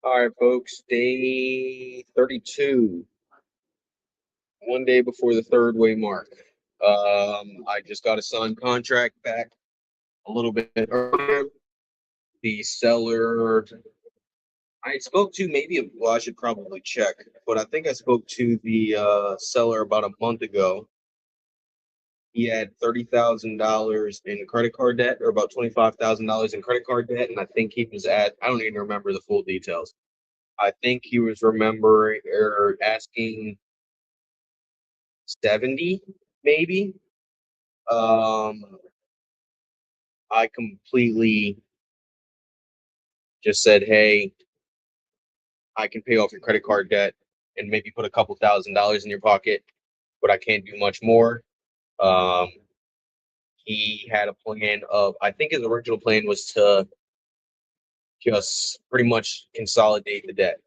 All right, folks, day 32, one day before the third way mark. I just got a signed contract back a little bit earlier. The seller I spoke to I should probably check, but I think I spoke to the seller about a month ago. He had $30,000 in credit card debt, or about $25,000 in credit card debt, and I think he was I don't even remember the full details. I think he was remembering or asking 70, maybe. Um, I completely just said, hey, I can pay off your credit card debt and maybe put a couple $1,000s in your pocket, but I can't do much more. Um, he had a plan of, I think his original plan was to just pretty much consolidate the debt.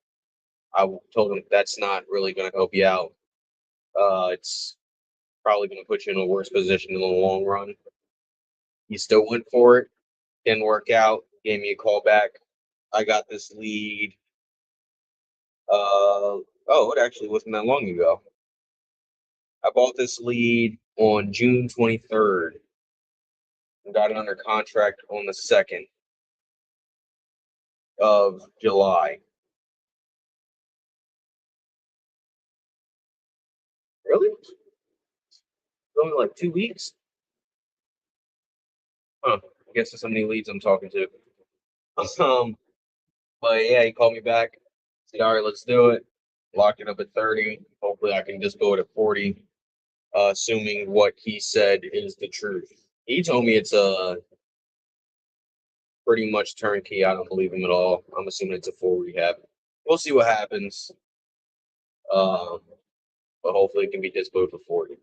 I told him that's not really going to help you out. It's probably going to put you in a worse position in the long run. He still went for it, didn't work out, gave me a call back. I got this lead. It actually wasn't that long ago. I bought this lead on June 23rd and got it under contract on the 2nd of July. Really? It's only like 2 weeks? Huh. I guess there's so many leads I'm talking to. Um, but yeah, he called me back. Said, all right, let's do it. Locked it up at 30. Hopefully I can just go it at 40, assuming what he said is the truth. He told me it's a pretty much turnkey. I don't believe him at all. I'm assuming it's a full rehab. We'll see what happens. Um, but hopefully it can be disposed for 40.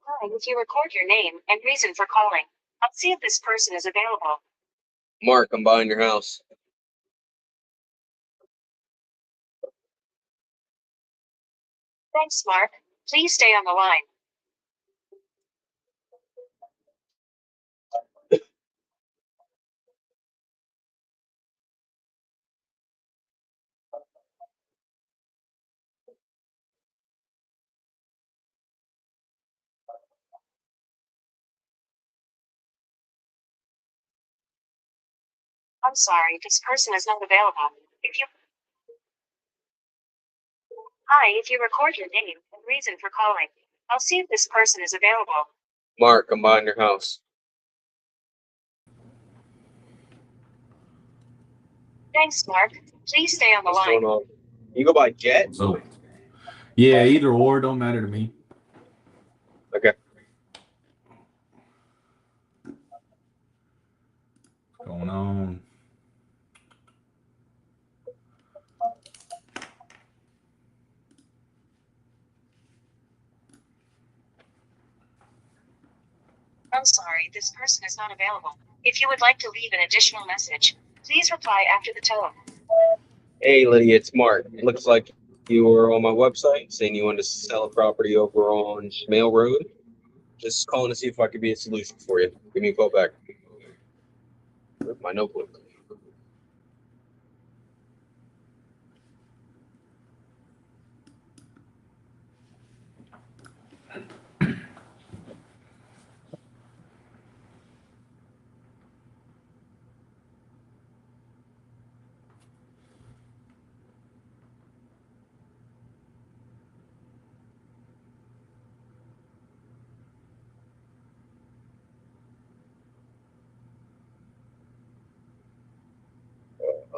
Hi, if you record your name and reason for calling, I'll see if this person is available. Mark, I'm buying your house. Thanks, Mark. Please stay on the line. I'm sorry, this person is not available. If you Hi, if you record your name and reason for calling, I'll see if this person is available. Mark, I'm buying your house. Thanks, Mark. Please stay on the What's line. going on? You go by Jet? So, yeah, either or don't matter to me. Okay. What's going on? I'm sorry, this person is not available. If you would like to leave an additional message, please reply after the tone. Hey, Lydia, it's Mark. It looks like you were on my website saying you wanted to sell a property over on Mail Road. Just calling to see if I could be a solution for you. Give me a call back. Where's my notebook?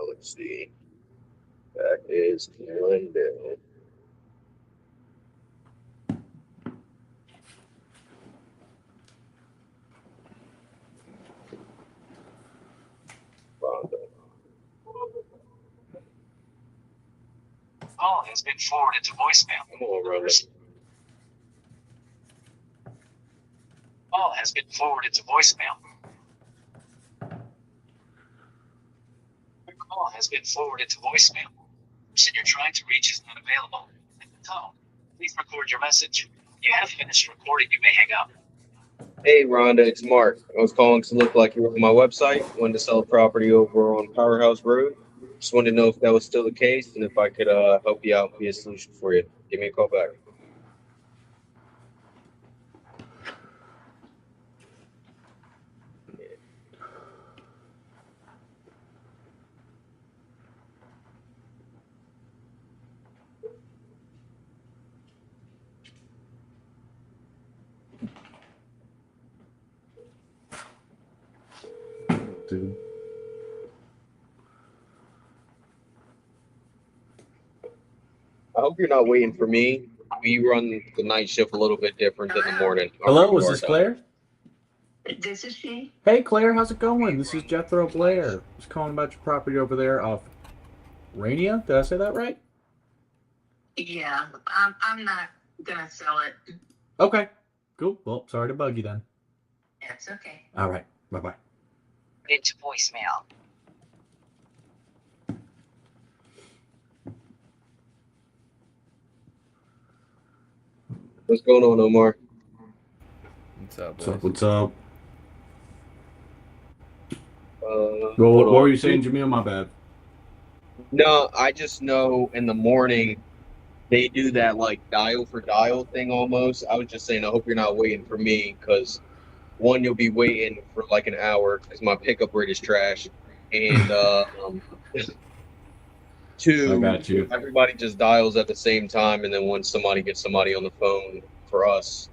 Let's see. That is Glendale. Rondo. Call has been forwarded to voicemail. Come on, Rondo. Call has been forwarded to voicemail. Your call has been forwarded to voicemail. The person you're trying to reach is not available. At the tone, please record your message. You have finished recording. You may hang up. Hey, Rhonda, it's Mark. I was calling to look like you were on my website. Wanted to sell a property over on Powerhouse Road. Just wanted to know if that was still the case and if I could help you out and be a solution for you. Give me a call back. Dude. I hope you're not waiting for me. We run the night shift a little bit different than the morning. Hello, is this Claire? This is she. Hey, Claire, how's it going? This is Jethro Blair. Just calling about your property over there off Rainier. Did I say that right? Yeah, I'm not gonna sell it. Okay, cool. Well, sorry to bug you then. It's okay. All right, bye-bye. Into voicemail. What's going on, Omar? What's up, What's boys? up? What's up? Well, What were you saying, Jamil? My bad. No, I just know in the morning they do that like dial for dial thing almost. I was just saying, I hope you're not waiting for me because one, you'll be waiting for like an hour because my pickup rate is trash, and two, I got you. everybody just dials at the same time, and then once somebody gets somebody on the phone for us,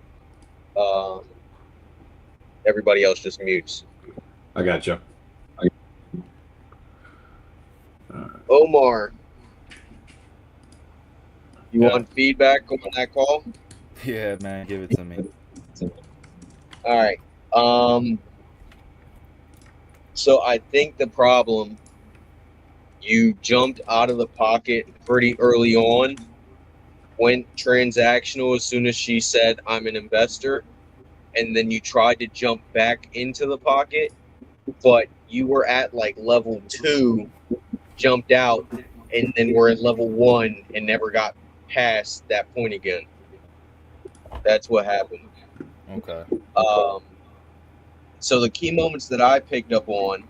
everybody else just mutes. I got you. Omar, you Yeah. want feedback on that call? Yeah, man, give it to me. All right. So I think the problem, you jumped out of the pocket pretty early on, went transactional as soon as she said, I'm an investor, and then you tried to jump back into the pocket, but you were at like level 2, jumped out, and then we're at level 1 and never got past that point again. That's what happened. Okay. So the key moments that I picked up on,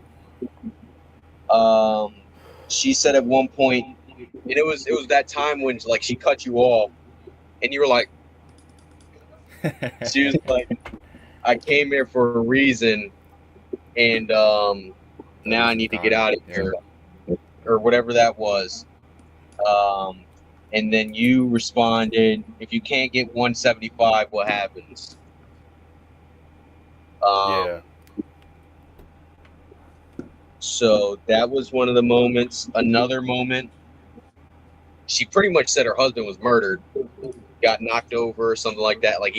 she said at one point, and it was that time when like she cut you off, and you were like, she was like, I came here for a reason, and now I need to get out of here, or whatever that was. And then you responded, if you can't get 175, what happens? Yeah. So that was one of the moments. Another moment, she pretty much said her husband was murdered, got knocked over or something like that. Like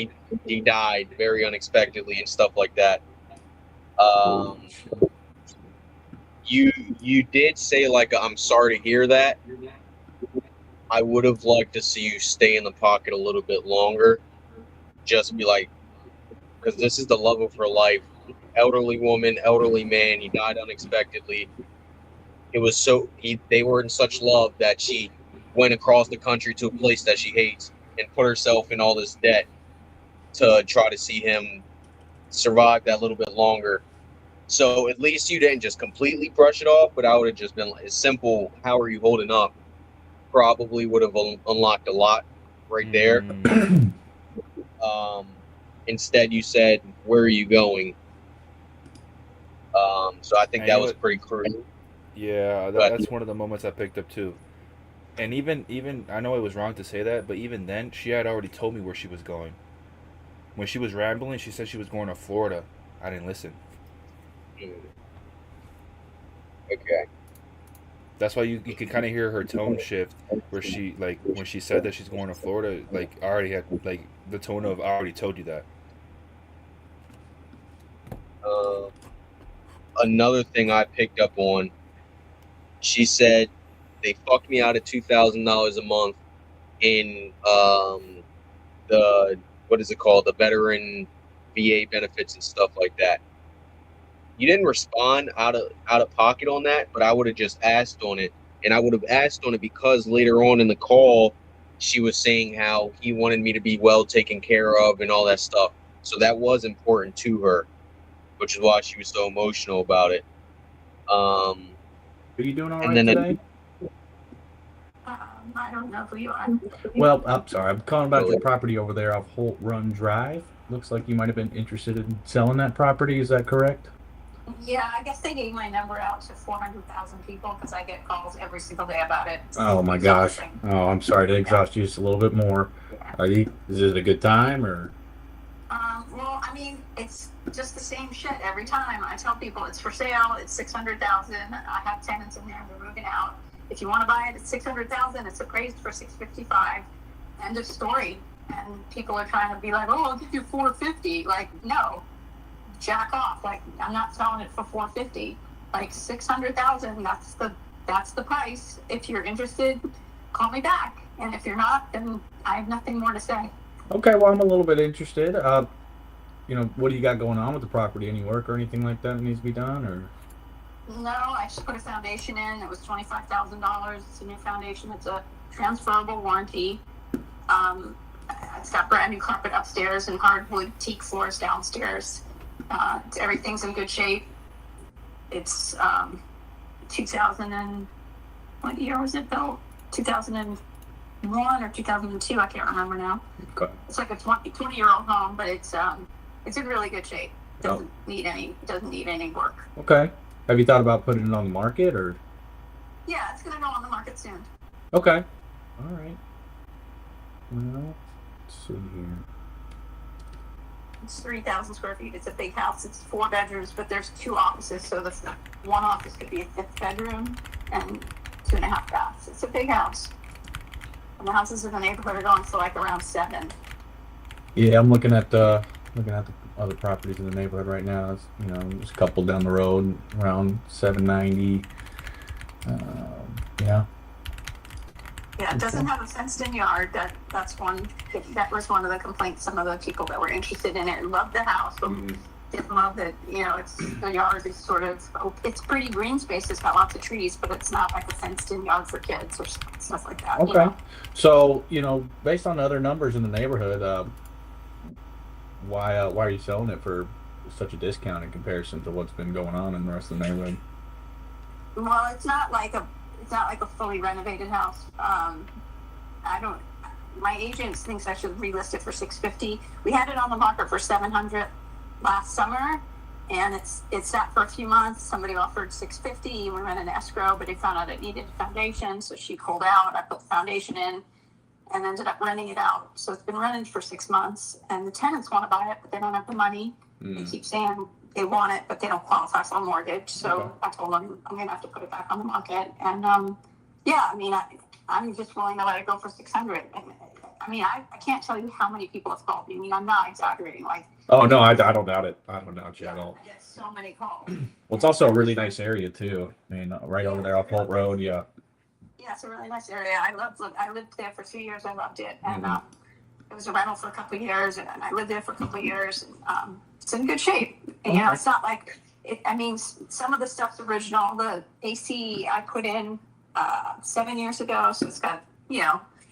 he died very unexpectedly and stuff like that. You did say like, I'm sorry to hear that. I would have liked to see you stay in the pocket a little bit longer. Just be like, because this is the love of her life. Elderly woman, elderly man. He died unexpectedly. It was they were in such love that she went across the country to a place that she hates and put herself in all this debt to try to see him survive that little bit longer. So at least you didn't just completely brush it off, but I would have just been like, simple, how are you holding up? Probably would have unlocked a lot right there. Instead, you said, where are you going? So I think And that you was would- pretty crucial. Yeah, But- that's one of the moments I picked up too. And even I know it was wrong to say that, but even then, she had already told me where she was going. When she was rambling, she said she was going to Florida. I didn't listen. Okay. That's why you can kind of hear her tone shift, where she, like, when she said that she's going to Florida, like, I already had, like, the tone of, I already told you that. Another thing I picked up on, she said they fucked me out of $2,000 a month in the, what is it called, the veteran VA benefits and stuff like that. You didn't respond out of pocket on that, but I would have just asked on it, and I would have asked on it because later on in the call, she was saying how he wanted me to be well taken care of and all that stuff. So that was important to her, which is why she was so emotional about it. Are you doing all right And then today? I don't know who you are. Well, I'm sorry. I'm calling about your property over there off Holt Run Drive. Looks like you might have been interested in selling that property. Is that correct? Yeah, I guess they gave my number out to 400,000 people because I get calls every single day about it. It's Oh my gosh. exhausting. Oh, I'm sorry to exhaust you just a little bit more. Is it a good time or? Well, I mean, it's just the same shit every time. I tell people it's for sale. It's 600,000. I have tenants in there. They're moving out. If you want to buy it, it's 600,000. It's appraised for 655. End of story. And people are trying to be like, oh, I'll give you 450. Like, no, jack off. Like, I'm not selling it for 450. Like 600,000. That's the price. If you're interested, call me back. And if you're not, then I have nothing more to say. Okay, well, I'm a little bit interested. What do you got going on with the property? Any work or anything like that needs to be done, or? No, I just put a foundation in. It was $25,000. It's a new foundation. It's a transferable warranty. It's got brand new carpet upstairs and hardwood teak floors downstairs. Everything's in good shape. It's 2000 and what year was it built? 2001 or 2002? I can't remember now. Okay. It's like a 20-year-old home, but it's in really good shape. Doesn't need any work. Okay. Have you thought about putting it on the market, or? Yeah, it's gonna go on the market soon. Okay. All right. Well, let's see here. It's 3,000 square feet. It's a big house. It's 4 bedrooms, but there's 2 offices. So the one office could be a 5th bedroom and 2.5 baths. It's a big house. And the houses in the neighborhood are going for like around 7. Yeah, I'm looking at the other properties in the neighborhood right now. It's, there's a couple down the road around 790. Yeah. Yeah, it doesn't have a fenced-in yard. That was one of the complaints. Some of the people that were interested in it loved the house, but didn't love that. The yard is sort of it's pretty green space. It's got lots of trees, but it's not like a fenced-in yard for kids or stuff like that. Okay. So based on the other numbers in the neighborhood, why are you selling it for such a discount in comparison to what's been going on in the rest of the neighborhood? Well, it's not like a fully renovated house. My agent thinks I should relist it for $650. We had it on the market for $700 last summer, and it sat for a few months. Somebody offered $650. We ran an escrow, but they found out it needed a foundation, so she pulled out. I put the foundation in and ended up renting it out. So it's been rented for 6 months, and the tenants want to buy it, but they don't have the money. They keep saying they want it, but they don't qualify for a mortgage. So I told them I'm going to have to put it back on the market. And I'm just willing to let it go for $600. I can't tell you how many people have called me. I'm not exaggerating. Like, Oh no, I don't doubt it. I don't doubt you at all. I get so many calls. Well, it's also a really nice area too. Right over there off Holt Road. Yeah. Yeah, it's a really nice area. I lived there for 2 years. I loved it, and it was a rental for a couple of years, and I lived there for a couple of years. And, it's in good shape. And, it's not like it. Some of the stuff's original. The AC I put in 7 years ago, so it's got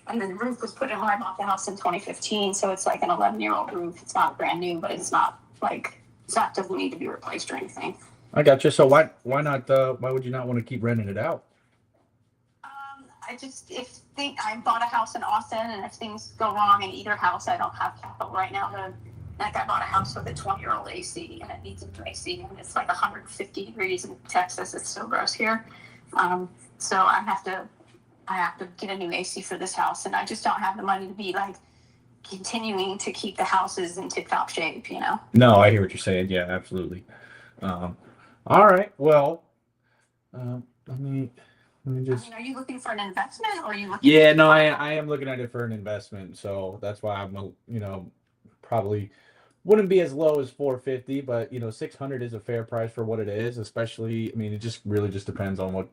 and then the roof was put in when I bought the house in 2015, so it's like an 11-year-old roof. It's not brand new, but it's not like doesn't need to be replaced or anything. I got you. So why not? Why would you not want to keep renting it out? I bought a house in Austin, and if things go wrong in either house, I don't have capital right now. I bought a house with a 20-year-old AC, and it needs a new AC, and it's like 150 degrees in Texas. It's so gross here. So I have to get a new AC for this house, and I just don't have the money to be like continuing to keep the houses in tip-top shape. No, I hear what you're saying. Yeah, absolutely. All right. Well, let me just. Are you looking for an investment, or are you looking? Yeah, no, I am looking at it for an investment, so that's why I'm probably wouldn't be as low as 450, but 600 is a fair price for what it is. Especially, it just really just depends on what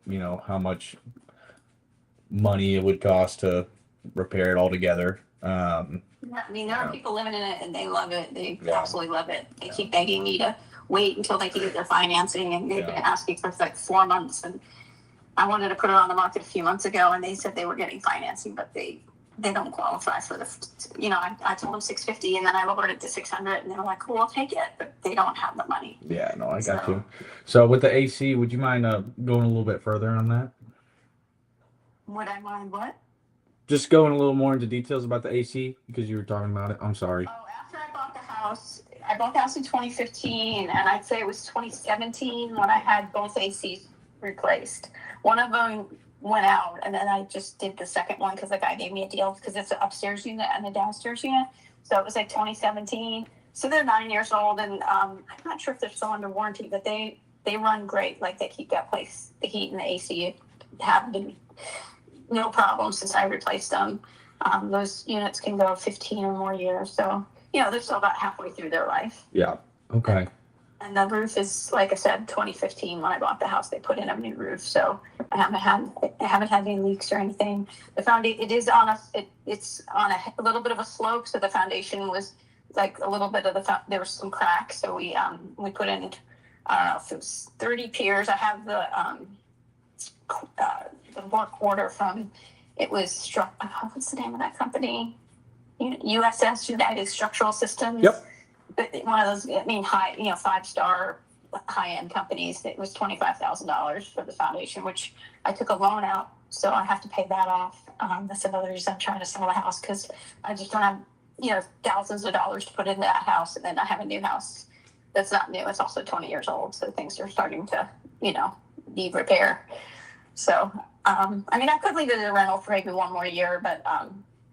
how much money it would cost to repair it all together. There are people living in it and they love it. They absolutely love it. They keep begging me to wait until they can get their financing, and they've been asking for like 4 months. And I wanted to put it on the market a few months ago, and they said they were getting financing, but they they don't qualify for the, I told them 650 and then I lowered it to 600 and they're like, well, I'll take it, but they don't have the money. Yeah, no, I got So- you. So with the AC, would you mind going a little bit further on that? Would I mind what? Just going a little more into details about the AC because you were talking about it. I'm sorry. Oh, after I bought the house in 2015, and I'd say it was 2017 when I had both ACs replaced. One of them went out, and then I just did the second one because the guy gave me a deal because it's an upstairs unit and a downstairs unit. So it was like 2017. So they're 9 years old, and I'm not sure if they're still under warranty, but they run great. Like they keep that place, the heat and the AC have been no problem since I replaced them. Those units can go 15 or more years. So, they're still about halfway through their life. Yeah. Okay. And the roof is, like I said, 2015 when I bought the house, they put in a new roof. So I haven't had any leaks or anything. The foundation, it's on a little bit of a slope. So the foundation was like a little bit of there was some cracks. So we put in, I don't know if it was 30 piers. I have the work order from, it was what's the name of that company? USS, United Structural Systems. Yep. One of those, 5-star high-end companies. It was $25,000 for the foundation, which I took a loan out, so I have to pay that off. That's another reason I'm trying to sell the house because I just don't have, thousands of dollars to put into that house, and then I have a new house that's not new. It's also 20 years old, so things are starting to, need repair. So, I could leave it as a rental for maybe one more year, but,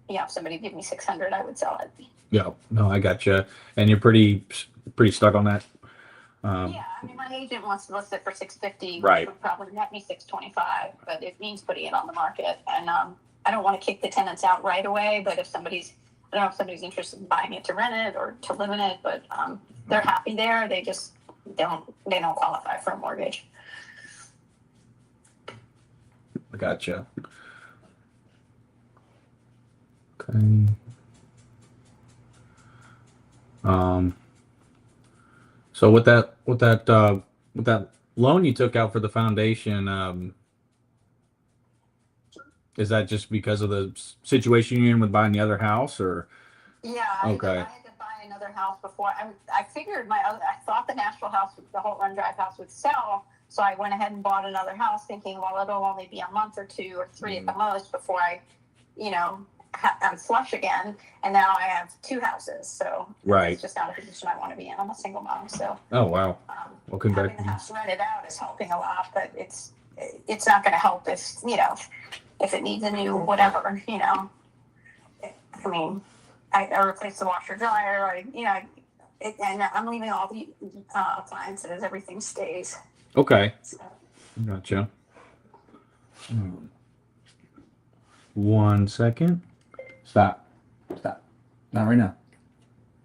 if somebody gave me 600, I would sell it. Yeah. No, I got you. And you're pretty stuck on that. Yeah, my agent wants to list it for 650, Right. which would probably net me 625, but it means putting it on the market. And I don't want to kick the tenants out right away, but I don't know if somebody's interested in buying it to rent it or to live in it, but they're happy there. They just don't qualify for a mortgage. I got you. Okay. So with that loan you took out for the foundation, is that just because of the situation you're in with buying the other house, or? Yeah. Okay. I had to buy another house before. I figured I thought the Nashville house, the Holt Run Drive house, would sell. So I went ahead and bought another house thinking, well, it'll only be a month or 2 or 3 at the most before I, I'm flush again. And now I have 2 houses. So Right. it's just not a position I want to be in. I'm a single mom. So Oh wow. Well, having congrats. the house rented out is helping a lot, but it's not going to help if it needs a new whatever, I replaced the washer dryer, and I'm leaving all the appliances, everything stays. Okay. So, Gotcha. 1 second. Stop. Not right now.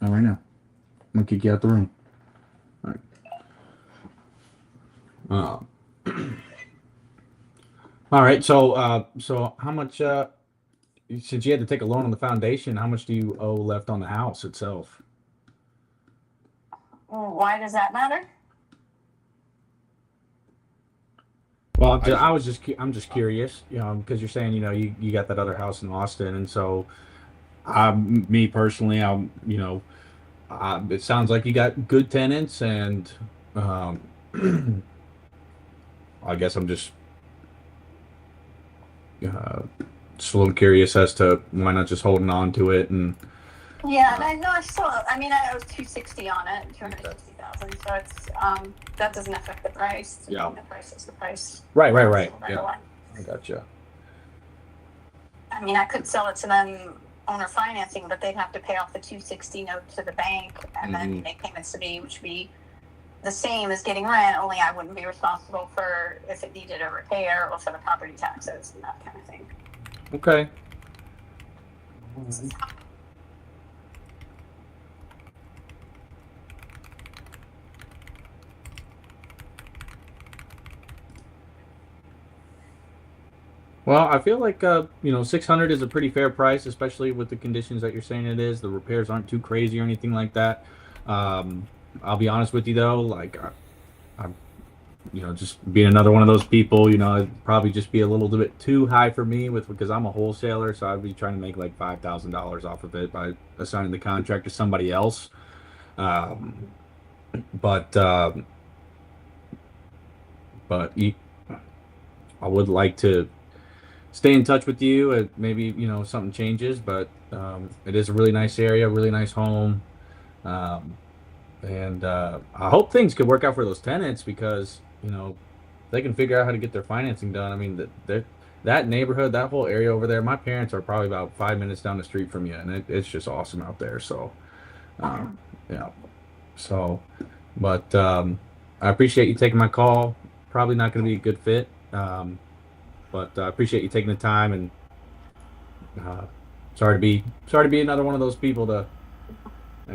I'm gonna kick you out the room. All right. All right. So how much? Since you had to take a loan on the foundation, how much do you owe left on the house itself? why does that matter? Well, I'm just curious, because you're saying, you got that other house in Austin, and so, me personally, it sounds like you got good tenants, and I guess I'm just a little curious as to why not just holding on to it and. Yeah, and I was 260 on it, 260,000. So it's that doesn't affect the price. Yeah. The price is the price. Right. So, Yeah, I gotcha. I could sell it to them owner financing, but they'd have to pay off the 260 note to the bank and then make payments to me, which would be the same as getting rent, only I wouldn't be responsible for if it needed a repair or for the property taxes and that kind of thing. Okay. Well, I feel like 600 is a pretty fair price, especially with the conditions that you're saying it is. The repairs aren't too crazy or anything like that. I'll be honest with you though, like just being another one of those people, it'd probably just be a little bit too high for me because I'm a wholesaler, so I'd be trying to make like $5,000 off of it by assigning the contract to somebody else. But I would like to stay in touch with you. Maybe something changes, but it is a really nice area, really nice home, and I hope things could work out for those tenants because they can figure out how to get their financing done. I mean, that neighborhood, that whole area over there. My parents are probably about 5 minutes down the street from you, and it's just awesome out there. So, yeah. So, but I appreciate you taking my call. Probably not going to be a good fit, but I appreciate you taking the time. And sorry to be another one of those people that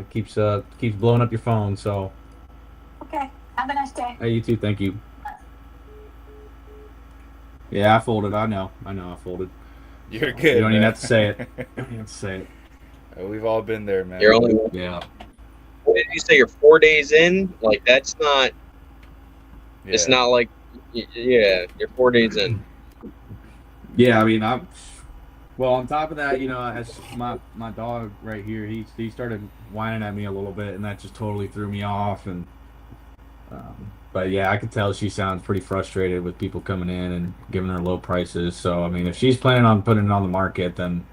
keeps blowing up your phone. So, Okay. Have a nice day. hey, you too. Thank you. Yeah, I folded. I know I folded. You're good. You don't even man. have to say it. You don't even have to say it. We've all been there, man. You're only, Yeah. what did you say? You're 4 days in? Like, that's not, Yeah. it's not like, yeah, you're 4 days in. Yeah, I mean, well, on top of that, as my dog right here, he started whining at me a little bit, and that just totally threw me off. And but yeah, I could tell she sounds pretty frustrated with people coming in and giving her low prices. So I mean, if she's planning on putting it on the market, then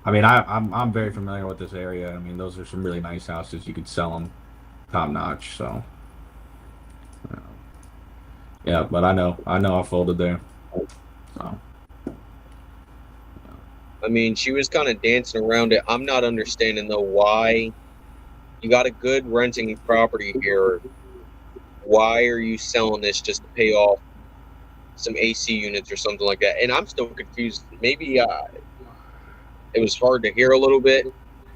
I mean, I'm very familiar with this area. I mean, those are some really nice houses. You could sell them top notch. So yeah, but I know I folded there. So. I mean, she was kind of dancing around it. I'm not understanding, though, why you got a good renting property here. Why are you selling this just to pay off some AC units or something like that? And I'm still confused. Maybe it was hard to hear a little bit,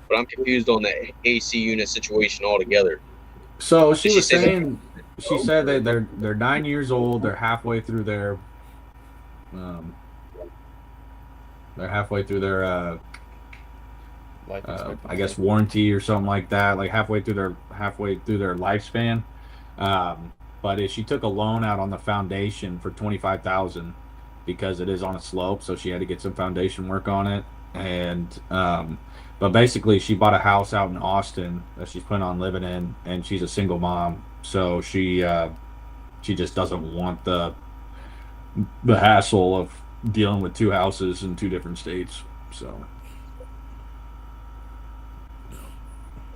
but I'm confused on the AC unit situation altogether. So she Did was she say that? saying, she said that they're 9 years old. They're halfway through their, Life expectancy. I guess warranty or something like that. Like halfway through their lifespan. But if she took a loan out on the foundation for $25,000 because it is on a slope, so she had to get some foundation work on it. And but basically, she bought a house out in Austin that she's planning on living in, and she's a single mom, so she just doesn't want the hassle of dealing with two houses in two different states. So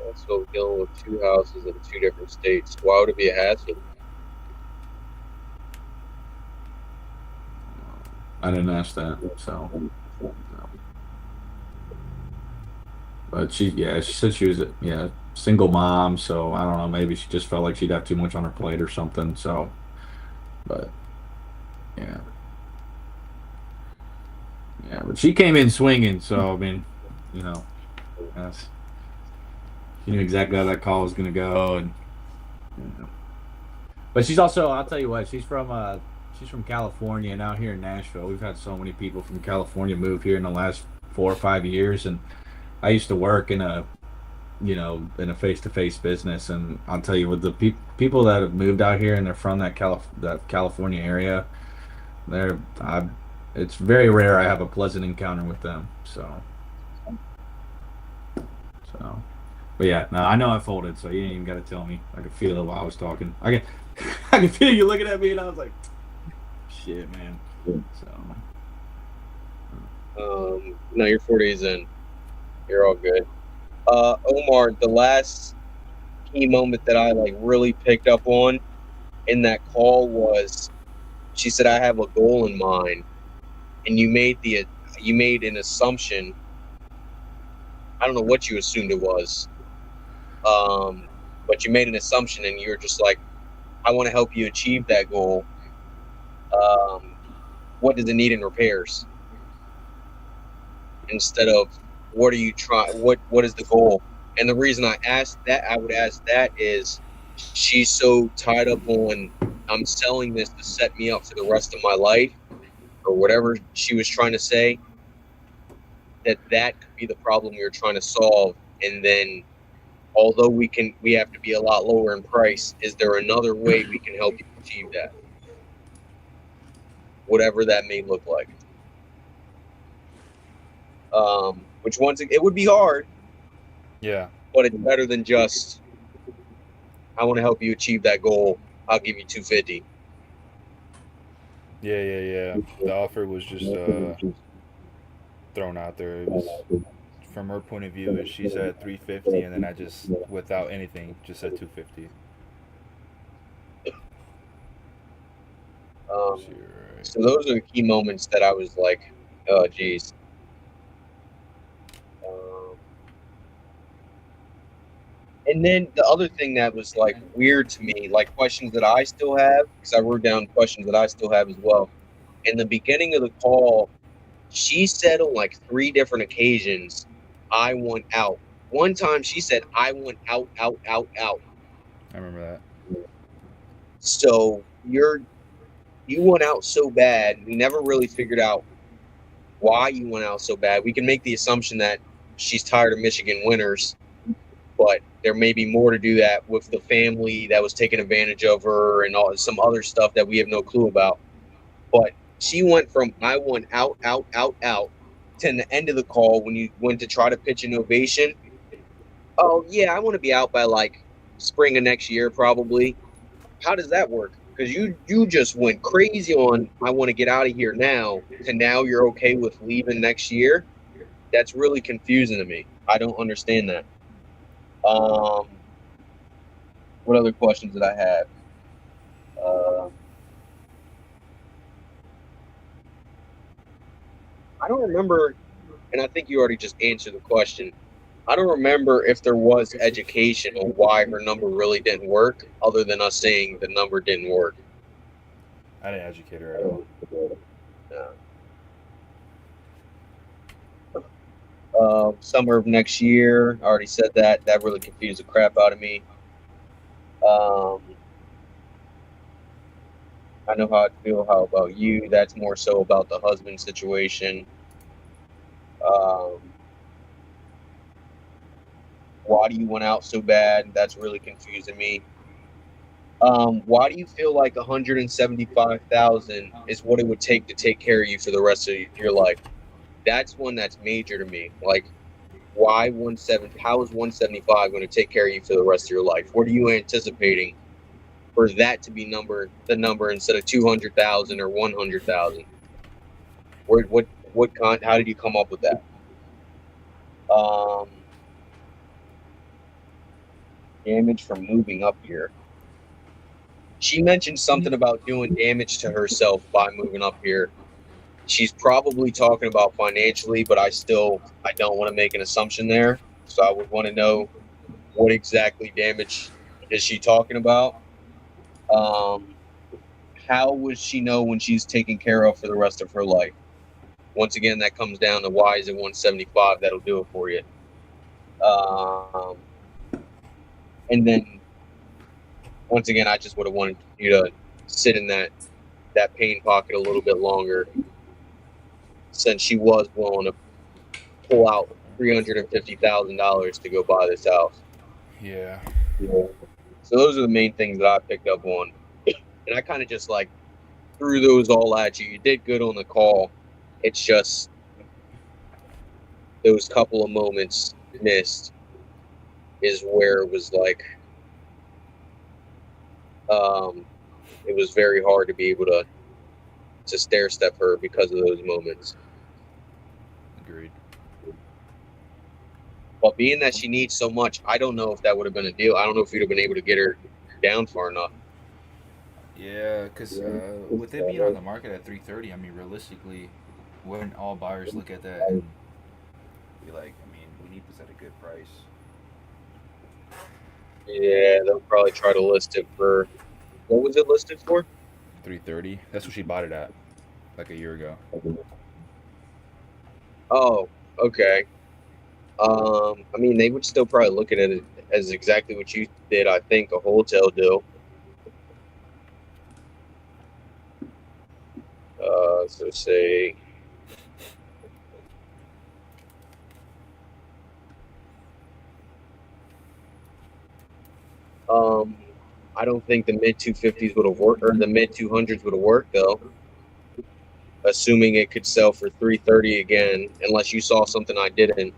Also dealing with two houses in two different states. Why would it be a hassle? I didn't ask that. So, but she said she was a single mom. So I don't know. Maybe she just felt like she'd have too much on her plate or something. So, but yeah. But she came in swinging. So I mean, yes, she knew exactly how that call was gonna go, and but she's also, I'll tell you what, she's from California, and out here in Nashville, we've had so many people from California move here in the last 4 or 5 years, and I used to work in a face-to-face business, and I'll tell you, with the people that have moved out here and they're from that California area, it's very rare I have a pleasant encounter with them. So, but yeah, no, I know I folded, so you ain't even got to tell me. I could feel it while I was talking. I could feel you looking at me, and I was like, shit, man. So, No, you're 4 days in. You're all good. Omar, the last key moment that I really picked up on in that call was she said, I have a goal in mind, and you made an assumption. I don't know what you assumed it was, but you made an assumption, and you're just like, I want to help you achieve that goal. What does it need in repairs? Instead of what are you trying? What is the goal? And the reason I would ask that is she's so tied up on I'm selling this to set me up for the rest of my life, or whatever she was trying to say. That could be the problem you're trying to solve, and then although we have to be a lot lower in price, is there another way we can help you achieve that? Whatever that may look like. Which once it would be hard, Yeah. but it's better than just, I want to help you achieve that goal. I'll give you 250. Yeah. The offer was just thrown out there. It was from her point of view. She said 350, and then I just, without anything, just said 250. So those are the key moments that I was like, oh, geez. And then the other thing that was like weird to me, like questions that I still have, because I wrote down questions that I still have as well. In the beginning of the call, she said on like 3 different occasions, I want out. One time she said, I want out. I remember that. So you went out so bad. We never really figured out why you went out so bad. We can make the assumption that she's tired of Michigan winners, but there may be more to do that with the family that was taking advantage of her and all some other stuff that we have no clue about. But she went from I want out to the end of the call when you went to try to pitch an ovation. Oh yeah, I want to be out by like spring of next year probably. How does that work? Because you just went crazy on I want to get out of here now, to now you're okay with leaving next year. That's really confusing to me. I don't understand that. What other questions did I have? I don't remember, and I think you already just answered the question. I don't remember if there was education on why her number really didn't work, other than us saying the number didn't work. I didn't educate her at all. Summer of next year, I already said that. That really confused the crap out of me. I know how I feel. How about you? That's more so about the husband situation. Why do you want out so bad? That's really confusing me. Why do you feel like 175,000 is what it would take to take care of you for the rest of your life? That's one that's major to me. Like, why 170? How is 175 going to take care of you for the rest of your life? What are you anticipating for that to be the number instead of 200,000 or 100,000? How did you come up with that? Damage from moving up here. She mentioned something about doing damage to herself by moving up here. She's probably talking about financially, but I don't want to make an assumption there. So I would want to know what exactly damage is she talking about? How would she know when she's taken care of for the rest of her life? Once again, that comes down to why is it 175 that'll do it for you. And then, once again, I just would have wanted you to sit in that pain pocket a little bit longer, since she was willing to pull out $350,000 to go buy this house. Yeah. So those are the main things that I picked up on. And I kind of just like threw those all at you. You did good on the call. It's just those couple of moments missed is where it was like, it was very hard to be able to stair step her because of those moments. Agreed. But being that she needs so much, I don't know if that would have been a deal. I don't know if you'd have been able to get her down far enough. Yeah, because with it being on the market at 330, I mean, realistically, wouldn't all buyers look at that and be like, I mean, we need this at a good price? Yeah, they'll probably try to list it for, what was it listed for? 330. That's what she bought it at, like a year ago. Oh, okay. I mean, they would still probably look at it as exactly what you did. I think a wholesale deal. So say. I don't think the mid 250s would have worked, or the mid 200s would have worked though. Assuming it could sell for 330 again, unless you saw something I didn't.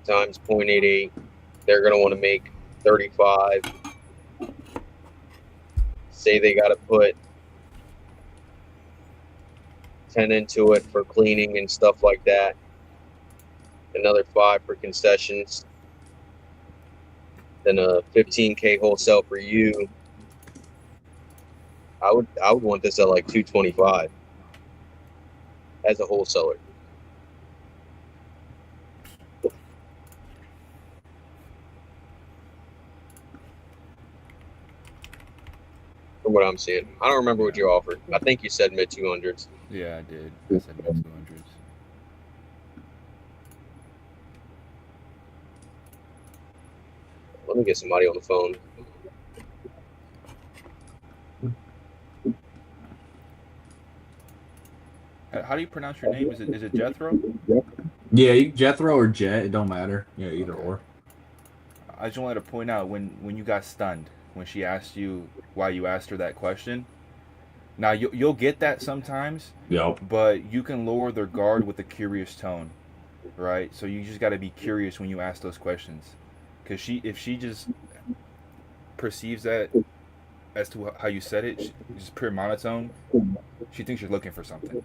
Times 0.88, they're gonna want to make 35. Say they got to put 10 into it for cleaning and stuff like that. Another 5 for concessions. Then a 15K wholesale for you. I would want this at like 225 as a wholesaler. From what I'm seeing, I don't remember what you offered. I think you said mid 200s. Yeah, I did. I said mid 200s. Let me get somebody on the phone. How do you pronounce your name? Is it Jethro? Yeah, Jethro or Jet, it don't matter. Yeah, either Okay. or. I just wanted to point out when you got stunned when she asked you why you asked her that question. Now you'll get that sometimes, Yep. but you can lower their guard with a curious tone, right? So you just got to be curious when you ask those questions, because if she just perceives that as to how you said it, just pure monotone, she thinks you're looking for something.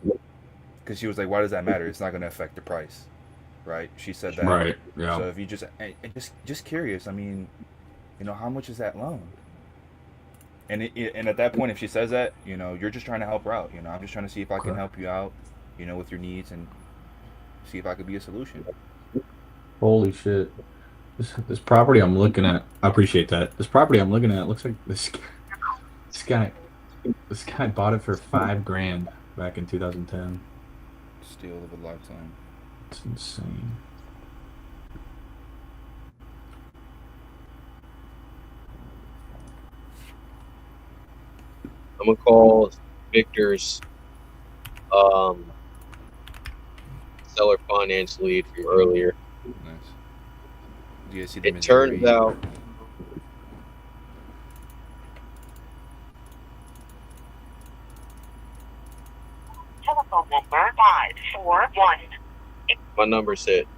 Because she was like, "Why does that matter? It's not going to affect the price." Right? She said that. Right. Yeah. So if you just curious, I mean, how much is that loan? And and at that point, if she says that, you're just trying to help her out. I'm just trying to see if I can help you out, with your needs and see if I could be a solution. Holy shit. This property I'm looking at, I appreciate that. This property I'm looking at looks like this guy bought it for $5,000 back in 2010. Steal of a lifetime. It's insane. I'm gonna call Victor's seller finance lead from earlier. Nice. Do you guys see the It turns out Telephone number 541. my number's hit.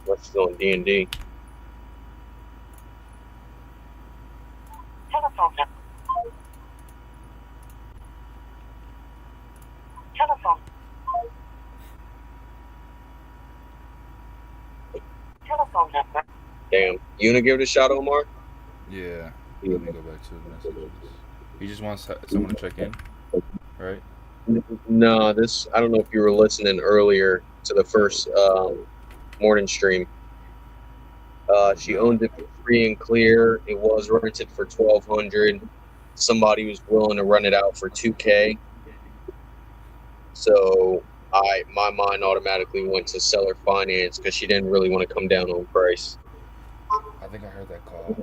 What's still on D&D? Telephone number. Telephone. Telephone number. Damn. You gonna give it a shot, Omar? Yeah. Let me go back to the messages. He just wants someone to check in, right? No, I don't know if you were listening earlier to the first morning stream. She owned it for free and clear. It was rented for $1,200. Somebody was willing to run it out for $2K. So my mind automatically went to seller finance because she didn't really want to come down on price. I think I heard that call.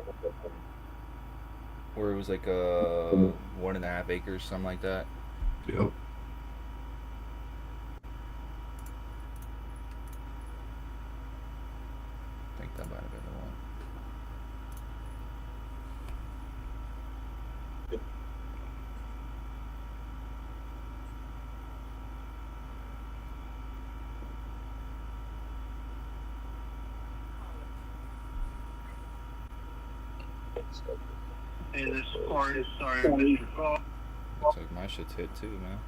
Where it was like 1.5 acres, something like that. Yep. I think that might have been the one. Hey, this is Corey. Sorry I missed your call. Looks like my shit's hit too, man.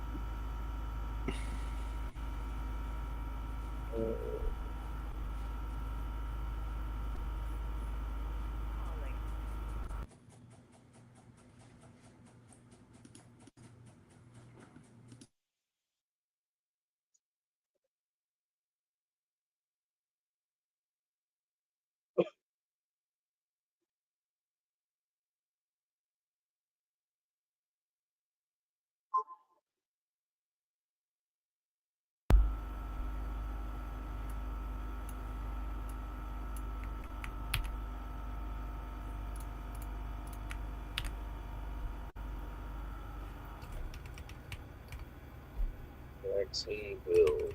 Jacksonville.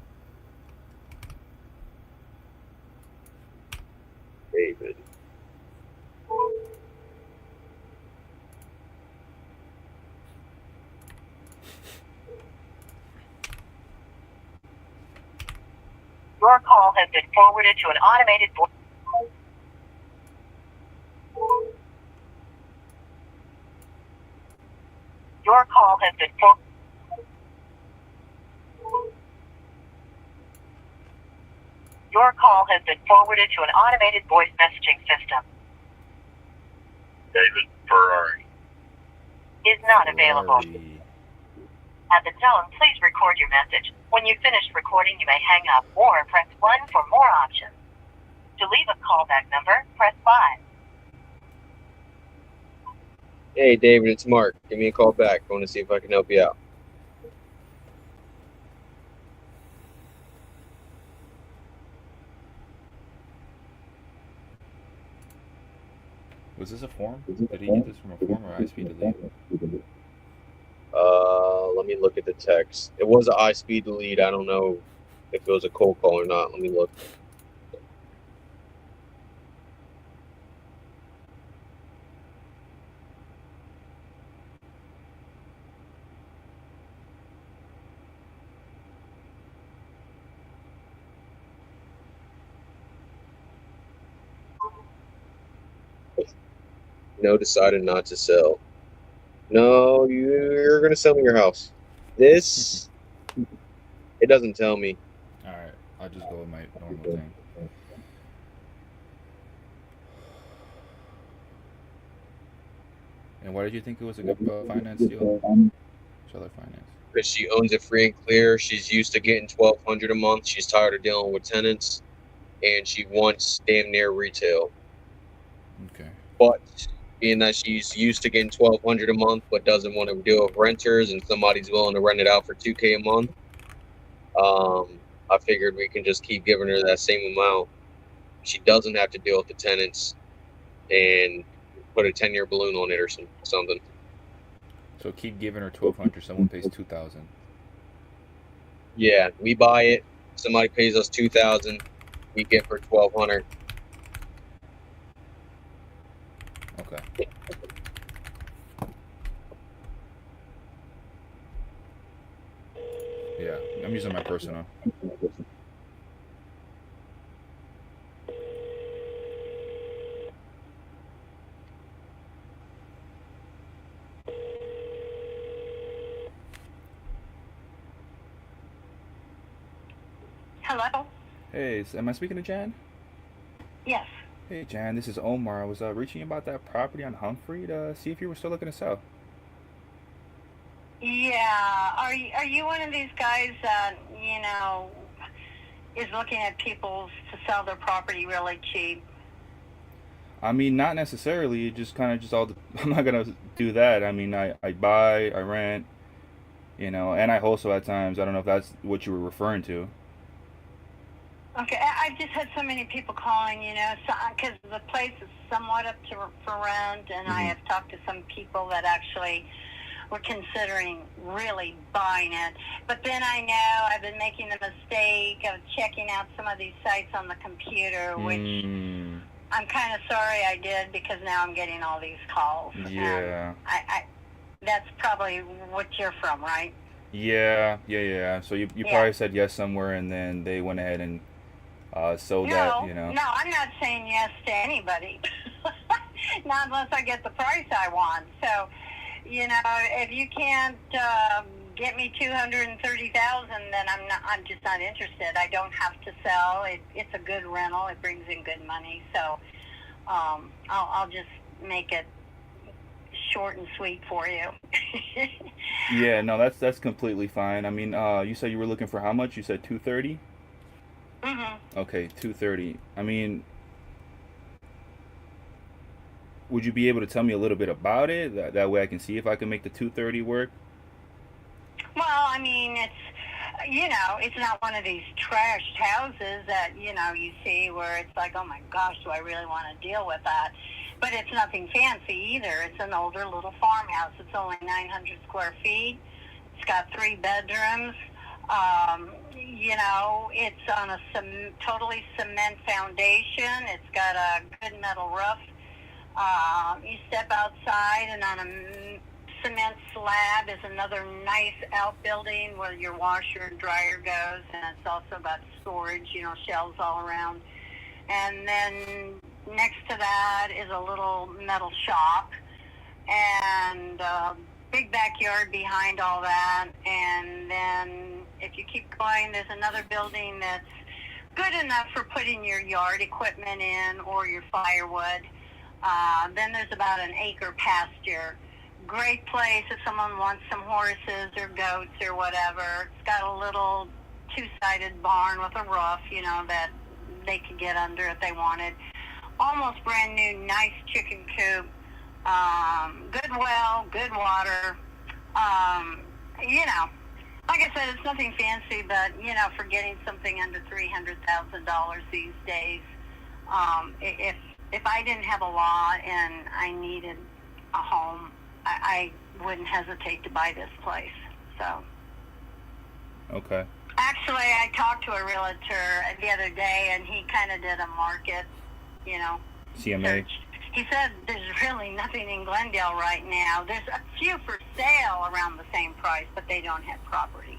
David. Your call has been forwarded to an automated voice. Your call has been Your call has been forwarded to an automated voice messaging system. David Ferrari. Is not available. Ferrari. At the tone, please record your message. When you've finished recording, you may hang up or press 1 for more options. To leave a callback number, press 5. Hey, David, it's Mark. Give me a call back. I want to see if I can help you out. Was this a form? Did he get this from a form or iSpeed delete? Let me look at the text. It was an iSpeed delete. I don't know if it was a cold call or not. Let me look. No, decided not to sell. No, you're gonna sell me your house. This, it doesn't tell me. All right, I'll just go with my normal thing. And why did you think it was a good finance deal? Seller finance. Because she owns it free and clear. She's used to getting $1,200 a month. She's tired of dealing with tenants, and she wants damn near retail. Okay. But being that she's used to getting $1,200 a month, but doesn't want to deal with renters, and somebody's willing to rent it out for $2K a month, I figured we can just keep giving her that same amount. She doesn't have to deal with the tenants, and put a 10-year balloon on it or something. So keep giving her $1,200. Someone pays $2,000. Yeah, we buy it. Somebody pays us $2,000. We get for $1,200. Okay. Yeah, I'm using my personal. Hello? Hey, am I speaking to Jan? Yes. Hey, Jan, this is Omar. I was reaching about that property on Humphrey to see if you were still looking to sell. Yeah. Are you one of these guys that, is looking at people to sell their property really cheap? I mean, not necessarily. It just kind of just all. I'm not gonna do that. I mean, I buy, I rent, and I wholesale at times. I don't know if that's what you were referring to. Okay, I've just had so many people calling, because the place is somewhat up for rent, and I have talked to some people that actually were considering really buying it. But then I know I've been making the mistake of checking out some of these sites on the computer, which I'm kind of sorry I did, because now I'm getting all these calls. Yeah. I that's probably what you're from, right? Yeah. So you probably said yes somewhere, and then they went ahead and sold that, No, I'm not saying yes to anybody. Not unless I get the price I want. So, if you can't get me $230,000, then I'm just not interested. I don't have to sell. It's a good rental. It brings in good money. So, I'll just make it short and sweet for you. Yeah, no, that's completely fine. I mean, you said you were looking for how much? You said 230? Okay, 230. I mean, would you be able to tell me a little bit about it? That way I can see if I can make the 230 work? Well, I mean, it's not one of these trashed houses that, you see where it's like, oh my gosh, do I really want to deal with that? But it's nothing fancy either. It's an older little farmhouse. It's only 900 square feet. It's got 3 bedrooms. You know, it's on a totally cement foundation. It's got a good metal roof. You step outside, and on a cement slab is another nice outbuilding where your washer and dryer goes, and it's also got storage, you know, shelves all around. And then next to that is a little metal shop, and big backyard behind all that. And then if you keep going, there's another building that's good enough for putting your yard equipment in or your firewood. Then there's about an acre pasture. Great place if someone wants some horses or goats or whatever. It's got a little two-sided barn with a roof, you know, that they could get under if they wanted. Almost brand new, nice chicken coop. Good well, good water. You know, like I said, it's nothing fancy, but, you know, for getting something under $300,000 these days, if I didn't have a lot and I needed a home, I wouldn't hesitate to buy this place. So. Okay. Actually, I talked to a realtor the other day, and he kind of did a market, you know, CMA. search. He said there's really nothing in Glendale right now. There's a few for sale around the same price, but they don't have property.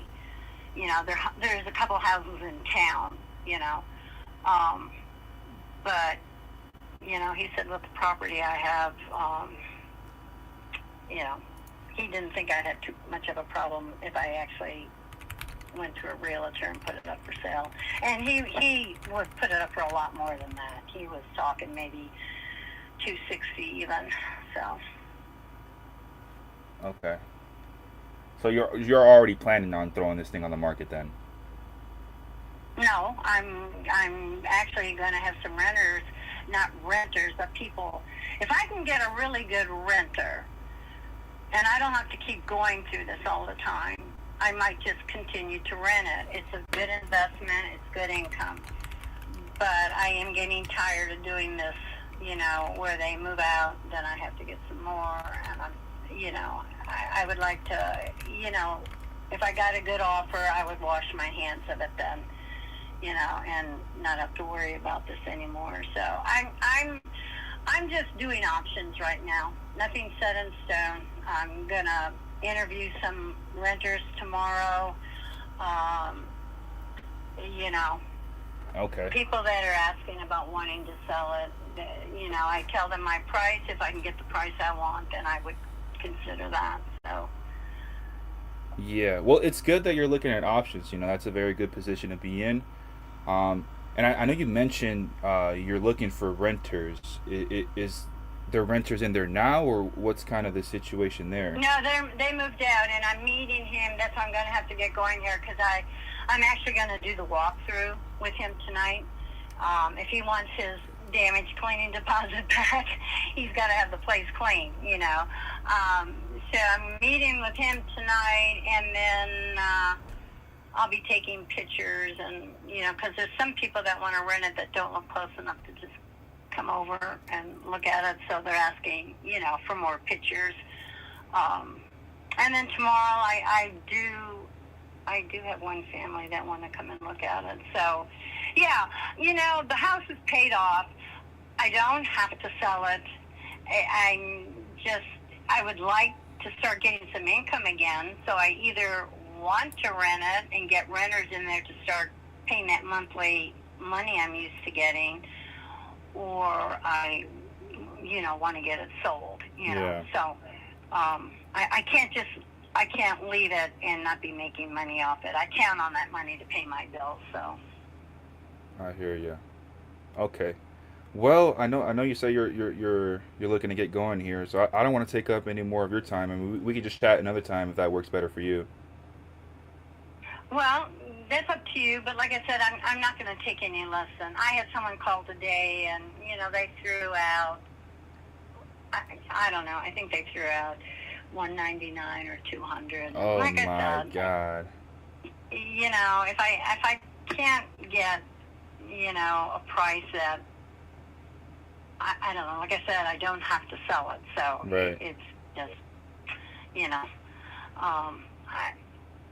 You know, there's a couple houses in town, you know. But, you know, he said with the property I have, you know, he didn't think I'd have too much of a problem if I actually went to a realtor and put it up for sale. And he would put it up for a lot more than that. He was talking maybe $260 even. So. Okay. So you're already planning on throwing this thing on the market then? No, I'm actually going to have some renters, not renters, but people. If I can get a really good renter, and I don't have to keep going through this all the time, I might just continue to rent it. It's a good investment. It's good income. But I am getting tired of doing this, you know, where they move out, then I have to get some more. And you know, I would like to, you know, if I got a good offer, I would wash my hands of it then, you know, and not have to worry about this anymore. So I'm just doing options right now. Nothing set in stone. I'm gonna interview some renters tomorrow. You know, okay. People that are asking about wanting to sell it, you know, I tell them my price. If I can get the price I want, then I would consider that. So. Yeah, well, it's good that you're looking at options. You know, that's a very good position to be in. And I know you mentioned you're looking for renters. Is there renters in there now, or what's kind of the situation there? No, they moved out, and I'm meeting him. That's why I'm going to have to get going here, because I'm actually going to do the walkthrough with him tonight. If he wants his damage cleaning deposit back, he's got to have the place clean, you know. So I'm meeting with him tonight, and then I'll be taking pictures, and, you know, because there's some people that want to rent it that don't look close enough to just come over and look at it, so they're asking, you know, for more pictures. And then tomorrow I do have one family that want to come and look at it. So, yeah, you know, the house is paid off. I don't have to sell it. I would like to start getting some income again, so I either want to rent it and get renters in there to start paying that monthly money I'm used to getting, or I, you know, want to get it sold, you know. Yeah. So I can't leave it and not be making money off it. I count on that money to pay my bills. So. I hear you. Okay. Well, I know you say you're looking to get going here, so I don't want to take up any more of your time. I mean, we could just chat another time if that works better for you. Well, that's up to you, but like I said, I'm not going to take any less than. I had someone call today, and, you know, they threw out, I don't know, I think they threw out $199 or $200. Oh, like my I said, God. You know, if I can't get, you know, a price that, I don't know, like I said, I don't have to sell it, so Right. it's just, you know,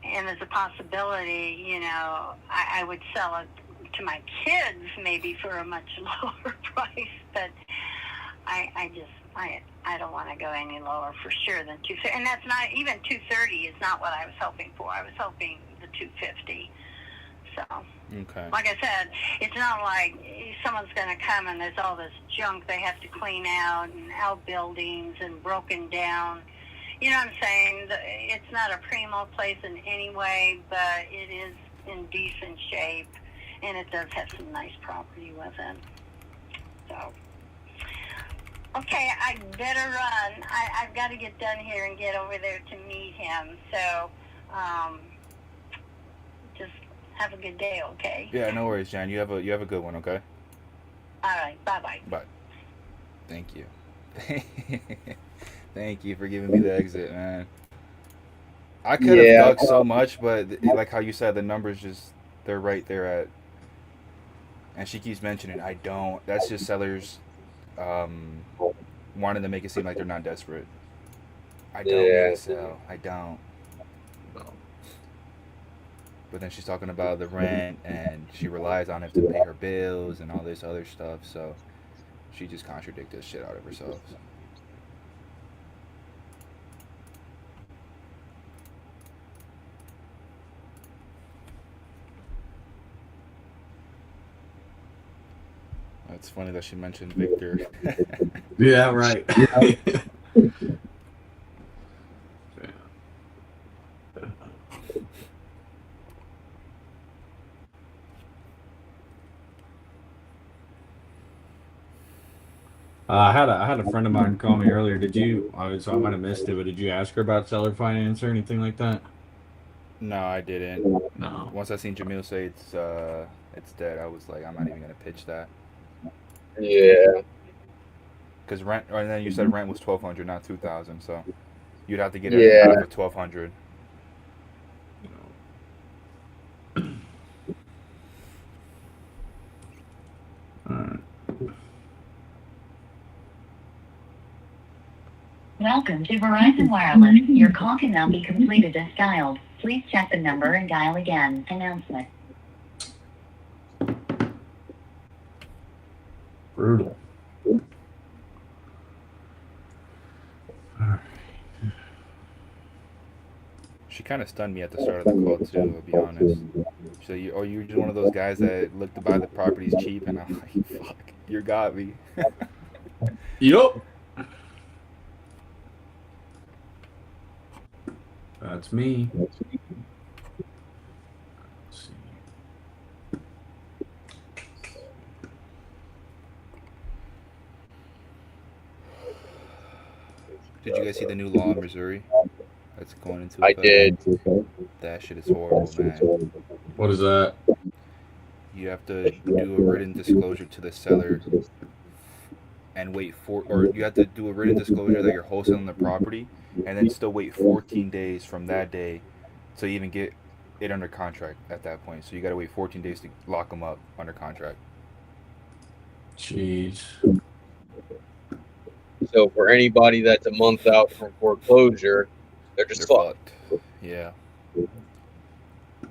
and there's a possibility, you know, I would sell it to my kids maybe for a much lower price, but I don't want to go any lower for sure than 230, and that's not even 230 is not what I was hoping for. I was hoping the 250. So, Okay. like I said, it's not like someone's going to come and there's all this junk they have to clean out and outbuildings and broken down. You know what I'm saying? It's not a primo place in any way, but it is in decent shape, and it does have some nice property with it. So, okay, I better run. I've got to get done here and get over there to meet him. So, just have a good day, okay? Yeah, no worries, Jan. You have a good one, okay? All right, bye-bye. Bye. Thank you. Thank you for giving me the exit, man. I could have dug so much, but like how you said, the numbers they're right there at. And she keeps mentioning, I don't. That's just sellers wanting to make it seem like they're not desperate. I don't need to sell. I don't. But then she's talking about the rent, and she relies on it to pay her bills and all this other stuff. So she just contradicted the shit out of herself. It's funny that she mentioned Victor. Yeah, right. I had a friend of mine call me earlier. Did you? So I might have missed it, but did you ask her about seller finance or anything like that? No, I didn't. No. Once I seen Jamil say it's dead, I was like, I'm not even gonna pitch that. Yeah. Because rent, and then you said rent was $1,200, not $2,000, so you'd have to get it out of $1,200. Welcome to Verizon Wireless. Your call cannot be completed as dialed. Please check the number and dial again. Announcement. Brutal. She kind of stunned me at the start of the call too, I'll be honest. So you're just one of those guys that look to buy the properties cheap, and I'm like, fuck, you got me. Yup. That's me. Let's see. Did you guys see the new law in Missouri that's going into I effect? did. That shit is horrible, man. What is that? You have to do a written disclosure to the seller and or you have to do a written disclosure that you're wholesaling the property, and then still wait 14 days from that day to even get it under contract at that point. So you got to wait 14 days to lock them up under contract. Jeez. So for anybody that's a month out from foreclosure, they're just fucked. Yeah.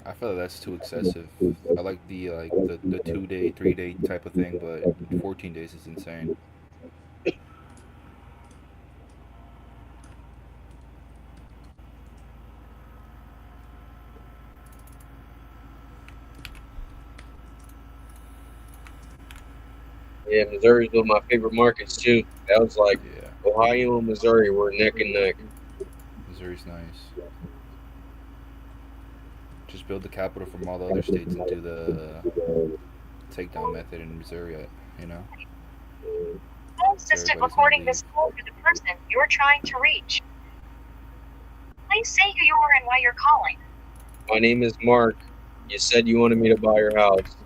I feel like that's too excessive. I like the 2-day, 3-day type of thing, but 14 days is insane. Yeah, Missouri's one of my favorite markets too. That was like Ohio and Missouri were neck and neck. Missouri's nice. Just build the capital from all the other states and do the takedown method in Missouri, you know? Phone assistant recording this call for the person you're trying to reach. Please say who you are and why you're calling. My name is Mark. You said you wanted me to buy your house.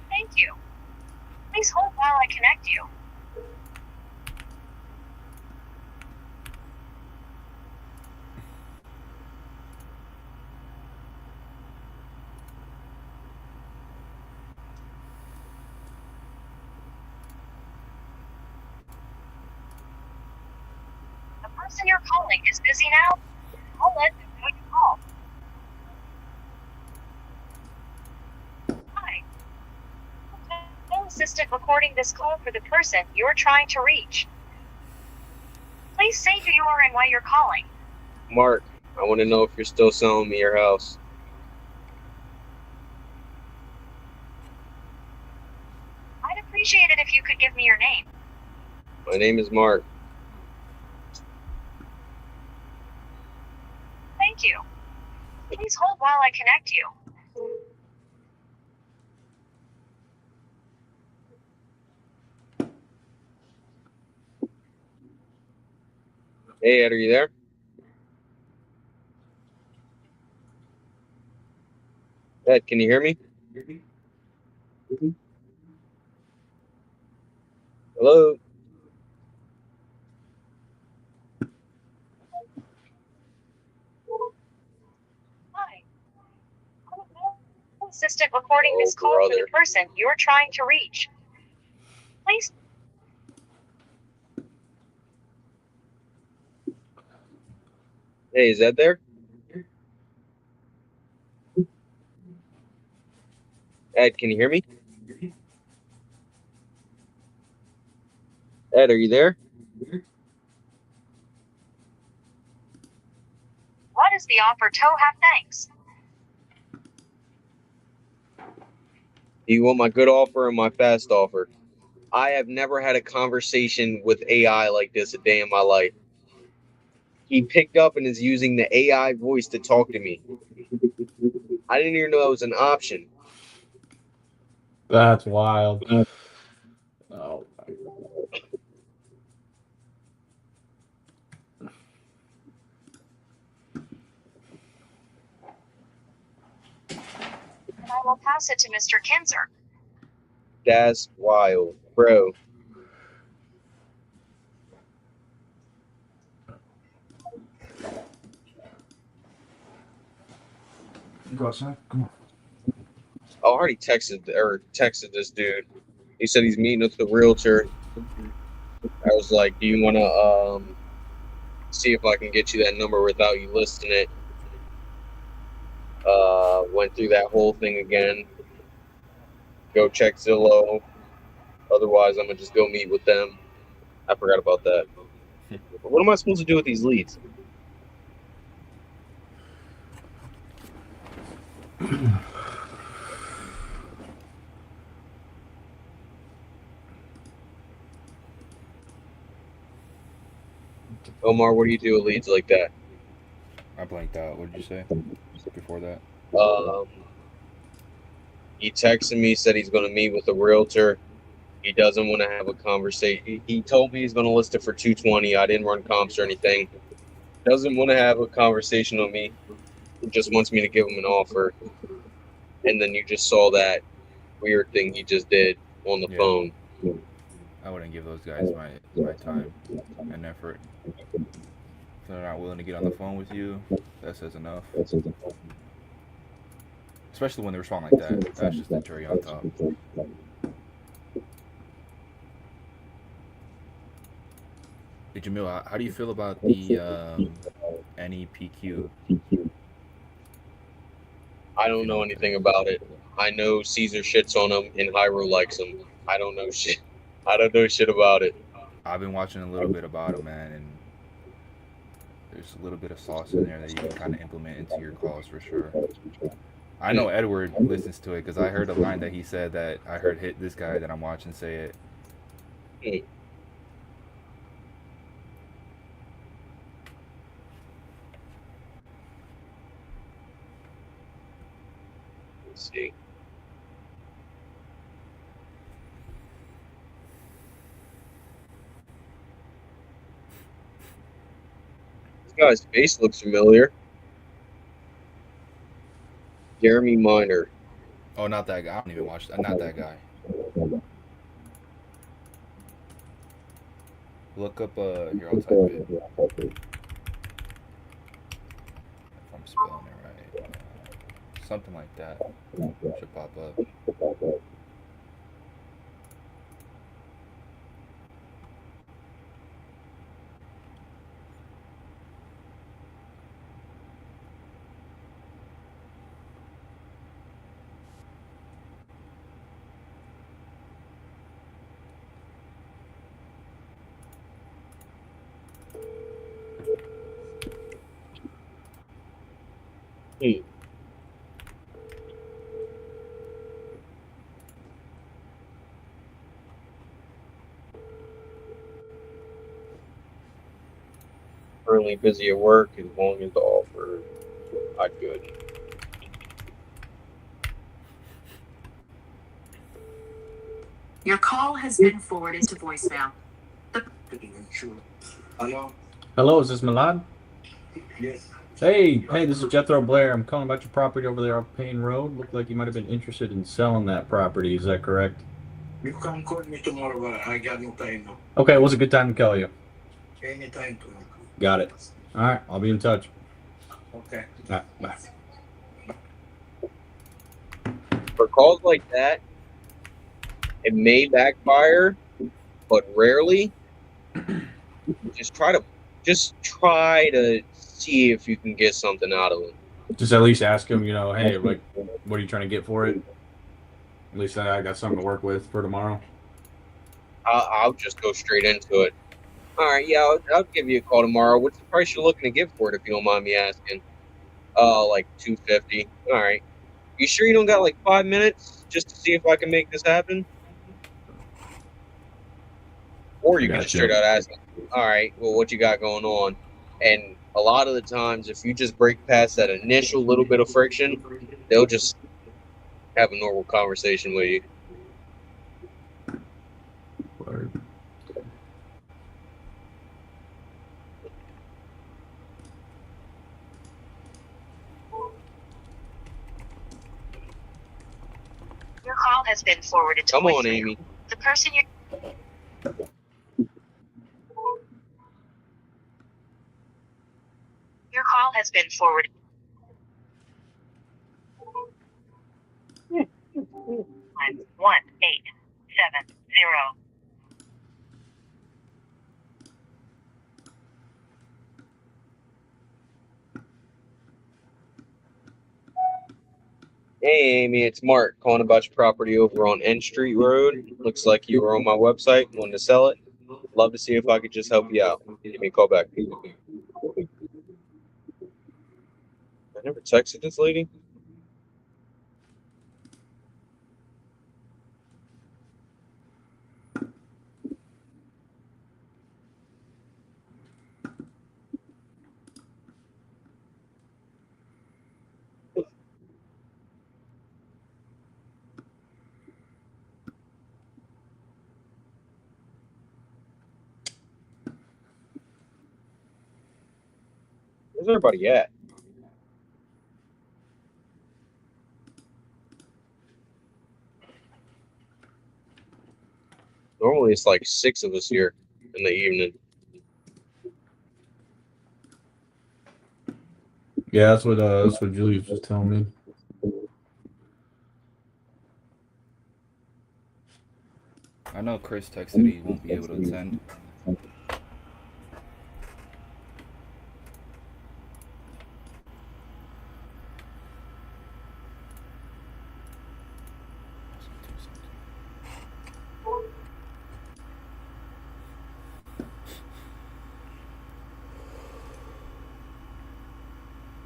Thank you. Please hold while I connect you. person you're calling is busy now. I'll let them know you called. Hi. Phone assistant recording this call for the person you're trying to reach. Please say who you are and why you're calling. Mark, I want to know if you're still selling me your house. I'd appreciate it if you could give me your name. My name is Mark. Thank you. Please hold while I connect you. Hey, Ed, are you there? Ed, can you hear me? Hello? Hi. Phone assistant recording this call for the person you're trying to reach. Please. Hey, is Ed there? Ed, can you hear me? Ed, are you there? What is the offer to have thanks? Do you want my good offer or my fast offer? I have never had a conversation with AI like this a day in my life. He picked up and is using the AI voice to talk to me. I didn't even know that was an option. That's wild. Oh, And I will pass it to Mr. Kinzer. That's wild, bro. go outside. Come on. I already texted this dude. He said he's meeting with the realtor. I was like, "Do you want to see if I can get you that number without you listing it?" Went through that whole thing again. Go check Zillow. Otherwise, I'm gonna just go meet with them. I forgot about that. What am I supposed to do with these leads? Omar, what do you do with leads like that? I blanked out. What did you say before that? He texted me, said he's going to meet with a realtor. He doesn't want to have a conversation. He told me he's going to list it for 220. I didn't run comps or anything. Doesn't want to have a conversation with me. He just wants me to give him an offer. And then you just saw that weird thing he just did on the phone. I wouldn't give those guys my time and effort. If they're not willing to get on the phone with you, that says enough. Especially when they respond like that. That's just the cherry on top. Hey, Jamil, how do you feel about the NEPQ? I don't know anything about it. I know Caesar shits on him and Hyro likes him. I don't know shit. I don't know shit about it. I've been watching a little bit about him, man, and there's a little bit of sauce in there that you can kind of implement into your calls for sure. I know Edward listens to it because I heard a line that he said that I heard hit this guy that I'm watching say it. Let's see. This guy's face looks familiar. Jeremy Miner. Oh, not that guy. I don't even watch that. Not that guy. Look up, here, I'll type it. If I'm spelling it right. Something like that should pop up. Hmm. Currently busy at work as long as the offer. I could. Your call has been forwarded to voicemail. Hello? Hello, is this Milad? Yes. Hey, this is Jethro Blair. I'm calling about your property over there off Payne Road. Looked like you might have been interested in selling that property. Is that correct? You can call me tomorrow, but I got no time now. Okay, what's a good time to call you? Anytime tomorrow. Got it. All right, I'll be in touch. Okay. All right, bye. For calls like that, it may backfire, but rarely. Just try to see if you can get something out of them. Just at least ask him, hey, like, what are you trying to get for it? At least I got something to work with for tomorrow. I'll just go straight into it. All right, yeah, I'll give you a call tomorrow. What's the price you're looking to give for it, if you don't mind me asking? Like $250. All right. You sure you don't got like 5 minutes just to see if I can make this happen? Or you can just straight out ask them, all right, well, what you got going on? And a lot of the times, if you just break past that initial little bit of friction, they'll just have a normal conversation with you. Word. Your call has been forwarded to Come on, voicemail. Amy. The person you Your call has been forwarded. 1870. Hey, Amy, it's Mark calling about your property over on N Street Road. Looks like you were on my website, wanting to sell it. Love to see if I could just help you out. Give me a call back. I never texted this lady. Where's everybody at? Normally it's like 6 of us here in the evening. Yeah, that's what Julius was telling me. I know Chris texted he won't be able to attend.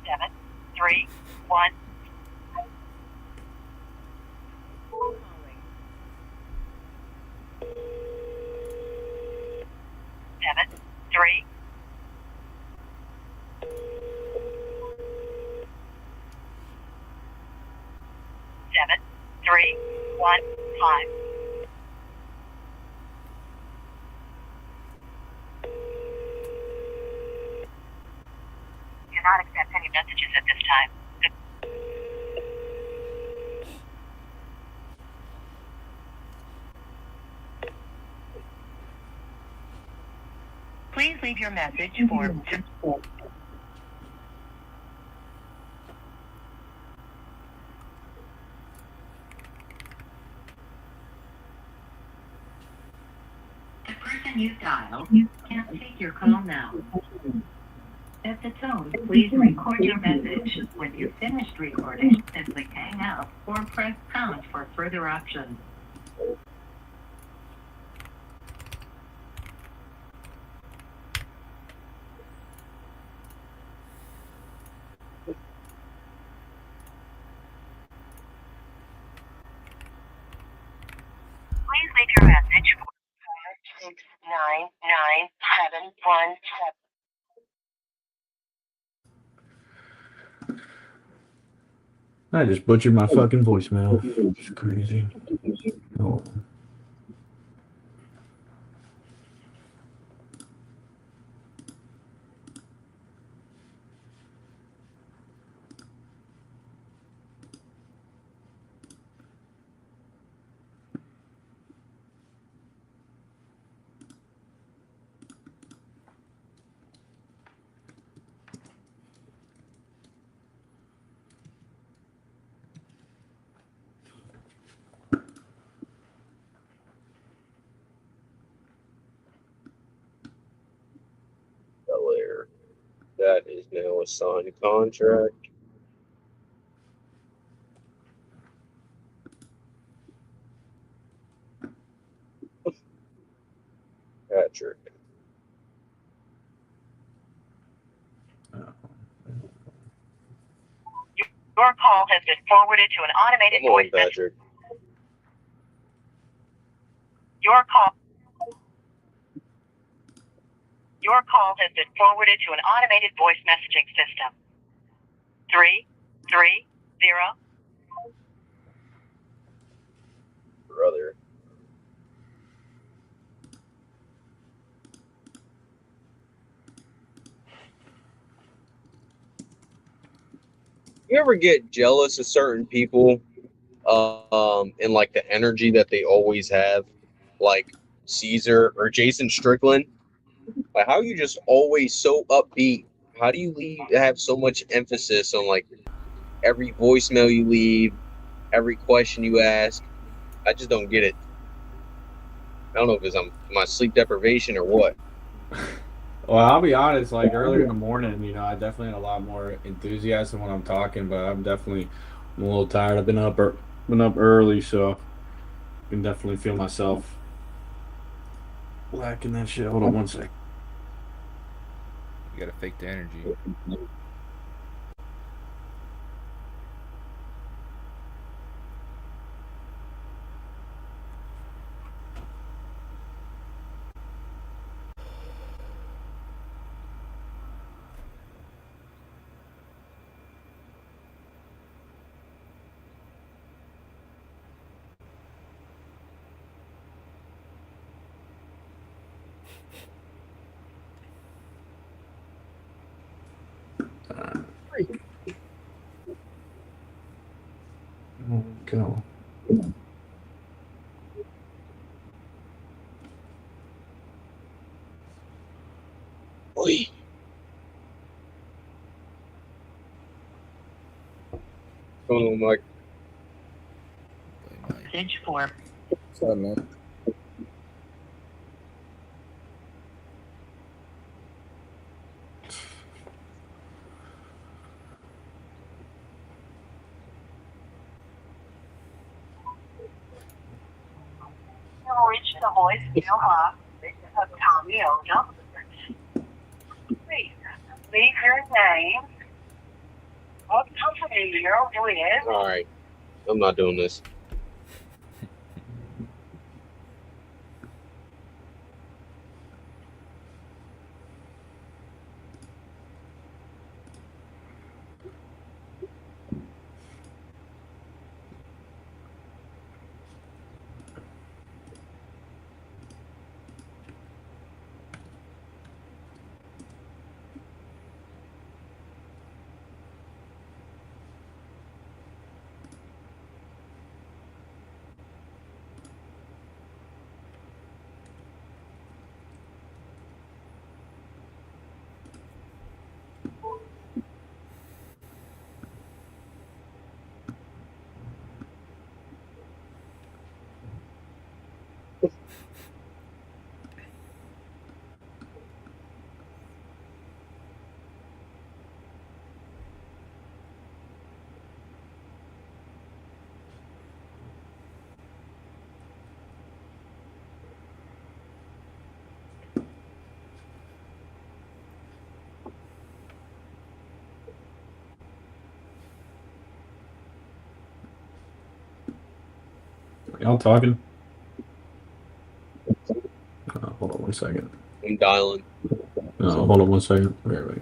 Seven, three, one. Seven, three. Seven, three, one, five. Do not accept any messages at this time. Please leave your message for The person you dialed can't take your call now. At the tone, please record your message. When you've finished recording, simply hang up or press pound for further options. 99717. I just butchered my fucking voicemail. It's crazy. Oh. Belair. That is now a signed contract. Patrick. Your call has been forwarded to an automated Come on, voice message. Patrick. Your call has been forwarded to an automated voice messaging system. 330. Brother. You ever get jealous of certain people, and like the energy that they always have, like Caesar or Jason Strickland? Like, how are you just always so upbeat? How do you have so much emphasis on like every voicemail you leave, every question you ask? I just don't get it. I don't know if it's my sleep deprivation or what. Well, I'll be honest, like earlier in the morning, you know, I definitely had a lot more enthusiasm when I'm talking, but I'm a little tired. I've been up early, so I can definitely feel myself lacking that shit. Hold on one sec. You gotta fake the energy. Go. Oi. Going on, Mike. Message for What's up, man? You'll reach the voicemail box of Tommy Oda. Please leave your name, what company you're with. All right, I'm not doing this. Y'all talking? Hold on one second. I'm dialing. Hold on 1 second. Wait.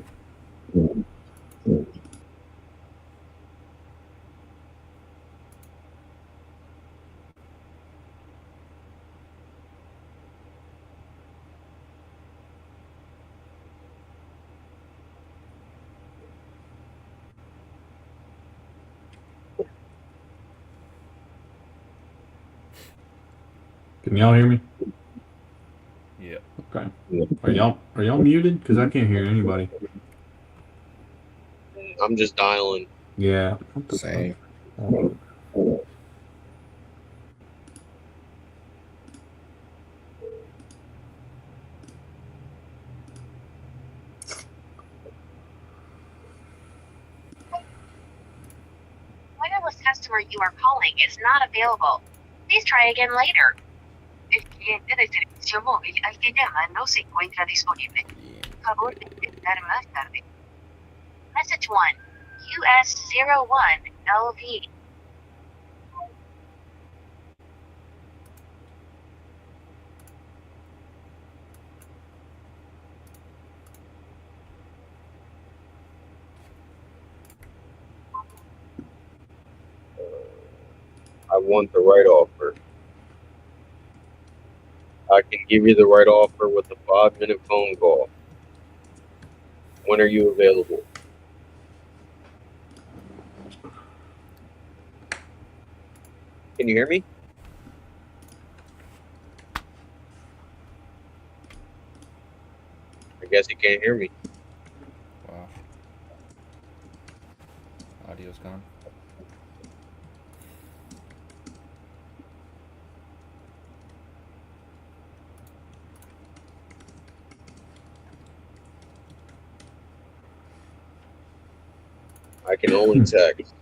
Can y'all hear me? Yeah. Okay. Are y'all muted? Because I can't hear anybody. I'm just dialing. Yeah. What the Same. fuck? Wireless customer you are calling is not available. Please try again later. El cliente del servicio móvil al que llama no se encuentra disponible. Por favor, intentar más tarde. Message 1. US01 LV. I want the right offer. I can give you the right offer with a 5-minute phone call. When are you available? Can you hear me? I guess you can't hear me. Wow. Audio's gone. I can only text.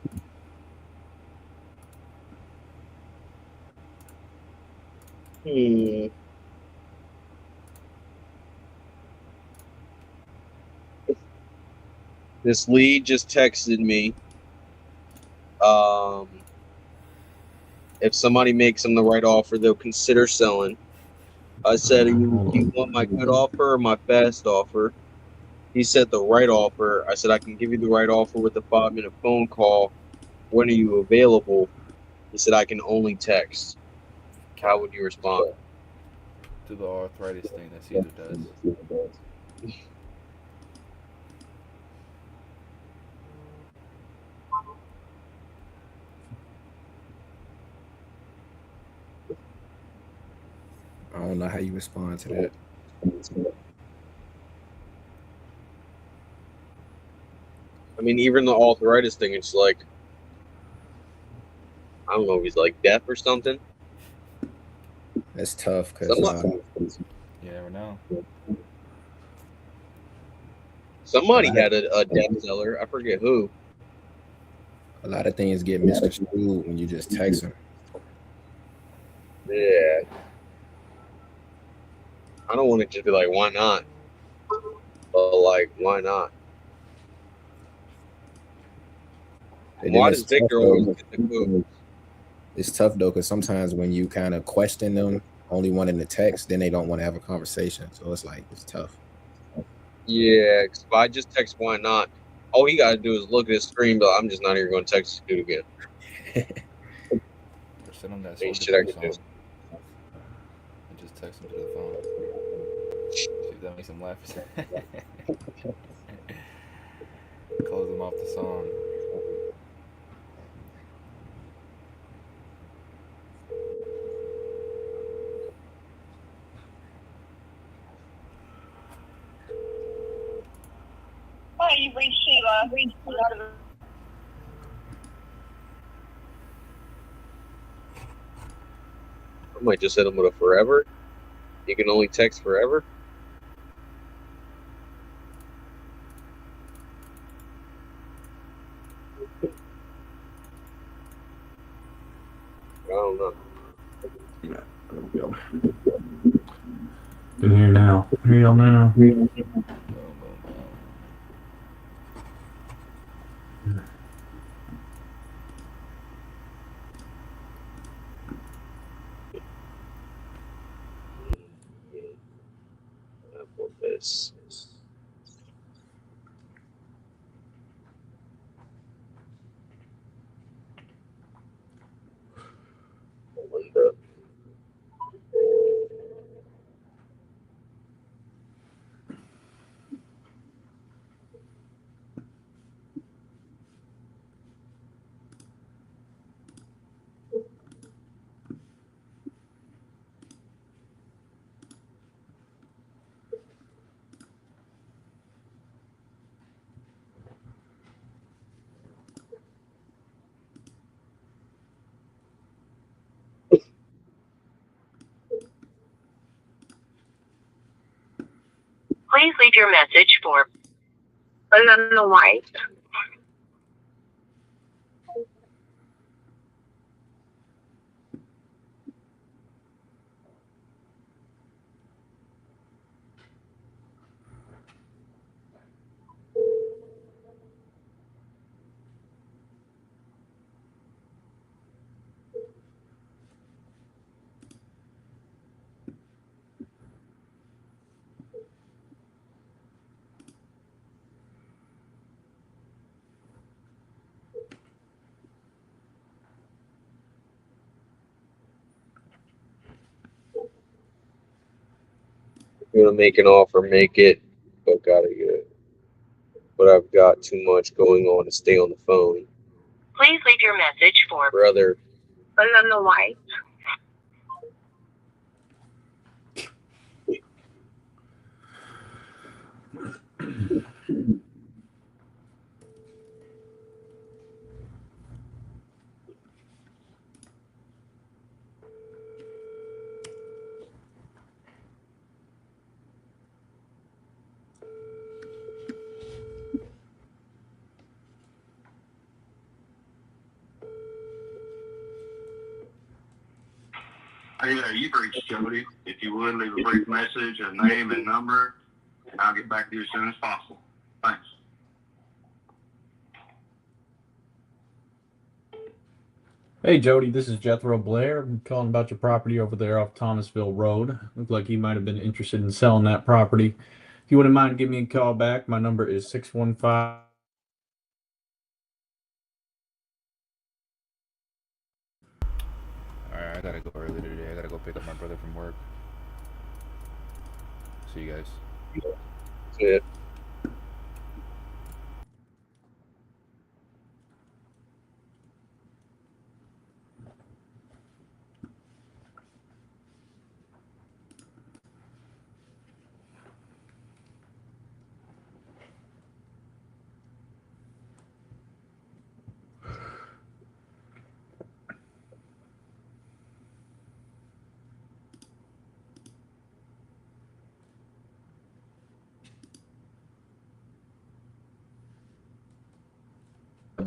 This lead just texted me. If somebody makes them the right offer, they'll consider selling. I said, you want my good offer or my best offer? He said the right offer. I said, I can give you the right offer with a 5-minute phone call. When are you available? He said, I can only text. How would you respond? Do the arthritis thing that Caesar does. I don't know how you respond to that. I mean, even the arthritis thing, it's like, I don't know if he's like deaf or something. That's tough because You never know. Somebody had a deaf seller. I forget who. a lot of things get misconstrued when you just text them. Yeah. I don't want to just be like, why not? But like, why not? And Why then does Victor always get the food? It's tough though, because sometimes when you kind of question them, only wanting to text, then they don't want to have a conversation. So it's like, it's tough. Yeah, 'cause if I just text why not, all he got to do is look at his screen, but I'm just not even going to text this dude again. Or send him that Ain't Soulja shit I Boy can do. song. And just text him to the phone. See if that makes him laugh. Close him off the song. Hi, you reached Sheila. I might just hit him with a forever. You can only text forever. I don't know. Yeah, there we go. Can hear now. Hear y'all now. Boom, boom, boom. Please leave your message for Elena White. If you're gonna make an offer, make it. But gotta get. But I've got too much going on to stay on the phone. Please leave your message for Brother. Elena White. Hey, you've reached Jody. If you would, leave a brief message, a name and number, and I'll get back to you as soon as possible. Thanks. Hey Jody, this is Jethro Blair. I'm calling about your property over there off Thomasville Road. Looked like you might have been interested in selling that property. If you wouldn't mind, give me a call back. My number is 615. Alright, I gotta go early today. I gotta go pick up my brother from work. See you guys. That's it.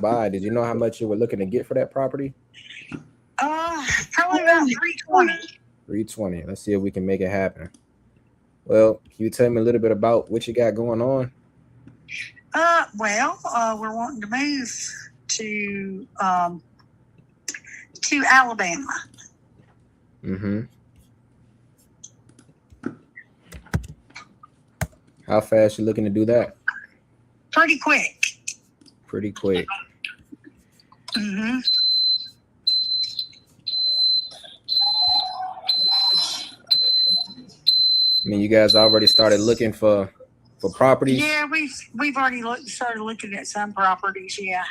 Buy. Did you know how much you were looking to get for that property? Probably about 320. 320. Let's see if we can make it happen. Well, can you tell me a little bit about what you got going on? We're wanting to move to Alabama. Mm-hmm. How fast you looking to do that? Pretty quick. Pretty quick. Mm-hmm. I mean, you guys already started looking for properties? Yeah, we've already started looking at some properties, yeah.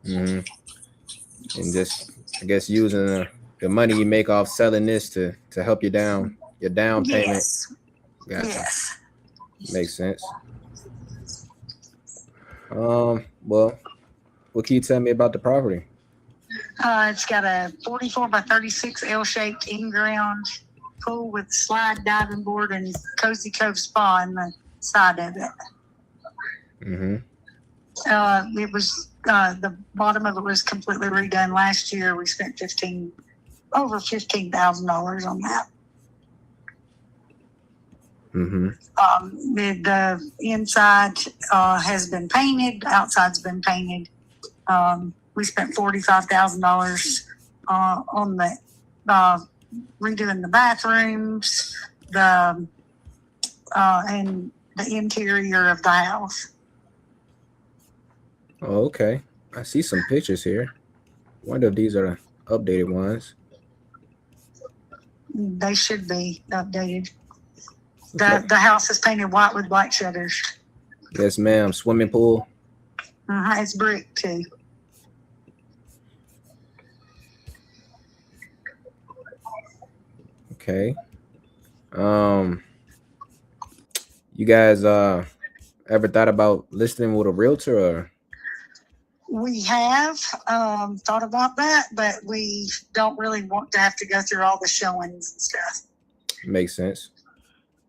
Mm-hmm. And just, I guess, using the money you make off selling this to help you down your down payment. Yes. Gotcha. Yes. Makes sense. Well, what can you tell me about the property? It's got a 44 by 36 L-shaped in-ground pool with slide diving board and Cozy Cove spa on the side of it. Mm-hmm. It was the bottom of it was completely redone last year. We spent over $15,000 on that. Mm-hmm. The inside has been painted. Outside's been painted. We spent $45,000 on the redoing the bathrooms, and the interior of the house. Oh, okay. I see some pictures here. Wonder if these are the updated ones. They should be updated. The house is painted white with black shutters. Yes, ma'am. Swimming pool. It's brick too. Okay. You guys ever thought about listing with a realtor? Or? We have thought about that, but we don't really want to have to go through all the showings and stuff. Makes sense.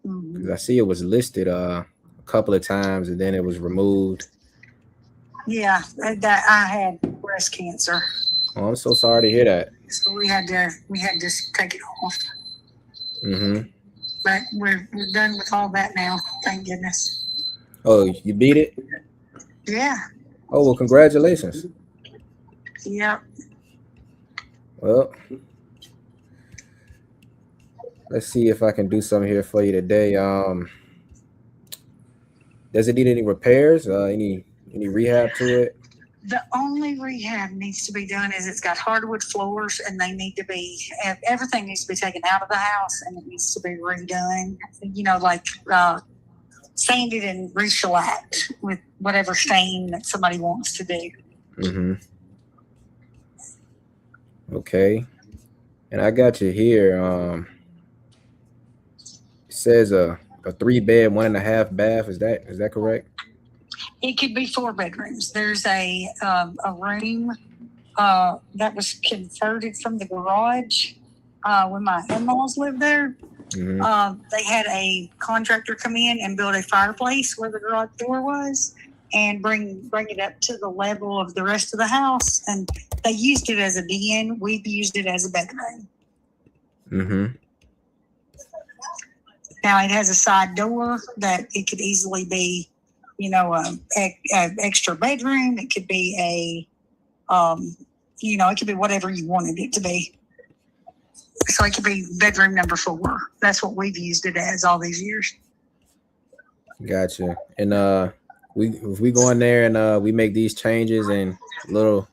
'Cause I see it was listed a couple of times and then it was removed. Yeah, that I had breast cancer, Oh, I'm so sorry to hear that. so we had to take it off. Mm-hmm. But we're done with all that now. Thank goodness. Oh, you beat it? Yeah. Oh, well, congratulations. Yep. Well, let's see if I can do something here for you today. Does it need any repairs? Any rehab to it? The only rehab needs to be done is it's got hardwood floors, and they need to be everything needs to be taken out of the house, and it needs to be redone. You know, like sanded and re-shellacked with whatever stain that somebody wants to do. Mm-hmm. Okay, and I got you here. It says a 3-bed, 1.5 bath. Is that correct? It could be 4 bedrooms. There's a room that was converted from the garage when my in-laws lived there. Mm-hmm. They had a contractor come in and build a fireplace where the garage door was, and bring it up to the level of the rest of the house. And they used it as a den. We've used it as a bedroom. Mm-hmm. Now it has a side door that it could easily be, you know, a extra bedroom. It could be you know, it could be whatever you wanted it to be. So it could be bedroom number 4. That's what we've used it as all these years. Gotcha. And if we go in there and we make these changes and little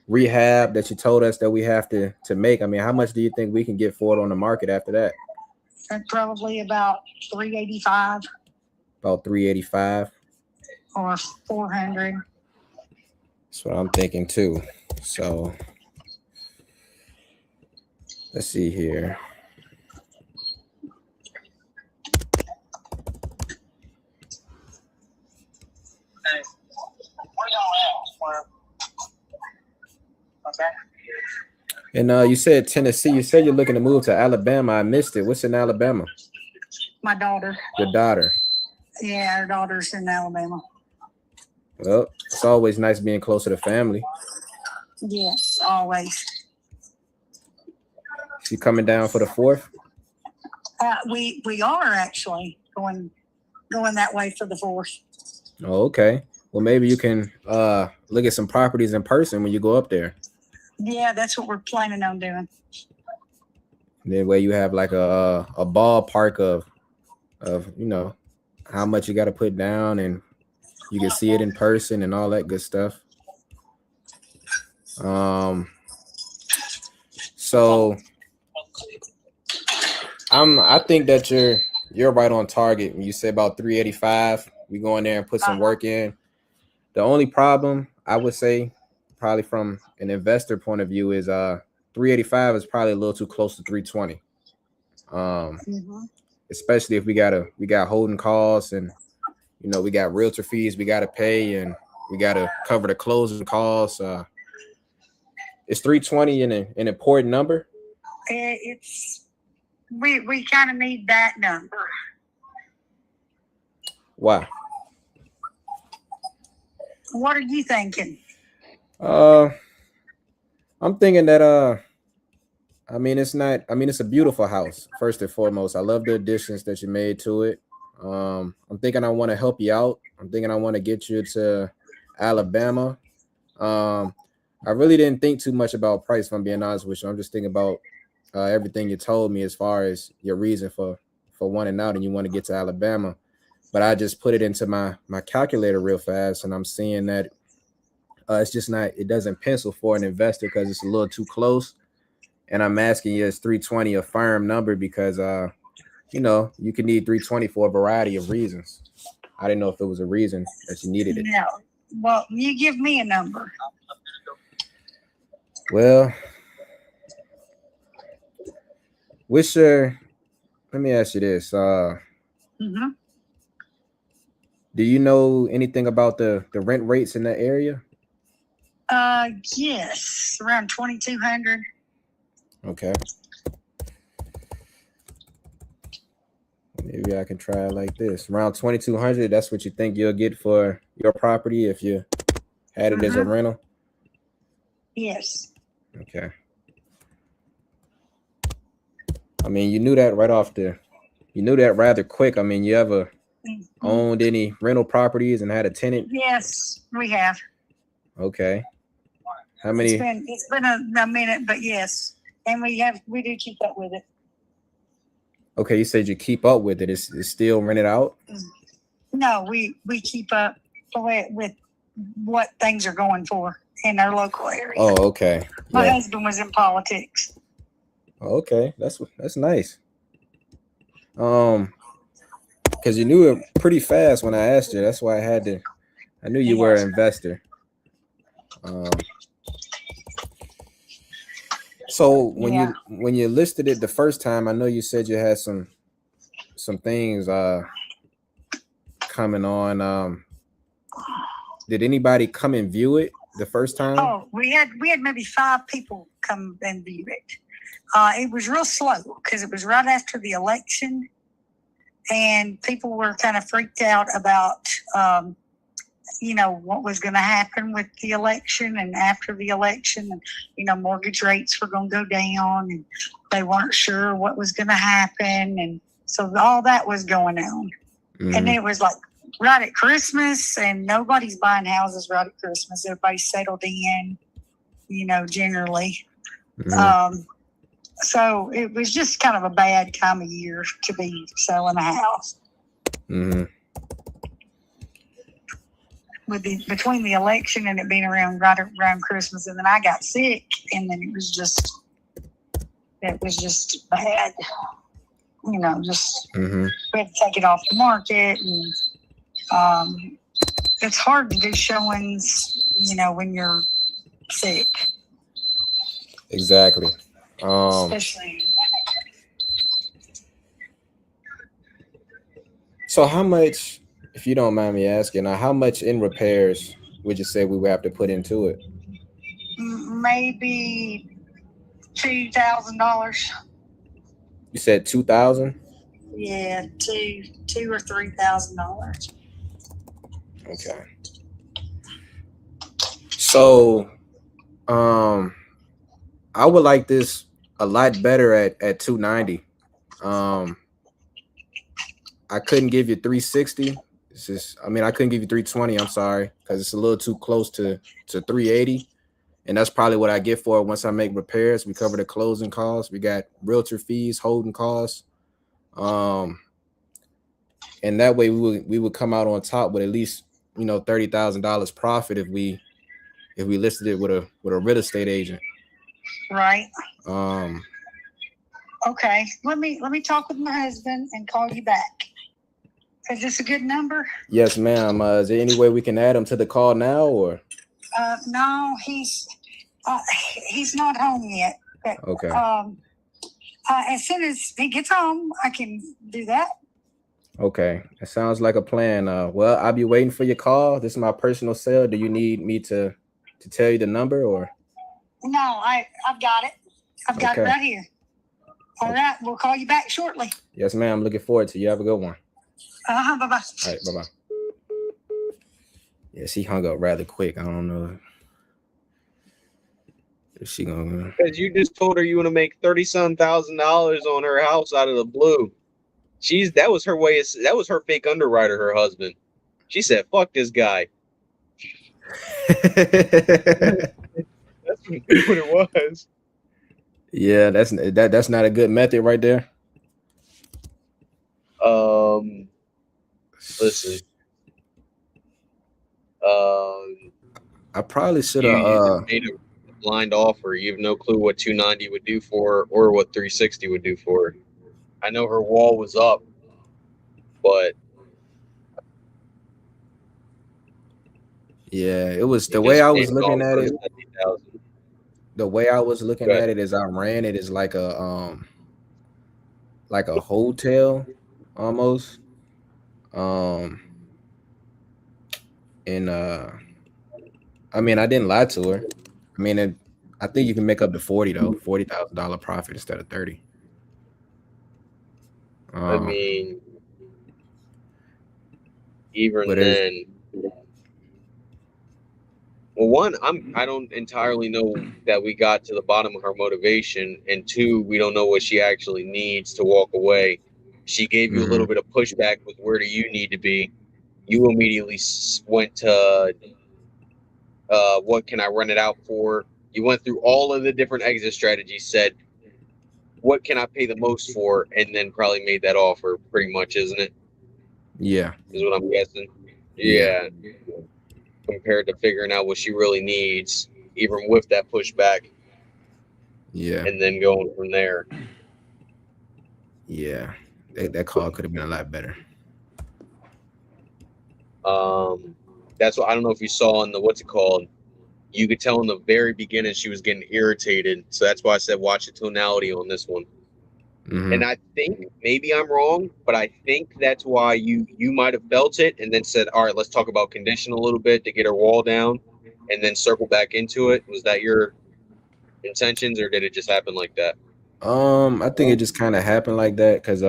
rehab that you told us that we have to make, I mean, how much do you think we can get for it on the market after that? Probably about $385 About $385. or $400. That's what I'm thinking too. So let's see here. And you said Tennessee. You said you're looking to move to Alabama. I missed it. What's in Alabama? My daughter. Your daughter. Yeah, our daughter's in Alabama. Well, it's always nice being closer to family. Yes, always. She coming down for the 4th? We are actually going that way for the 4th. Oh, okay. Well, maybe you can look at some properties in person when you go up there. Yeah, that's what we're planning on doing. That way you have like a ballpark of you know how much you got to put down, and you can see it in person and all that good stuff. So I think that you're right on target when you say about 385. We go in there and put some work in. The only problem I would say, probably from an investor point of view, is 385 is probably a little too close to 320. Especially if we got holding costs, and you know we got realtor fees we got to pay, and we got to cover the closing costs. Is 320 an important number? It's we kind of need that number. Why? What are you thinking? I'm thinking that it's a beautiful house, first and foremost. I love the additions that you made to it. I'm thinking I want to help you out. I'm thinking I want to get you to Alabama. I really didn't think too much about price, if I'm being honest with you. I'm just thinking about everything you told me as far as your reason for wanting out and you want to get to Alabama. But I just put it into my calculator real fast, and I'm seeing that it's just not, it doesn't pencil for an investor because it's a little too close. And I'm asking you, is 320 a firm number? Because you know, you can need 320 for a variety of reasons. I didn't know if it was a reason that you needed it. No. Well, you give me a number. Well, let me ask you this. Do you know anything about the rent rates in that area? Yes, around 2,200. Okay. Let Maybe I can try it like this. Around 2,200. That's what you think you'll get for your property if you had it as a rental. Yes. Okay. I mean, you knew that right off the. You knew that rather quick. I mean, you ever owned any rental properties and had a tenant? Yes, we have. Okay. How many? It's been a minute, but yes, and we do keep up with it. Okay, you said you keep up with it. It's still rented out? No, we keep up with what things are going for in our local area. Oh, okay. My Yeah. husband was in politics. Okay, that's nice. Because you knew it pretty fast when I asked you. That's why I knew you were an investor. So when you listed it the first time, I know you said you had some things coming on. Did anybody come and view it the first time? Oh, we had maybe 5 people come and view it. It was real slow because it was right after the election, and people were kind of freaked out about what was going to happen with the election and after the election, and mortgage rates were going to go down, and they weren't sure what was going to happen, and so all that was going on. And then it was like right at Christmas, and nobody's buying houses right at Christmas. Everybody's settled in, generally. So it was just kind of a bad time of year to be selling a house. Between the election and it being right around Christmas, and then I got sick, and then it was just bad. We had to take it off the market, and it's hard to do showings, when you're sick. Exactly. Especially. So how much, if you don't mind me asking, how much in repairs would you say we would have to put into it? Maybe $2,000. You said 2,000? Yeah, $2,000 or $3,000. Okay. So, I would like this a lot better at 290. I couldn't give you 360. It's just, I couldn't give you 320. I'm sorry, because it's a little too close to 380, and that's probably what I get for it. Once I make repairs, we cover the closing costs. We got realtor fees, holding costs, and that way we would come out on top with at least $30,000 profit if we listed it with a real estate agent. Right. Okay. Let me talk with my husband and call you back. Is this a good number? Yes, ma'am. Is there any way we can add him to the call now, or? No, he's not home yet. But, okay. As soon as he gets home, I can do that. Okay. That sounds like a plan. Well, I'll be waiting for your call. This is my personal cell. Do you need me to tell you the number, or? No, I've got it. I've got it right here. All right. We'll call you back shortly. Yes, ma'am. Looking forward to you. Have a good one. Bye-bye. All right. Bye-bye. Yes, he hung up rather quick. I don't know if she gonna. Because you just told her you want to make $30,000 on her house out of the blue. That was her way. That was her fake underwriter, her husband. She said, "Fuck this guy." That's what it was. Yeah, that's not a good method right there. Listen. I probably should have made a blind offer. You have no clue what 290 would do for her or what 360 would do for her. I know her wall was up, but yeah, it was the way I was looking at it. The way I was looking at it is I ran it as like a hotel almost. And I didn't lie to her. I think you can make up to $40,000 profit instead of 30. even But it's- then, well, one, I don't entirely know that we got to the bottom of her motivation, and two, we don't know what she actually needs to walk away. She gave you a little bit of pushback with where do you need to be. You immediately went to what can I run it out for? You went through all of the different exit strategies, said what can I pay the most for, and then probably made that offer. Pretty much, isn't it? Yeah. Is what I'm guessing. Yeah. Yeah. Compared to figuring out what she really needs, even with that pushback, Yeah. and then going from there. Yeah. That call could have been a lot better. That's what I don't know if you saw in the what's it called. You could tell in the very beginning she was getting irritated, so that's why I said watch the tonality on this one. And I think maybe I'm wrong, but I think that's why you might have felt it and then said, all right, let's talk about condition a little bit to get her wall down, and then circle back into it. Was that your intentions, or did it just happen like that? I think it just kind of happened like that because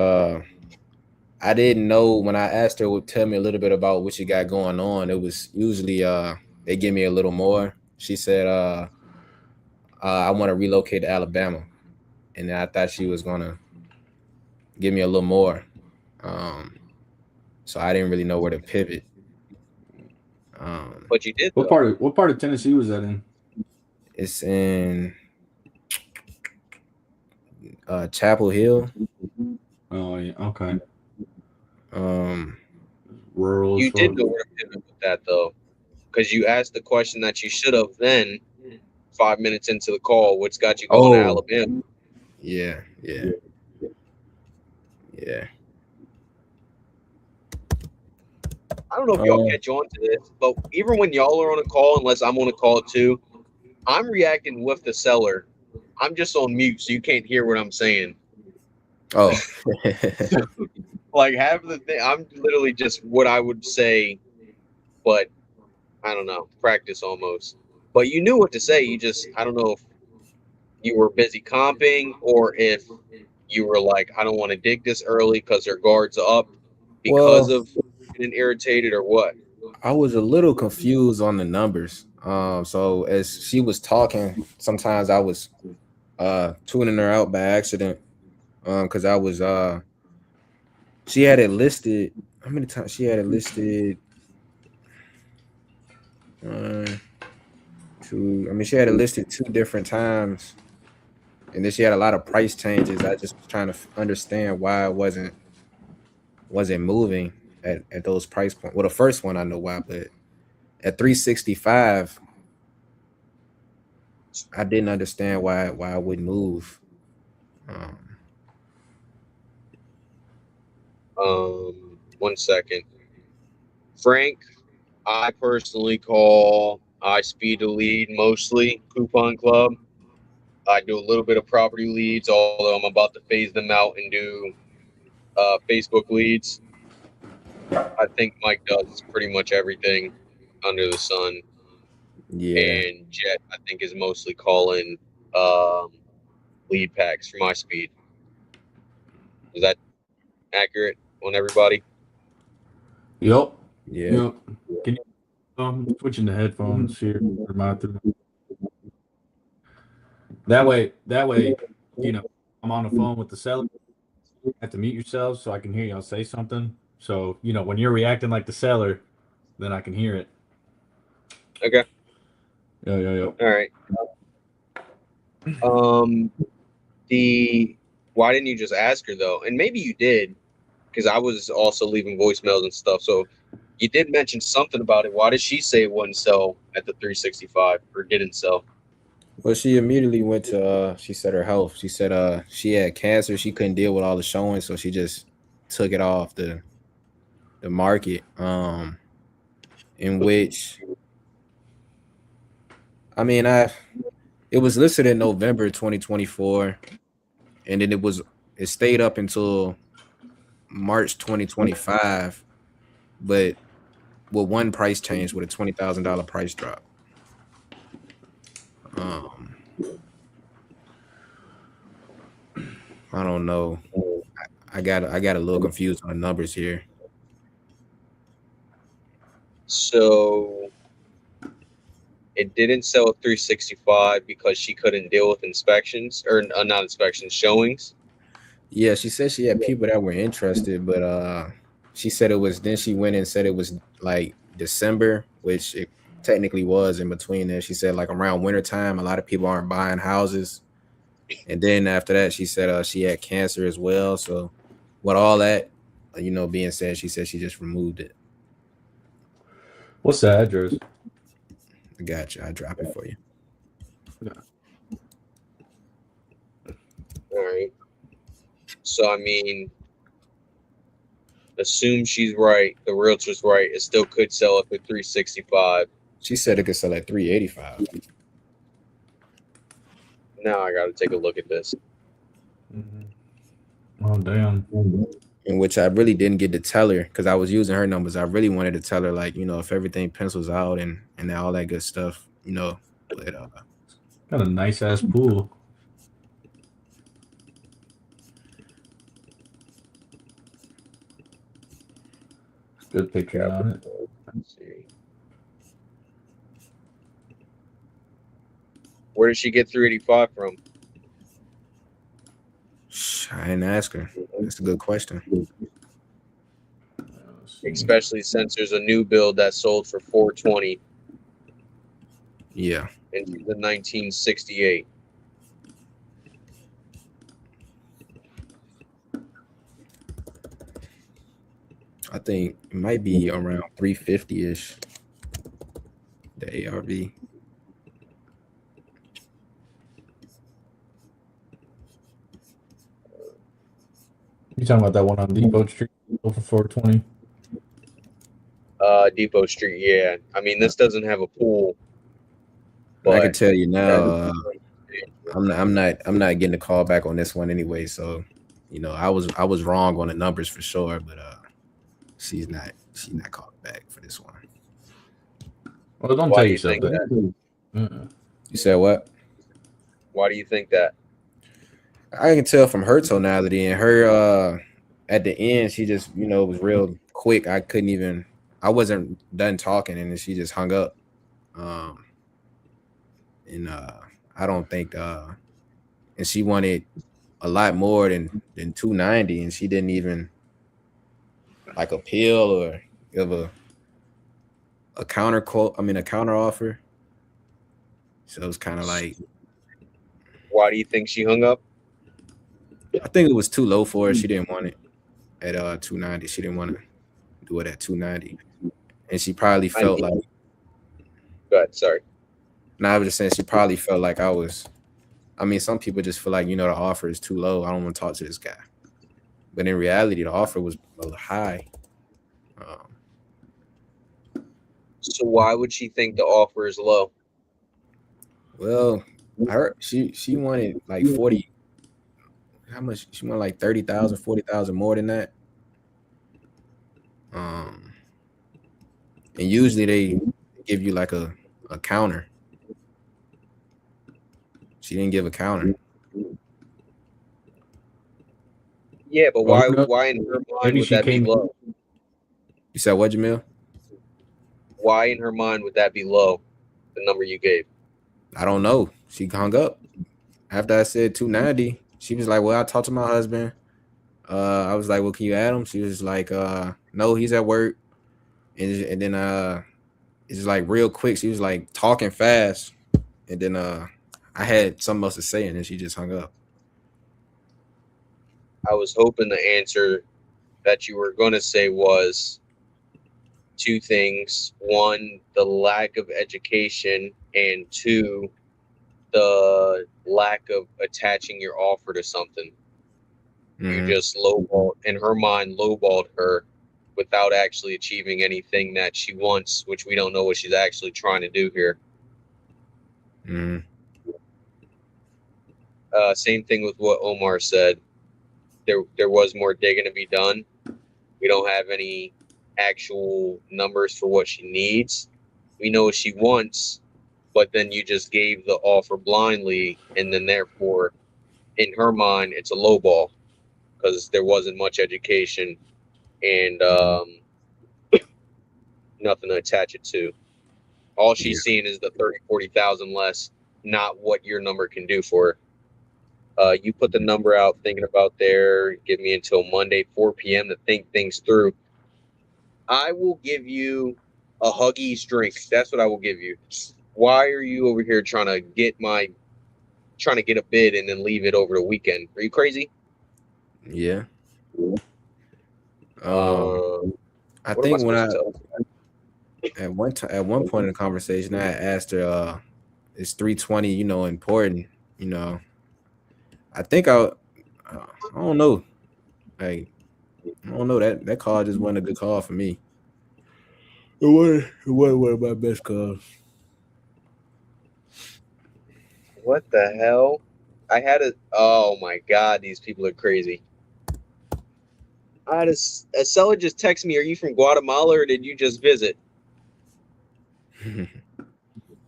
I didn't know when I asked her would tell me a little bit about what she got going on. It was usually they give me a little more. She said I want to relocate to Alabama, and then I thought she was gonna give me a little more. So I didn't really know where to pivot. But you did. What part of Tennessee was that in? It's in Chapel Hill. Oh yeah, okay. Rural. You did know where to pivot with that though, because you asked the question that you should have then 5 minutes into the call. What's got you going to Alabama? Yeah. I don't know if y'all catch on to this, but even when y'all are on a call, unless I'm on a call too, I'm reacting with the seller. I'm just on mute, so you can't hear what I'm saying. Oh. Like half of the thing, I'm literally just what I would say, but I don't know, practice almost. But you knew what to say. You just, I don't know if you were busy comping or if you were like, I don't want to dig this early because their guard's up because of getting irritated or what. I was a little confused on the numbers. So as she was talking, sometimes I was tuning her out by accident. Because I was she had it listed. How many times she had it listed? She had it listed 2 different times, and then she had a lot of price changes. I just was trying to understand why it wasn't moving at those price points. Well, the first one I know why, but at 365, I didn't understand why I wouldn't move. 1 second. Frank, I personally call iSpeed to lead, mostly Coupon Club. I do a little bit of property leads, although I'm about to phase them out and do Facebook leads. I think Mike does pretty much everything under the sun. Yeah. And Jet, I think, is mostly calling lead packs for iSpeed. Is that accurate on everybody? Yep. Yeah. Yep. Can you switching to headphones here? That way, I'm on the phone with the seller. You have to mute yourselves so I can hear y'all say something. So, when you're reacting like the seller, then I can hear it. Okay. Yeah. All right. Why didn't you just ask her though? And maybe you did, because I was also leaving voicemails and stuff. So you did mention something about it. Why did she say it wouldn't sell at the 365 or didn't sell? Well, she immediately went to she said her health. She said she had cancer. She couldn't deal with all the showing, so she just took it off the market. In which it was listed in November 2024, and then it stayed up until March 2025, but with one price change, with a $20,000 price drop. I don't know. I got a little confused on the numbers here. So it didn't sell at 365 because she couldn't deal with inspections or not inspections, showings. Yeah, she said she had people that were interested, but she said it was. Then she went and said it was like December, which it technically was in between there. She said like around wintertime, a lot of people aren't buying houses. And then after that, she said she had cancer as well. So with all that, being said, she said she just removed it. What's the address? I got you. I drop it for you. All right. So I mean, assume she's right. The realtor's right. It still could sell up at 365. She said it could sell at 385. Now I got to take a look at this. Oh damn. In which I really didn't get to tell her because I was using her numbers. I really wanted to tell her like, if everything pencils out and all that good stuff, but got a nice ass pool. Good picture on it. Let's see. Where did she get 385 from? I didn't ask her. That's a good question. Especially since there's a new build that sold for 420 Yeah. in the 1968. I think it might be around 350-ish. The ARV. You talking about that one on Depot Street over 420? Depot Street, yeah. I mean, this doesn't have a pool. But I can tell you now, I'm not getting a call back on this one anyway. So, I was wrong on the numbers for sure, but she's not calling back for this one. Well, don't Why tell do you yourself think that. You said what? Why do you think that? I can tell from her tonality and her at the end, she just, was real quick. I wasn't done talking and then she just hung up. I don't think and she wanted a lot more than 290 and she didn't even like appeal or give a counter quote. I mean a counter offer. So it was kind of like, why do you think she hung up? I think it was too low for her. She didn't want it at 290. She didn't want to do it at 290. And she probably felt like, go ahead, sorry. I was just saying she probably felt like some people just feel like, the offer is too low. I don't want to talk to this guy. But in reality, the offer was a little high. So why would she think the offer is low? Well, I heard she wanted like 40. How much? She wanted like 30,000, 40,000 more than that. And usually they give you like a counter. She didn't give a counter. Yeah, but why in her mind would that be low? You said what, Jamil? Why in her mind would that be low, the number you gave? I don't know. She hung up. After I said 290, she was like, well, I talked to my husband. I was like, well, can you add him? She was like, no, he's at work. And then it's just like real quick. She was like talking fast. And then I had something else to say, and then she just hung up. I was hoping the answer that you were going to say was two things. One, the lack of education, and two, the lack of attaching your offer to something. You just lowballed, in her mind, lowballed her without actually achieving anything that she wants, which we don't know what she's actually trying to do here. Same thing with what Omar said. There was more digging to be done. We don't have any actual numbers for what she needs. We know what she wants, but then you just gave the offer blindly, and then therefore, in her mind, it's a lowball because there wasn't much education, and nothing to attach it to. All she's seeing is the 30, 40,000 less, not what your number can do for her. You put the number out thinking about there, give me until Monday, 4 p.m. to think things through. I will give you a Huggies drink. That's what I will give you. Why are you over here trying to get a bid and then leave it over the weekend? Are you crazy? Yeah. I what think am when supposed to tell at one point in the conversation, I asked her, "Is 320, important?" I think I don't know. Like, I don't know, that call just wasn't a good call for me. It wasn't one of my best calls. What the hell? Oh my God, these people are crazy. I had a seller just text me, "Are you from Guatemala or did you just visit?"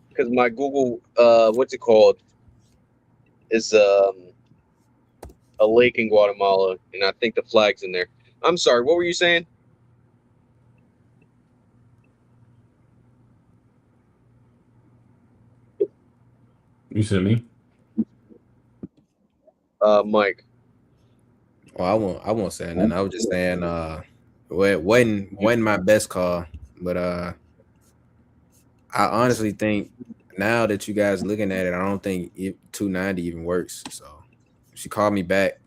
Because my Google, what's it called? Is a lake in Guatemala, and I think the flag's in there. I'm sorry, what were you saying? You said me? Mike. Well, I won't say nothing. I was just saying, well, it wasn't my best call, but I honestly think now that you guys looking at it, I don't think 290 even works. So if she called me back,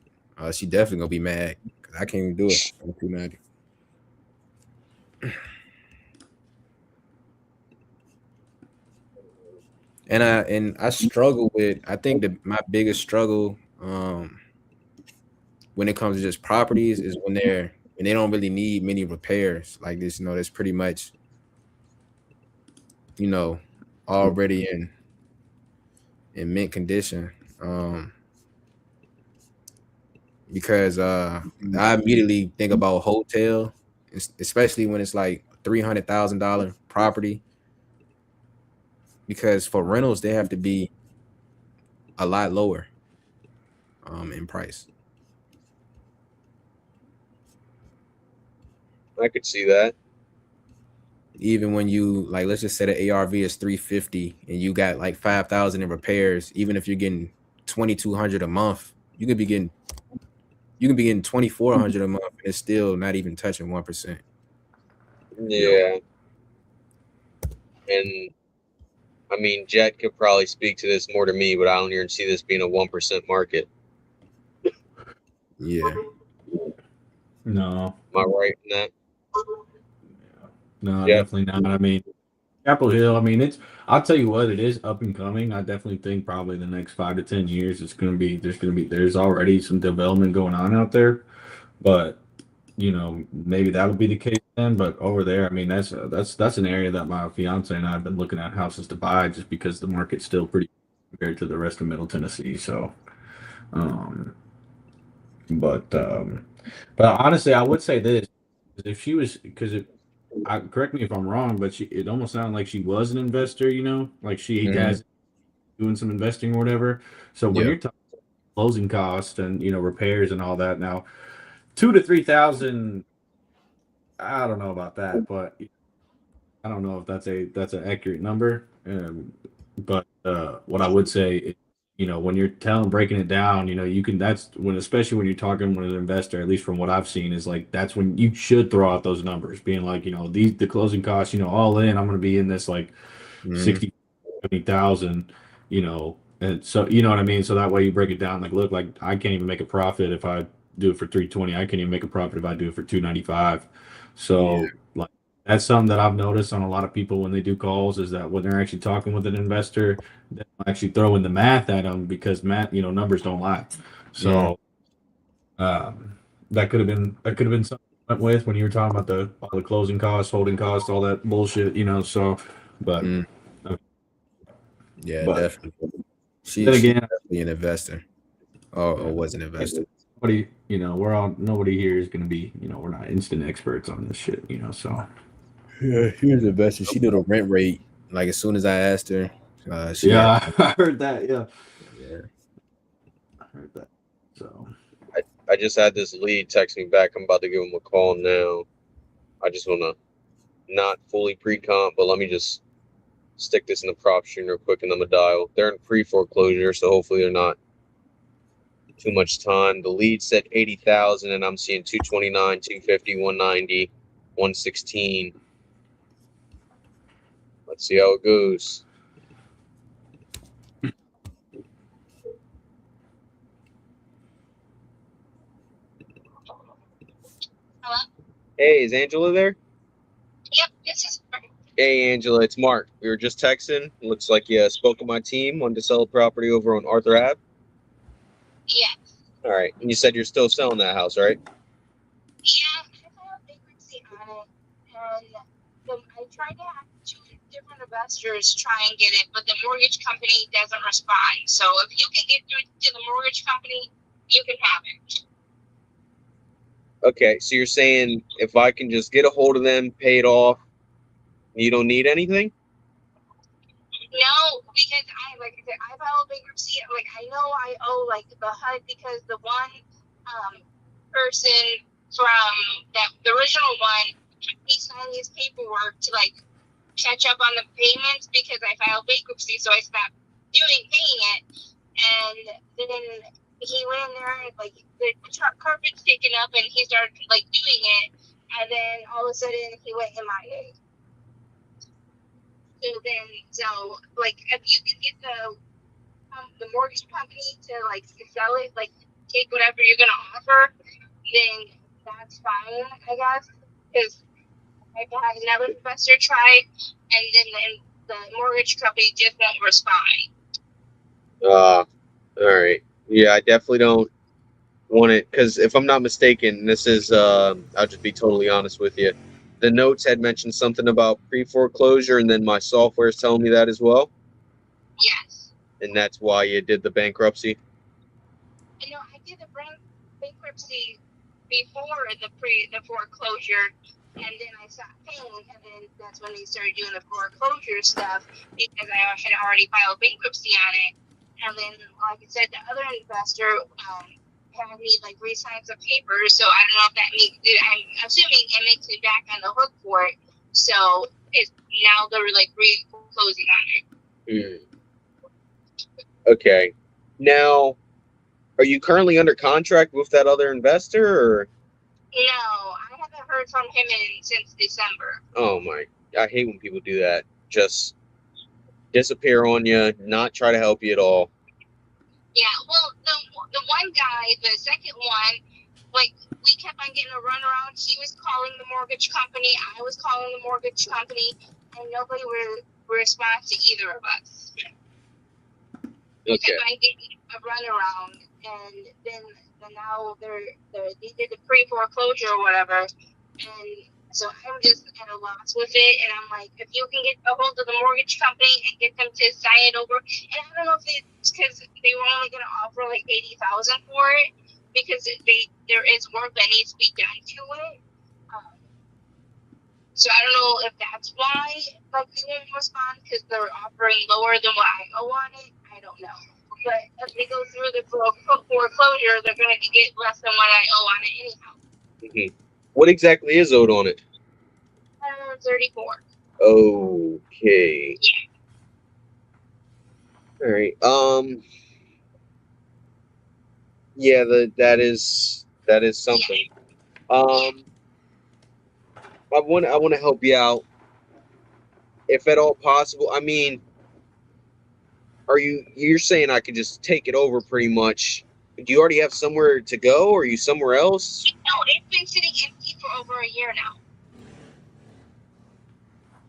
she definitely gonna be mad because I can't even do it on 290. And I struggle with. I think that my biggest struggle, when it comes to just properties, is when they don't really need many repairs like this. That's pretty much, already in mint condition. Because I immediately think about hotel, especially when it's like $300,000 property. Because for rentals, they have to be a lot lower in price. I could see that. Even when you, like, let's just say the ARV is 350 and you got like 5,000 in repairs, even if you're getting 2,200 a month, you could be getting 2,400 a month and it's still not even touching 1%. Yeah. And I mean, Jet could probably speak to this more to me, but I don't even see this being a 1% market. Yeah. No. Am I right in that? No, Yeah. definitely not. I mean, Chapel Hill, I mean, I'll tell you what, it is up and coming. I definitely think probably the next 5 to 10 years, there's already some development going on out there, but maybe that'll be the case then. But over there, I mean, that's an area that my fiance and I have been looking at houses to buy just because the market's still pretty compared to the rest of Middle Tennessee. So, but honestly, I would say this: if she was, correct me if I'm wrong, but it almost sounded like she was an investor. Like she has doing some investing or whatever. So when you're talking closing costs and repairs and all that, now 2,000 to 3,000, I don't know about that, but I don't know if that's an accurate number. But what I would say, when you're breaking it down, you can. That's when, especially when you're talking with an investor, at least from what I've seen, is like that's when you should throw out those numbers, being like, the closing costs, all in, I'm going to be in this like 60, 70,000, and so you know what I mean. So that way you break it down. Like, look, like I can't even make a profit if I do it for 320. I can't even make a profit if I do it for 295. So like that's something that I've noticed on a lot of people when they do calls, is that when they're actually talking with an investor, they'll actually throw in the math at them, because math, numbers don't lie. So that could have been something I went with when you were talking about all the closing costs, holding costs, all that bullshit, so but definitely. She's definitely an investor, or was an investor. Nobody here is going to be, we're not instant experts on this shit, so. Yeah, she was an investor. She knew the rent rate, like, as soon as I asked her. I heard that. Yeah. I heard that. So. I just had this lead text me back. I'm about to give him a call now. I just want to not fully pre-comp, but let me just stick this in the prop stream real quick and then the dial. They're in pre-foreclosure, so hopefully they're not too much time. The lead said 80,000, and I'm seeing 229, 250, 190, 116. Let's see how it goes. Hello? Hey, is Angela there? Yep, this is Hey, Angela, it's Mark. We were just texting. Looks like you spoke with my team. Wanted to sell a property over on Arthur Ave. Yeah. All right. And you said you're still selling that house, right? Yeah, I filed bankruptcy on it, and I tried to have 2 different investors try and get it, but the mortgage company doesn't respond. So if you can get through to the mortgage company, you can have it. Okay. So you're saying if I can just get a hold of them, pay it off, you don't need anything? No, because like I said, I filed bankruptcy. Like I know I owe like the HUD because the one person from the original one, he signed his paperwork to like catch up on the payments because I filed bankruptcy, so I stopped paying it, and then he went in there and like the carpet's taken up, and he started like doing it, and then all of a sudden he went MIA. So like if you can get the mortgage company to like sell it, like take whatever you're gonna offer, then that's fine, I guess. Because I had another investor try, and then the mortgage company just won't respond. All right. Yeah, I definitely don't want it because if I'm not mistaken, this is I'll just be totally honest with you. The notes had mentioned something about pre-foreclosure, and then my software is telling me that as well. Yes. And that's why you did the bankruptcy. You know, I did the bankruptcy before the foreclosure, and then I stopped paying, and then that's when they started doing the foreclosure stuff because I had already filed bankruptcy on it. And then, like I said, the other investor had me like re-sign some papers, so I don't know if that makes it. I'm assuming it makes me back on the hook for it. So it's now they're like re-closing on it. Okay. Now, are you currently under contract with that other investor, or? No, I haven't heard from him since December. Oh my! I hate when people do that. Just disappear on you, not try to help you at all. Yeah, well, the one guy, the second one, like we kept on getting a runaround. He was calling the mortgage company, I was calling the mortgage company, and nobody would respond to either of us. We kept on getting a runaround, and then now they did the pre-foreclosure or whatever, and so I'm just at a loss with it, and I'm like, if you can get a hold of the mortgage company and get them to sign it over, and I don't know if it's because they were only going to offer like $80,000 for it, because there is work that needs to be done to it. So I don't know if that's why like they didn't respond because they're offering lower than what I owe on it. I don't know, but if they go through the foreclosure, they're going to get less than what I owe on it anyhow. Mm-hmm. What exactly is owed on it? 34. Okay. Yeah. All right. Yeah, that is something. I want to help you out, if at all possible. I mean, you're saying I could just take it over pretty much? Do you already have somewhere to go, or are you somewhere else? No, it's been sitting empty for over a year now.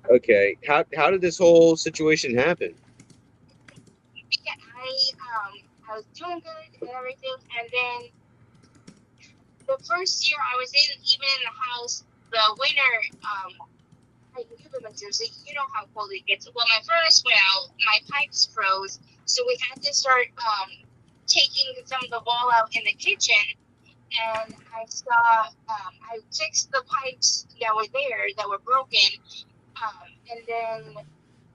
Okay. How did this whole situation happen? Because I was doing good and everything, and then the first year I was even in the house, the winter, I live in Jersey, you know how cold it gets. Well, my furnace went out, my pipes froze, so we had to start taking some of the wall out in the kitchen, and I saw, I fixed the pipes that were there, that were broken, and then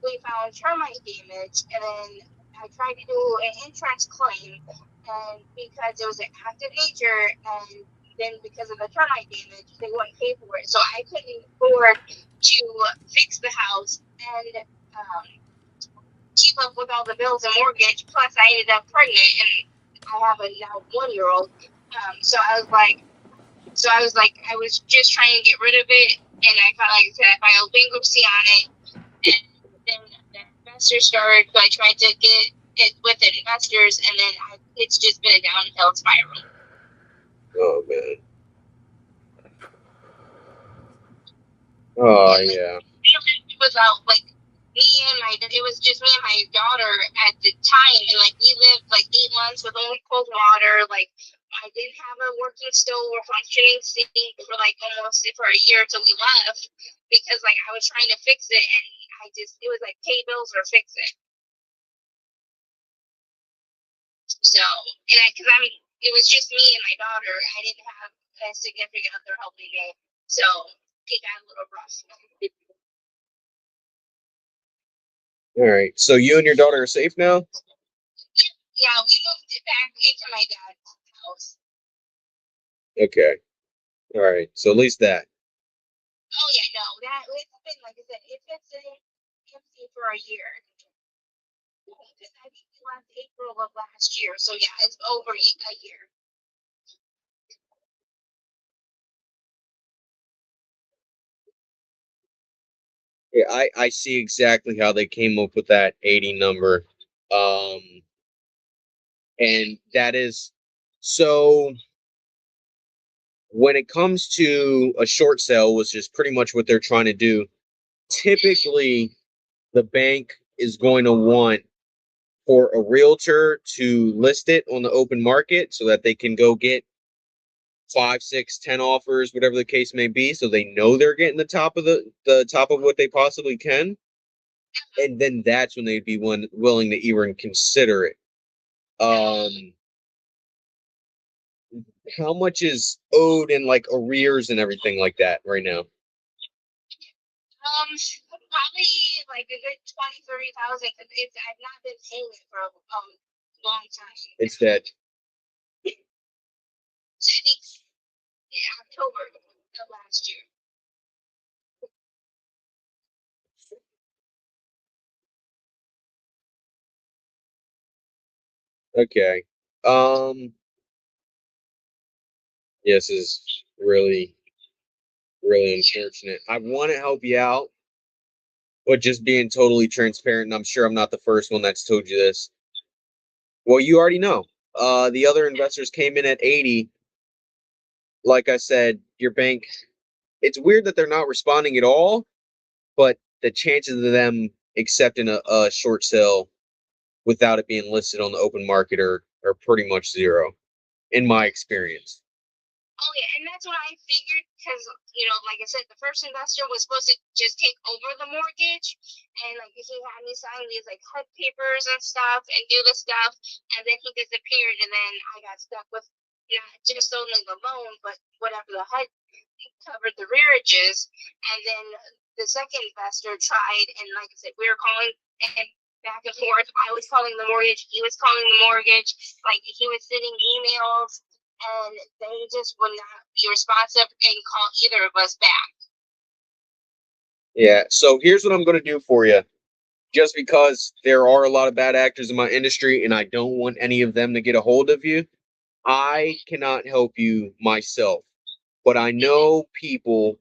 we found termite damage, and then I tried to do an insurance claim, and because it was an active nature, and then because of the termite damage, they wouldn't pay for it. So I couldn't afford to fix the house and keep up with all the bills and mortgage. Plus, I ended up pregnant, and I have a now 1-year-old. So I was like, I was just trying to get rid of it, and I felt like I said I filed bankruptcy on it, and then the investors started. So I tried to get it with the investors, and then it's just been a downhill spiral. Oh man. Oh yeah. It was out like it was just me and my daughter at the time, and like we lived like 8 months with only cold water. Like I didn't have a working stove or functioning sink for like almost for a year till we left, because like I was trying to fix it, and it was like pay bills or fix it. So it was just me and my daughter. I didn't have a significant other helping me, so it got a little rough. All right. So you and your daughter are safe now? Yeah, we moved it back into my dad's house. Okay. All right. So at least that. Oh yeah, no, it's been like I said, it's been empty for a year. I think we left April of last year, so yeah, it's over a year. Yeah, I see exactly how they came up with that 80 number. And that is so when it comes to a short sale, which is pretty much what they're trying to do, typically the bank is going to want for a realtor to list it on the open market so that they can go get 5, 6, 10 offers, whatever the case may be, so they know they're getting the top of the top of what they possibly can. And then that's when they'd be willing to even consider it. How much is owed in like arrears and everything like that right now? Probably like a good 20,000-30,000. I've not been paying it for a long time. It's dead. I think October of last year. Okay. This is really, really unfortunate. I want to help you out, but just being totally transparent, and I'm sure I'm not the first one that's told you this. Well, you already know. The other investors came in at 80. Like I said, your bank, it's weird that they're not responding at all, but the chances of them accepting a short sale without it being listed on the open market are pretty much zero, in my experience. Oh yeah, and that's what I figured, because like I said, the first investor was supposed to just take over the mortgage, and like he had me sign these like HUD papers and stuff and do the stuff, and then he disappeared, and then I got stuck with not just only the loan, but whatever the HUD covered the rearages, and then the second investor tried, and like I said, we were calling and back and forth. I was calling the mortgage, he was calling the mortgage, like he was sending emails, and they just would not be responsive and call either of us back. Yeah, so here's what I'm going to do for you. Just because there are a lot of bad actors in my industry and I don't want any of them to get a hold of you, I cannot help you myself. But I know people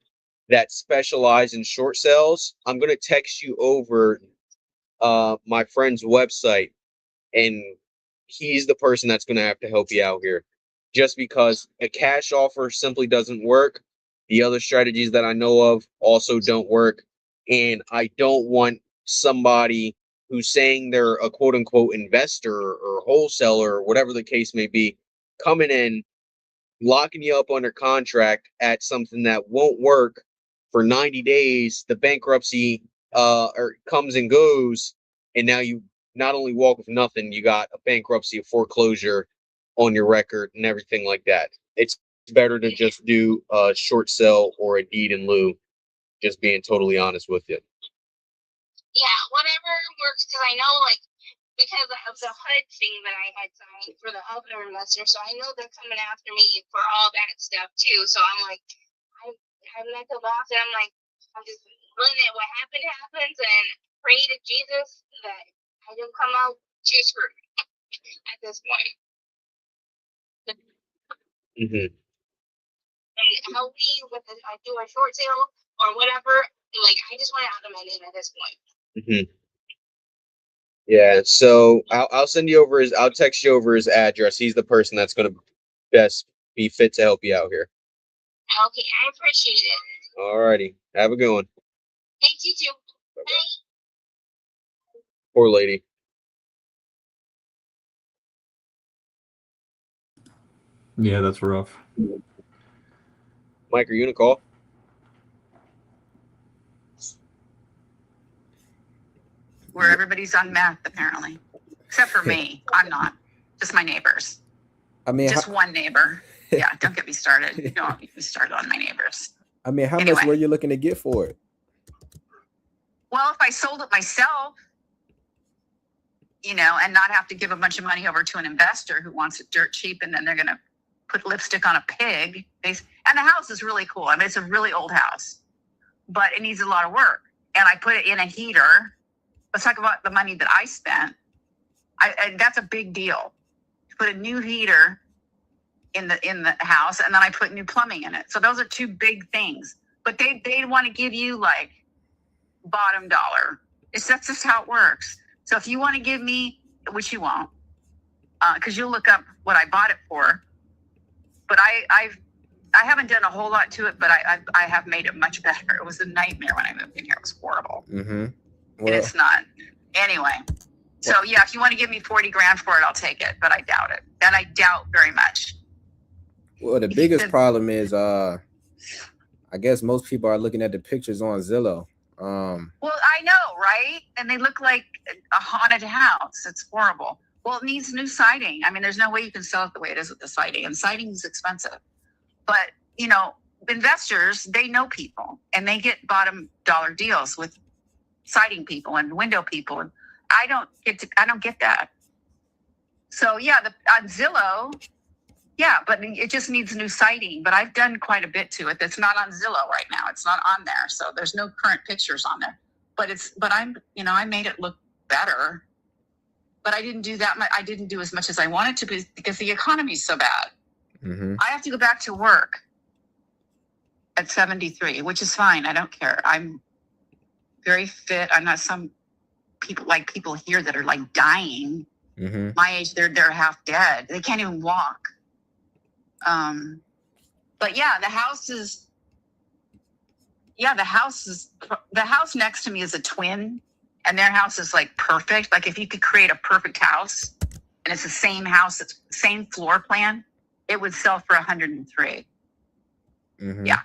that specialize in short sales. I'm going to text you over my friend's website, and he's the person that's going to have to help you out here. Just because a cash offer simply doesn't work. The other strategies that I know of also don't work. And I don't want somebody who's saying they're a quote unquote investor or wholesaler or whatever the case may be coming in, locking you up under contract at something that won't work for 90 days. The bankruptcy comes and goes, and now you not only walk with nothing, you got a bankruptcy, a foreclosure on your record and everything like that. It's better to just do a short sell or a deed in lieu, just being totally honest with you. Yeah, whatever works, because I know like because of the HUD thing that I had signed for the other investor. So I know they're coming after me for all that stuff too. So I'm like, I'm like the boss, and I'm just letting it. What happens, and pray to Jesus that I don't come out too screwed at this point. Mm-hmm. And help me with I do a short sale or whatever. Like, I just want it out of my name at this point. Mm-hmm. Yeah, so I'll send you over I'll text you over his address. He's the person that's going to best be fit to help you out here. Okay, I appreciate it. Alrighty, have a good one. Thank you too. Bye. Poor lady. Yeah, that's rough. Mike, are you gonna call? Where everybody's on meth, apparently. Except for me. I'm not. Just my neighbors. I mean, Just one neighbor. Yeah, don't get me started. Don't get me started on my neighbors. I mean, how much Anyway. were you looking to get for it? Well, if I sold it myself, you know, and not have to give a bunch of money over to an investor who wants it dirt cheap, and then they're going to put lipstick on a pig. And the house is really cool. I mean, it's a really old house, but it needs a lot of work. And I put it in a heater. Let's talk about the money that I spent. And that's a big deal. Put a new heater in the house, and then I put new plumbing in it. So those are two big things. But they want to give you like bottom dollar. That's just how it works. So if you want to give me, which you won't, because you'll look up what I bought it for. But I haven't done a whole lot to it, but I have made it much better. It was a nightmare when I moved in here. It was horrible. Mm-hmm. And it's not. Anyway, so yeah, if you want to give me 40 grand for it, I'll take it, but I doubt it. And I doubt very much. Well, the biggest problem is, I guess most people are looking at the pictures on Zillow. Well, I know, right? And they look like a haunted house. It's horrible. Well, it needs new siding. I mean, there's no way you can sell it the way it is with the siding, and siding is expensive. But, you know, investors, they know people, and they get bottom dollar deals with siding people and window people. And I don't get that. So yeah, on Zillow, yeah, but it just needs new siding. But I've done quite a bit to it. That's not on Zillow right now. It's not on there. So there's no current pictures on there. But I made it look better. But I didn't do that much. I didn't do as much as I wanted to because the economy is so bad. Mm-hmm. I have to go back to work at 73, which is fine. I don't care. I'm very fit. I'm not some people here that are like dying. Mm-hmm. My age, they're half dead. They can't even walk. But yeah, the house next to me is a twin, and their house is like perfect. Like if you could create a perfect house and it's the same house, it's the same floor plan, it would sell for 103. Mm-hmm. Yeah.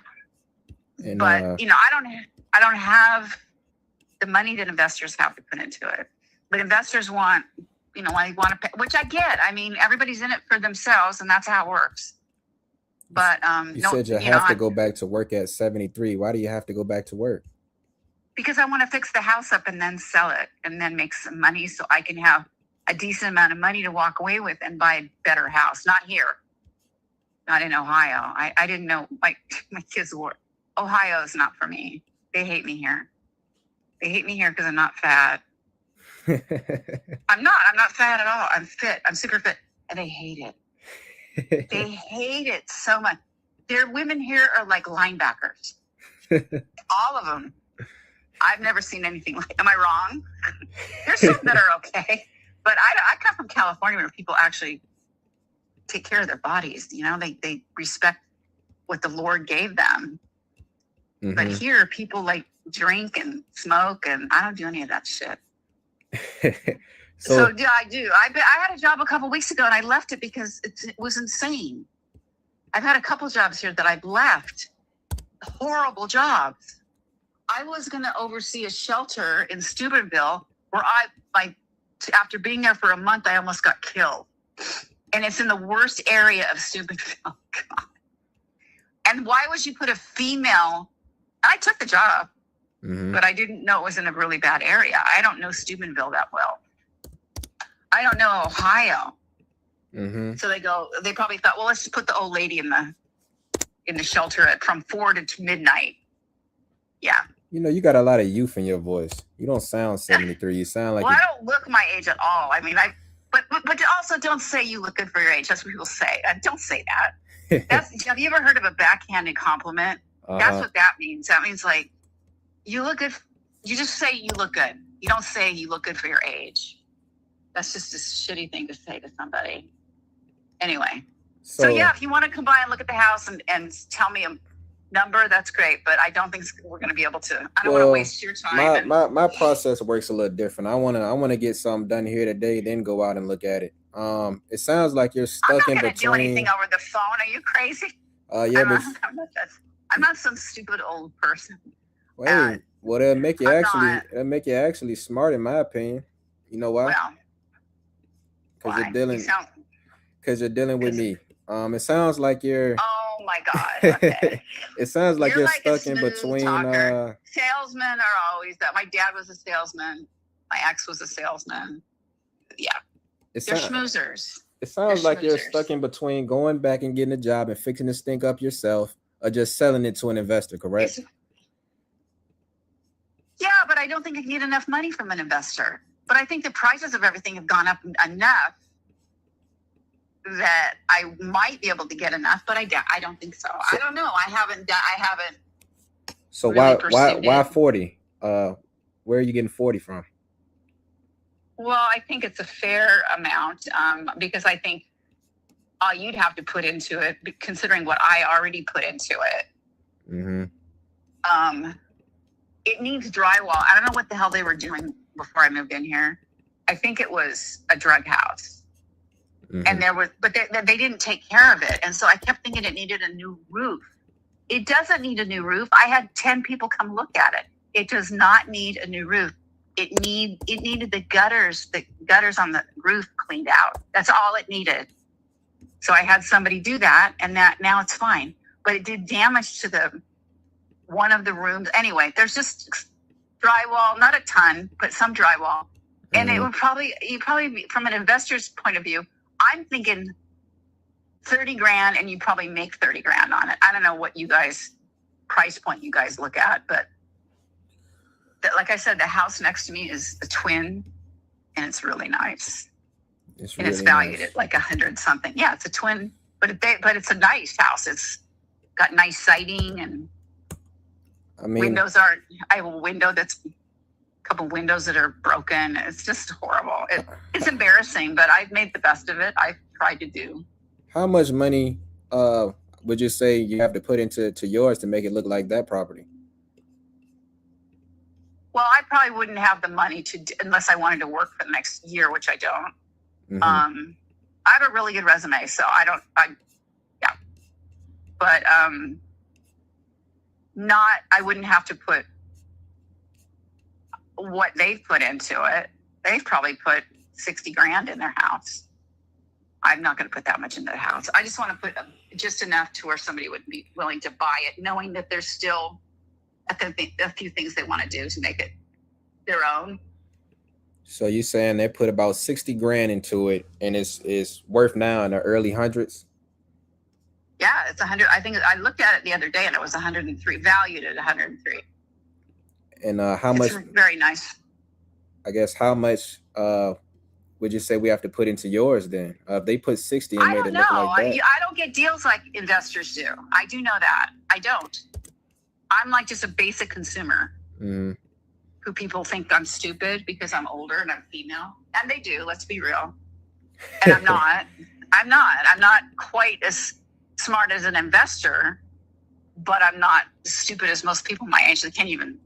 And, but I don't have the money that investors have to put into it. But investors want to pay, which I get. I mean, everybody's in it for themselves, and that's how it works. But you said you have to go back to work at 73. Why do you have to go back to work? Because I want to fix the house up and then sell it and then make some money so I can have a decent amount of money to walk away with and buy a better house. Not here. Not in Ohio. I didn't know my kids were. Ohio is not for me. They hate me here. They hate me here because I'm not fat. I'm not fat at all. I'm fit. I'm super fit. And they hate it. They hate it so much. Their women here are like linebackers. All of them. I've never seen anything like. Am I wrong? There's some that are okay, but I come from California where people actually take care of their bodies. You know, they respect what the Lord gave them. Mm-hmm. But here, people like drink and smoke, and I don't do any of that shit. So yeah, I do. I had a job a couple weeks ago, and I left it because it was insane. I've had a couple jobs here that I've left. Horrible jobs. I was going to oversee a shelter in Steubenville where after being there for a month, I almost got killed. And it's in the worst area of Steubenville. God. And why would you put a female? I took the job, but I didn't know it was in a really bad area. I don't know Steubenville that well. I don't know Ohio. Mm-hmm. So they probably thought, well, let's just put the old lady in the shelter from 4 to midnight. Yeah. You know, you got a lot of youth in your voice. You don't sound 73. You sound like Well, I don't look my age at all. I mean, but also don't say you look good for your age. That's what people say. Don't say that. Have you ever heard of a backhanded compliment? That's what that means. That means like you look good. You just say you look good. You don't say you look good for your age. That's just a shitty thing to say to somebody. Anyway, so yeah, if you want to come by and look at the house and tell me a number, that's great. But I don't think we're going to be able to. I don't want to waste your time. My process works a little different. I want to get something done here today, then go out and look at it. It sounds like you're stuck in between. I'm not going to do anything over the phone. Are you crazy? Yeah, I'm not some stupid old person. Well, it'll make you actually smart, in my opinion. You know why? Well, because you're dealing with me. It sounds like you're. Oh my God! Okay. It sounds like you're like stuck in between. Salesmen are always that. My dad was a salesman. My ex was a salesman. Yeah, they're schmoozers. It sounds like you're stuck in between going back and getting a job and fixing the stink up yourself, or just selling it to an investor. Correct? Yeah, but I don't think I can get enough money from an investor. But I think the prices of everything have gone up enough that I might be able to get enough, but I don't think so. I don't know. I haven't. So really why 40? Where are you getting 40 from? Well, I think it's a fair amount because I think all you'd have to put into it, considering what I already put into it. Mm-hmm. It needs drywall. I don't know what the hell they were doing before I moved in here. I think it was a drug house. Mm-hmm. And but they didn't take care of it. And so I kept thinking it needed a new roof. It doesn't need a new roof. I had 10 people come look at it. It does not need a new roof. It needed the gutters on the roof cleaned out. That's all it needed. So I had somebody do that, and now it's fine. But it did damage to one of the rooms. Anyway, there's just drywall, not a ton, but some drywall. And it would probably from an investor's point of view, I'm thinking 30 grand, and you probably make 30 grand on it. I don't know what price point you guys look at, but like I said, the house next to me is a twin, and it's really nice. It's valued at like 100 something. Yeah, it's a twin, but it's a nice house. It's got nice siding, and windows aren't. I have a window that's a couple windows that are broken. It's just horrible. It's embarrassing, but I've made the best of it. I've tried to do. How much money would you say you have to put into yours to make it look like that property? Well, I probably wouldn't have the money unless I wanted to work for the next year, which I don't. Mm-hmm. I have a really good resume, so but I wouldn't have to put what they've put into it. They've probably put 60 grand in their house. I'm not going to put that much into the house. I just want to put just enough to where somebody would be willing to buy it, knowing that there's still a few things they want to do to make it their own. So you're saying they put about 60 grand into it, and it's worth now in the early hundreds? Yeah, it's 100. I think I looked at it the other day, and it was 103, valued at 103. And how much? Very nice. I guess how much would you say we have to put into yours then? They put 60 in there to look like that. I don't get deals like investors do. I do know that. I don't. I'm like just a basic consumer who people think I'm stupid because I'm older and I'm female. And they do, let's be real. And I'm not. I'm not quite as smart as an investor, but I'm not as stupid as most people my age that can't even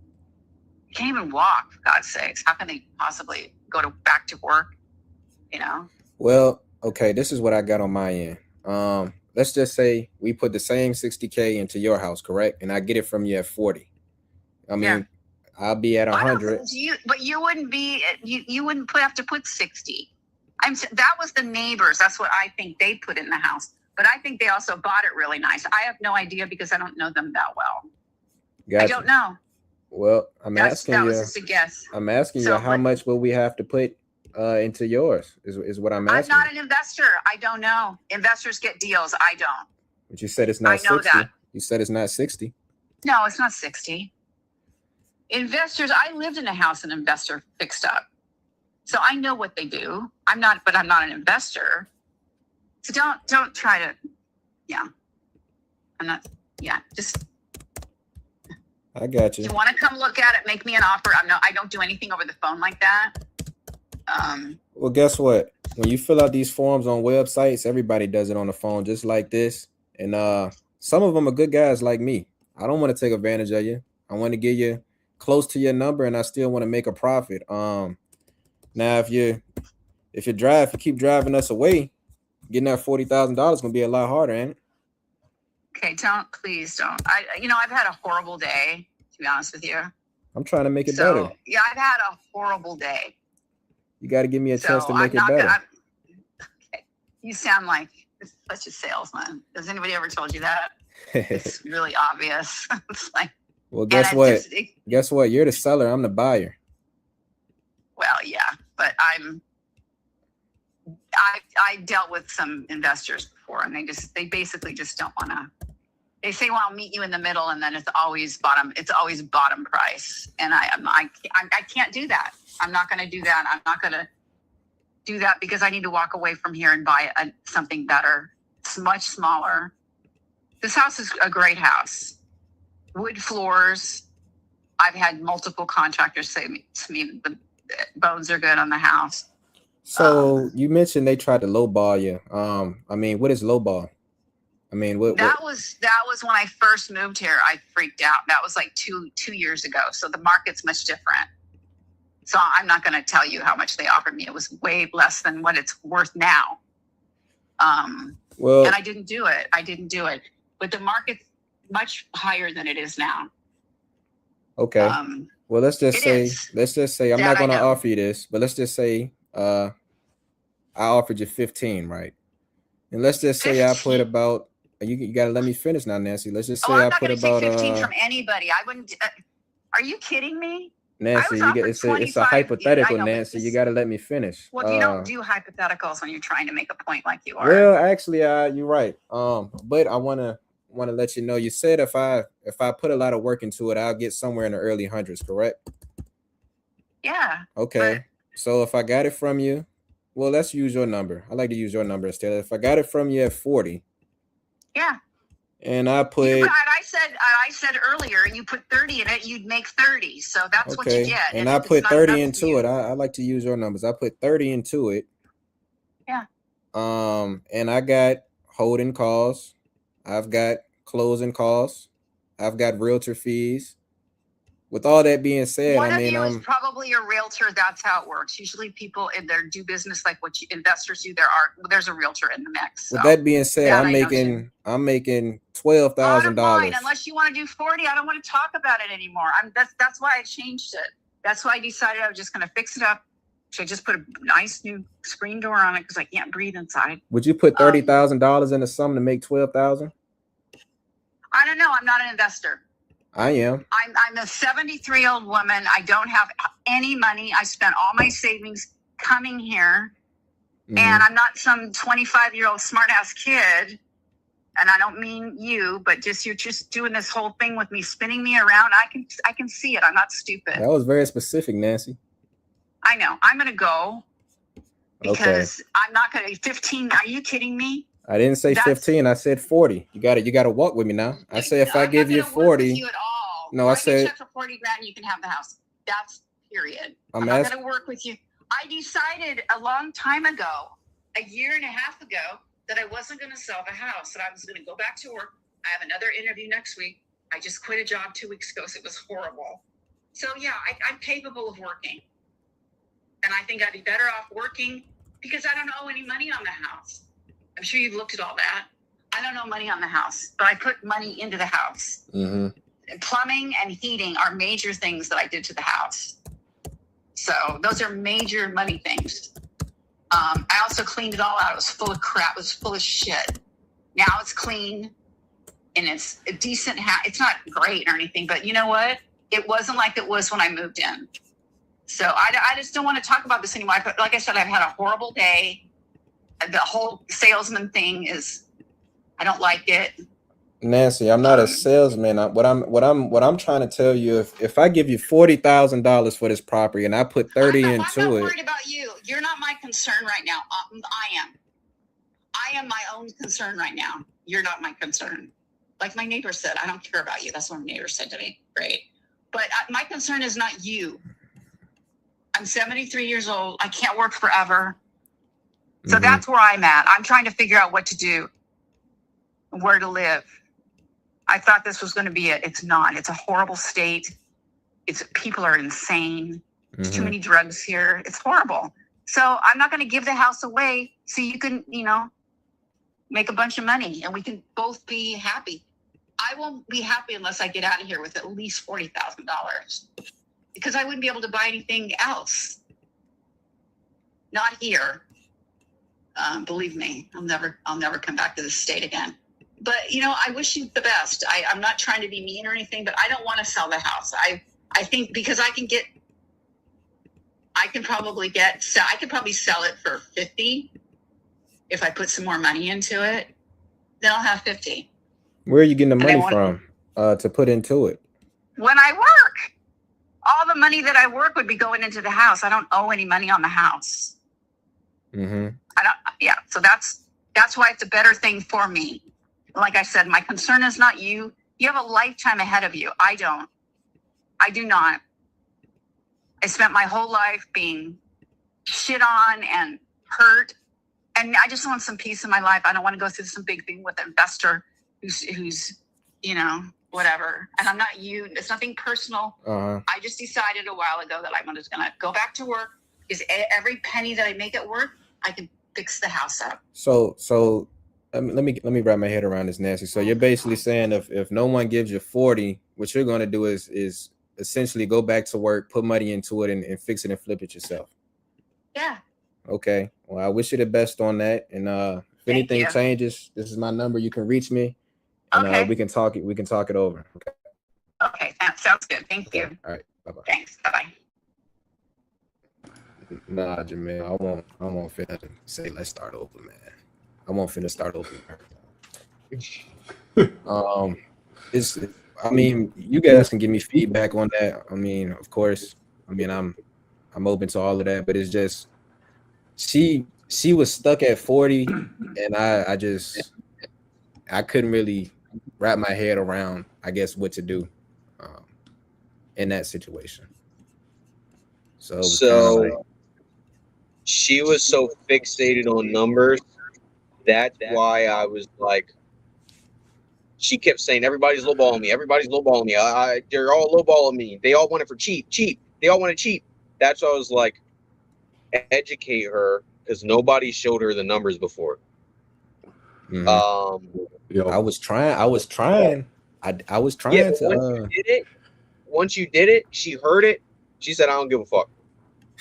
walk, for God's sakes. How can they possibly go back to work? You know? Well, okay, this is what I got on my end. Let's just say we put the same 60K into your house, correct? And I get it from you at 40. I mean, I'll be at 100. But you wouldn't be. You wouldn't have to put 60. That was the neighbors. That's what I think they put in the house. But I think they also bought it really nice. I have no idea because I don't know them that well. Gotcha. I don't know. Well, I'm asking you. That was just a guess. I'm asking you how much will we have to put into yours is what I'm I'm asking. not an investor. I don't know. Investors get deals. I don't. But you said it's not I know 60. that. You said it's not 60. No, it's not 60. Investors, I lived in a house an investor fixed up. So I know what they do. I'm not an investor. So don't try to, yeah. I'm not, yeah, just. I got you. If you want to come look at it, make me an offer. I don't do anything over the phone like that. Well, guess what? When you fill out these forms on websites, everybody does it on the phone just like this. And some of them are good guys like me. I don't want to take advantage of you. I want to get you close to your number, and I still want to make a profit. Now, if you keep driving us away, getting that $40,000 is gonna be a lot harder, ain't it? Okay, please don't. I've had a horrible day, to be honest with you. I'm trying to make it better. Yeah, I've had a horrible day. You got to give me a chance to make it better. Okay. You sound like such a salesman. Has anybody ever told you that? It's really obvious. It's like. Well, guess what? Guess what? You're the seller. I'm the buyer. Well, yeah, but I dealt with some investors before, and they basically just don't want to. They say, "Well, I'll meet you in the middle," and then it's always bottom price, and I can't do that. I'm not going to do that. I'm not going to do that because I need to walk away from here and buy something better. It's much smaller. This house is a great house. Wood floors. I've had multiple contractors say to me the bones are good on the house. So you mentioned they tried to lowball you. I mean, what is lowball? I mean, that was when I first moved here. I freaked out. That was like two years ago. So the market's much different. So I'm not going to tell you how much they offered me. It was way less than what it's worth now. And I didn't do it. But the market's much higher than it is now. Okay. Well, let's just say I'm not going to offer you this, but let's just say I offered you 15, right? And let's just say 15. I put about you got to let me finish now, Nancy. Let's just say I put about 15 from anybody. I wouldn't. Are you kidding me? Nancy, it's a hypothetical, Nancy. You got to let me finish. Well, you don't do hypotheticals when you're trying to make a point like you are. Well, actually, you're right. But I want to let you know. You said if I put a lot of work into it, I'll get somewhere in the early hundreds, correct? Yeah. Okay. So if I got it from you, well, let's use your number. I like to use your number instead. If I got it from you at 40. Yeah. And I put. I said earlier, you put 30 in it, you'd make 30. So that's what you get. And I put 30 into it. I like to use your numbers. I put 30 into it. Yeah. And I got holding costs. I've got closing costs. I've got realtor fees. With all that being said, one of you is probably a realtor. That's how it works. Usually people in their do business like what investors do. There's a realtor in the mix. So. With that being said, I'm making $12,000. Unless you want to do 40, I don't want to talk about it anymore. That's why I changed it. That's why I decided I was just going to fix it up. Should I just put a nice new screen door on it because I can't breathe inside? Would you put $30,000 in the sum to make $12,000? I don't know. I'm not an investor. I am. I'm a 73-year-old woman. I don't have any money. I spent all my savings coming here, and I'm not some 25-year-old smart-ass kid. And I don't mean you, but you're just doing this whole thing with me, spinning me around. I can see it. I'm not stupid. That was very specific, Nancy. I know. I'm gonna go because I'm not gonna 15. Are you kidding me? I didn't say 15. I said 40. You got to walk with me now. I say if I give you 40. You at all. No, I said check for 40 grand. You can have the house. That's period. I'm not going to work with you. I decided a long time ago, a year and a half ago, that I wasn't going to sell the house. That I was going to go back to work. I have another interview next week. I just quit a job 2 weeks ago, so it was horrible. So yeah, I'm capable of working, and I think I'd be better off working because I don't owe any money on the house. I'm sure you've looked at all that. I don't owe money on the house, but I put money into the house. Mm-hmm. Plumbing and heating are major things that I did to the house. So those are major money things. I also cleaned it all out. It was full of crap. It was full of shit. Now it's clean and it's a decent house. It's not great or anything, but you know what? It wasn't like it was when I moved in. So I just don't want to talk about this anymore. But like I said, I've had a horrible day. The whole salesman thing is, I don't like it. Nancy, I'm not a salesman. What I'm trying to tell you, if I give you $40,000 for this property and I put 30 I'm into not it, worried about you. You're not my concern right now. I am my own concern right now. You're not my concern. Like my neighbor said, I don't care about you. That's what my neighbor said to me. Great. But my concern is not you. I'm 73 years old. I can't work forever. So that's where I'm at. I'm trying to figure out what to do, where to live. I thought this was going to be it. It's not. It's a horrible state. People are insane. There's too many drugs here. It's horrible. So I'm not going to give the house away so you can, make a bunch of money and we can both be happy. I won't be happy unless I get out of here with at least $40,000 because I wouldn't be able to buy anything else. Not here. Believe me, I'll never come back to this state again. But I wish you the best. I'm not trying to be mean or anything, but I don't want to sell the house. I think because I could probably sell it for 50 if I put some more money into it. Then I'll have 50. where are you getting the money from to put into it? When I work, all the money that I work would be going into the house. I don't owe any money on the house. So that's why it's a better thing for me. Like I said, my concern is not you. You have a lifetime ahead of you. I don't. I do not. I spent my whole life being shit on and hurt. And I just want some peace in my life. I don't want to go through some big thing with an investor who's whatever. And I'm not you. It's nothing personal. I just decided a while ago that I'm just going to go back to work because every penny that I make at work, I can fix the house up. So let me wrap my head around this, Nancy. So you're basically saying if no one gives you 40, what you're going to do is essentially go back to work, put money into it, and fix it and flip it yourself. Yeah. Okay. Well, I wish you the best on that. And if anything changes, this is my number. You can reach me, and we can talk it. We can talk it over. Okay. Okay. That sounds good. Thank you. All right. Bye bye. Thanks. Bye bye. Nah, Jamil, I won't finna say let's start over, man. I won't finna start over. You guys can give me feedback on that. Of course, I'm open to all of that, but it's just she was stuck at 40, and I couldn't really wrap my head around, I guess, what to do in that situation. So she was so fixated on numbers. That's why I was like, she kept saying, everybody's lowballing me. Everybody's lowballing me. They're all lowballing me. They all want it for cheap. They all want it cheap. That's why I was like, educate her because nobody showed her the numbers before. I was trying. I was trying to. Once you did it, she heard it. She said, I don't give a fuck.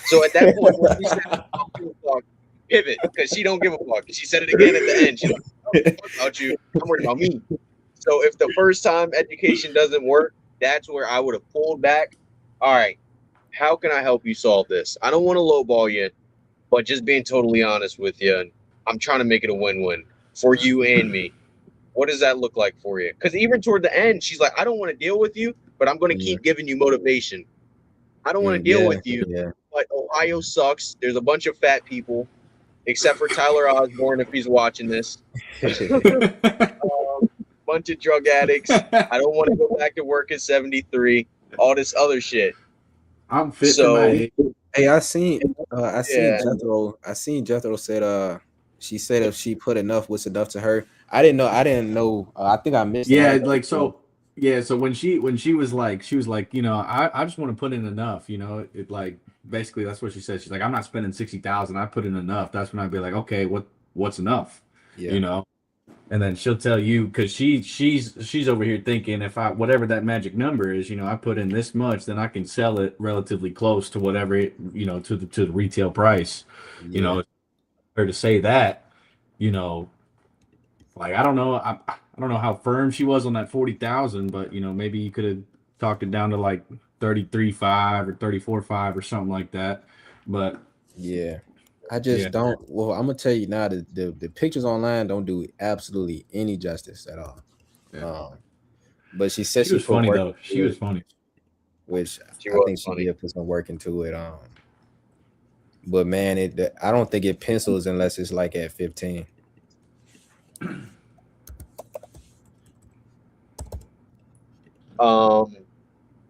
So at that point, when she said, I don't give a fuck, pivot, because she don't give a fuck. She said it again at the end. She's like, I don't care about you. I'm worried about me. So if the first time education doesn't work, that's where I would have pulled back. All right, how can I help you solve this? I don't want to lowball you, but just being totally honest with you, and I'm trying to make it a win-win for you and me. What does that look like for you? Because even toward the end, she's like, I don't want to deal with you, but I'm going to keep giving you motivation. I don't want to deal with you, but Ohio sucks. There's a bunch of fat people, except for Tyler Osborne if he's watching this. Bunch of drug addicts. I don't want to go back to work at 73. All this other shit. I'm fit to my age. Hey, I seen Jethro. I seen Jethro said she said if she put enough was enough to her. I didn't know. I think I missed. Yeah, that. So when she was like, I just want to put in enough, it like basically that's what she said. She's like, I'm not spending 60,000. I put in enough. That's when I'd be like, okay, what's enough? Yeah. And then she'll tell you because she's over here thinking if I whatever that magic number is, I put in this much, then I can sell it relatively close to whatever it, to the retail price. Her to say that, like I don't know, I don't know how firm she was on that 40,000, but maybe you could have talked it down to like 33.5 or 34.5 or something like that. But Yeah. I just don't. Well, I'm gonna tell you now that the pictures online don't do absolutely any justice at all. But she said she was put funny work though. into She it, was funny. which She I was think she funny. did put some work into it. But man, I don't think it pencils unless it's like at 15.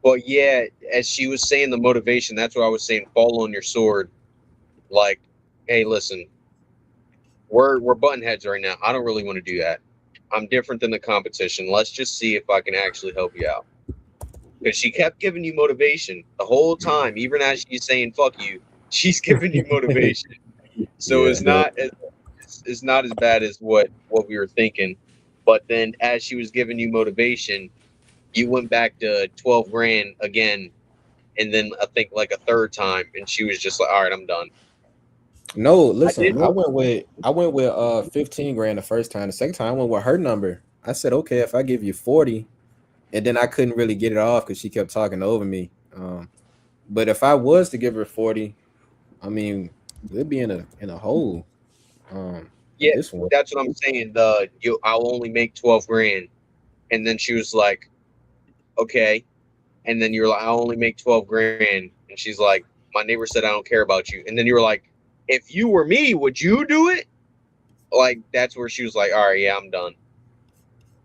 But yeah, as she was saying the motivation, that's what I was saying. Fall on your sword. Like, hey, listen, we're button heads right now. I don't really want to do that. I'm different than the competition. Let's just see if I can actually help you out. Because she kept giving you motivation the whole time, even as she's saying "fuck you." She's giving you motivation. So Yeah. it's not as bad as what we were thinking. But then, as she was giving you motivation, you went back to 12 grand again, and then I think like a third time, and she was just like, "All right, I'm done." No, listen, I went with 15 grand the first time. The second time I went with her number. I said, okay, if I give you 40, and then I couldn't really get it off because she kept talking over me. But if I was to give her 40, I mean, we'd be in a hole. Yeah, this one. that's what I'm saying. I'll only make 12 grand, and then she was like, "Okay," and then you're like, "I'll only make 12 grand," and she's like, "My neighbor said I don't care about you," and then you were like, "If you were me, would you do it?" Like that's where she was like, "All right, yeah, I'm done."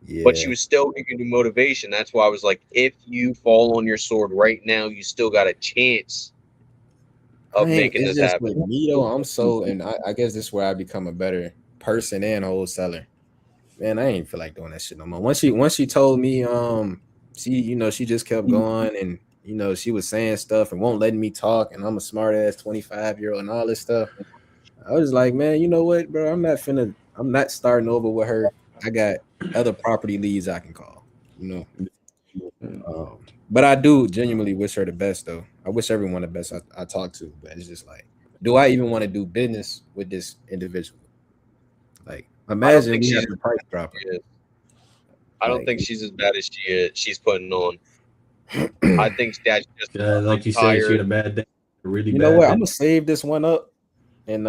Yeah. But she was still giving you motivation. That's why I was like, if you fall on your sword right now, you still got a chance of making it's this just happen. with me though. I'm so, and I guess this is where I become a better person and wholesaler. Man, I ain't feel like doing that shit no more. Once she told me, she just kept going, and she was saying stuff and won't letting me talk, and I'm a smart ass 25-year-old and all this stuff. I was like, man, you know what, bro? I'm not starting over with her. I got other property leads I can call, But I do genuinely wish her the best, though. I wish everyone the best I talk to, but it's just like, do I even want to do business with this individual? Like, imagine we have the price dropping. I don't think she's as bad as she's putting on. I think that's just like you said, she had a bad day. Really you bad know what? day. I'm gonna save this one up and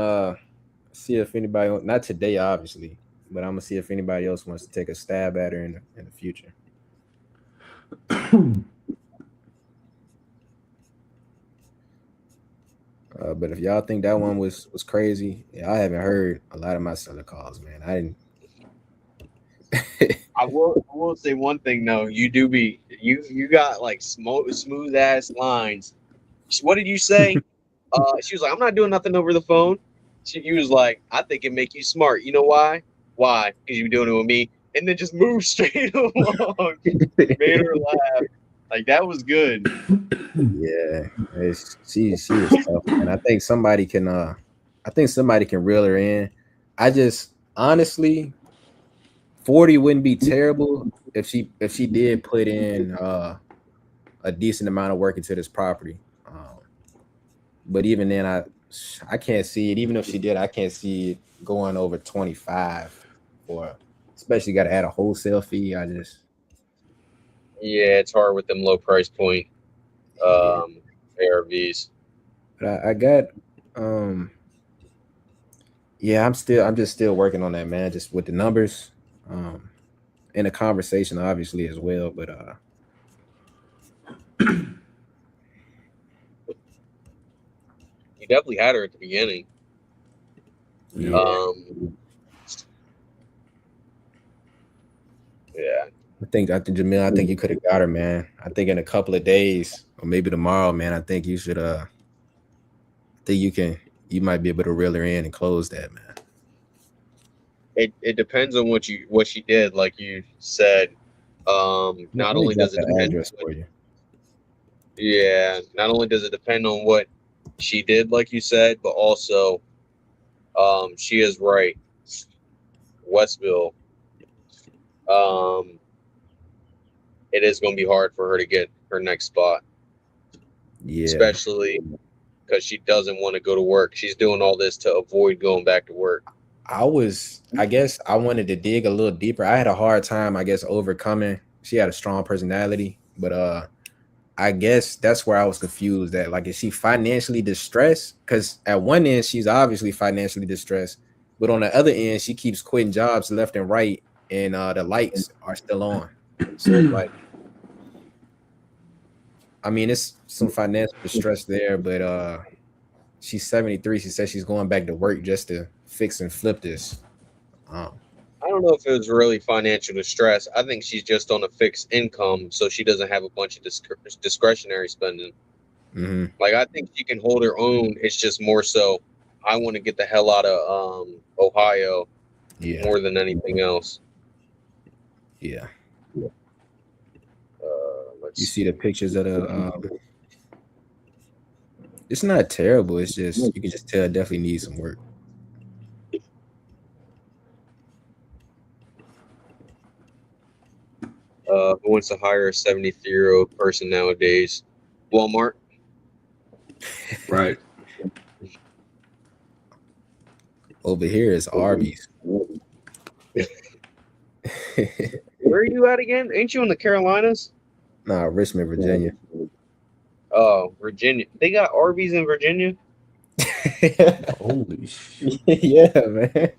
see if anybody, not today, obviously, but I'm gonna see if anybody else wants to take a stab at her in the future. But if y'all think that one was crazy, yeah, I haven't heard a lot of my seller calls, man. I didn't. I will say one thing though. You got like smooth ass lines. What did you say? She was like, "I'm not doing nothing over the phone." She was like, "I think it make you smart. You know why? Why? Because you're doing it with me." And then just move straight along. Made her laugh. Like that was good. Yeah, she was tough, and I think somebody can reel her in. I just honestly, 40 wouldn't be terrible if she did put in a decent amount of work into this property. But even then, I can't see it. Even if she did, I can't see it going over 25, or especially got to add a wholesale fee. Yeah, it's hard with them low price point ARVs. But I got yeah, I'm just still working on that, man, just with the numbers in a conversation obviously as well, but you definitely had her at the beginning. Yeah. Yeah. I think Jamil, I think you could have got her, man. I think in a couple of days or maybe tomorrow, man, I think you should you might be able to reel her in and close that, man. It depends on what she did, like you said. Not only does it depend address for you. Yeah, not only does it depend on what she did, like you said, but also she is right. Westville, it is going to be hard for her to get her next spot. Yeah. Especially because she doesn't want to go to work. She's doing all this to avoid going back to work. I guess I wanted to dig a little deeper. I had a hard time, I guess, overcoming. She had a strong personality, but I guess that's where I was confused at. Like, is she financially distressed? Because at one end, she's obviously financially distressed, but on the other end, she keeps quitting jobs left and right, and the lights are still on. So it's like, I mean, it's some financial distress there, but she's 73. She says she's going back to work just to fix and flip this. I don't know if it was really financial distress. I think she's just on a fixed income, so she doesn't have a bunch of discretionary spending. Mm-hmm. Like, I think she can hold her own. It's just more so, I want to get the hell out of Ohio more than anything else. Yeah. Let's You see the pictures of the. It's not terrible. It's just you can just tell it definitely needs some work. Who wants to hire a 73-year-old person nowadays? Walmart. Right. Over here is Arby's. Where are you at again? Ain't you in the Carolinas? Nah, Richmond, Virginia. Oh, Virginia. They got Arby's in Virginia? Holy shit. Yeah, man.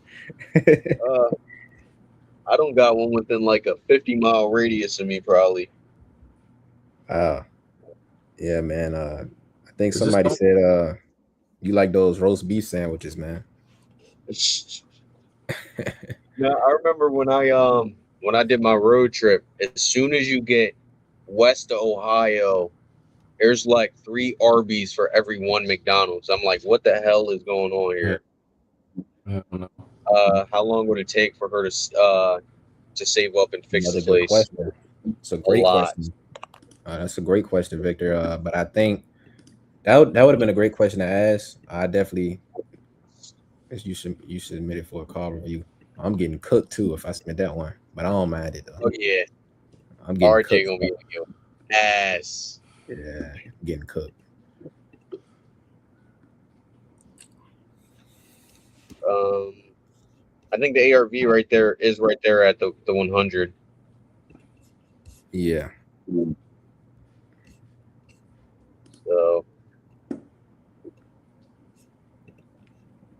I don't got one within like a 50-mile radius of me, probably. Yeah, man. I think Is somebody this- said you like those roast beef sandwiches, man. No, I remember when I did my road trip, as soon as you get west of Ohio, there's like 3 Arby's for every 1 McDonald's. I'm like, what the hell is going on here? I don't know. How long would it take for her to save up and fix Another the good place? question. It's a great lot. question. That's a great question, Victor. But I think that would have been a great question to ask. I definitely, you should submit it for a call review. I'm getting cooked too if I submit that one, but I don't mind it though. Oh yeah, I'm getting RJ cooked. gonna be like, yo, ass. Yeah, I'm getting cooked. I think the ARV right there is right there at the 100. Yeah. So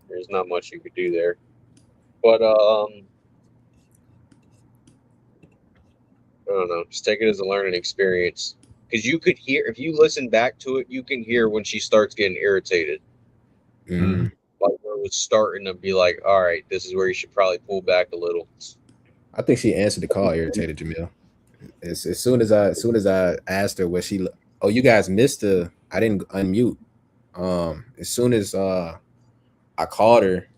there's not much you could do there. But I don't know. Just take it as a learning experience. Because you could hear, if you listen back to it, you can hear when she starts getting irritated. Mm. Like where it was starting to be like, all right, this is where you should probably pull back a little. I think she answered the call irritated, Jamil. As soon as I asked her what she, oh, you guys missed I didn't unmute. As soon as I called her,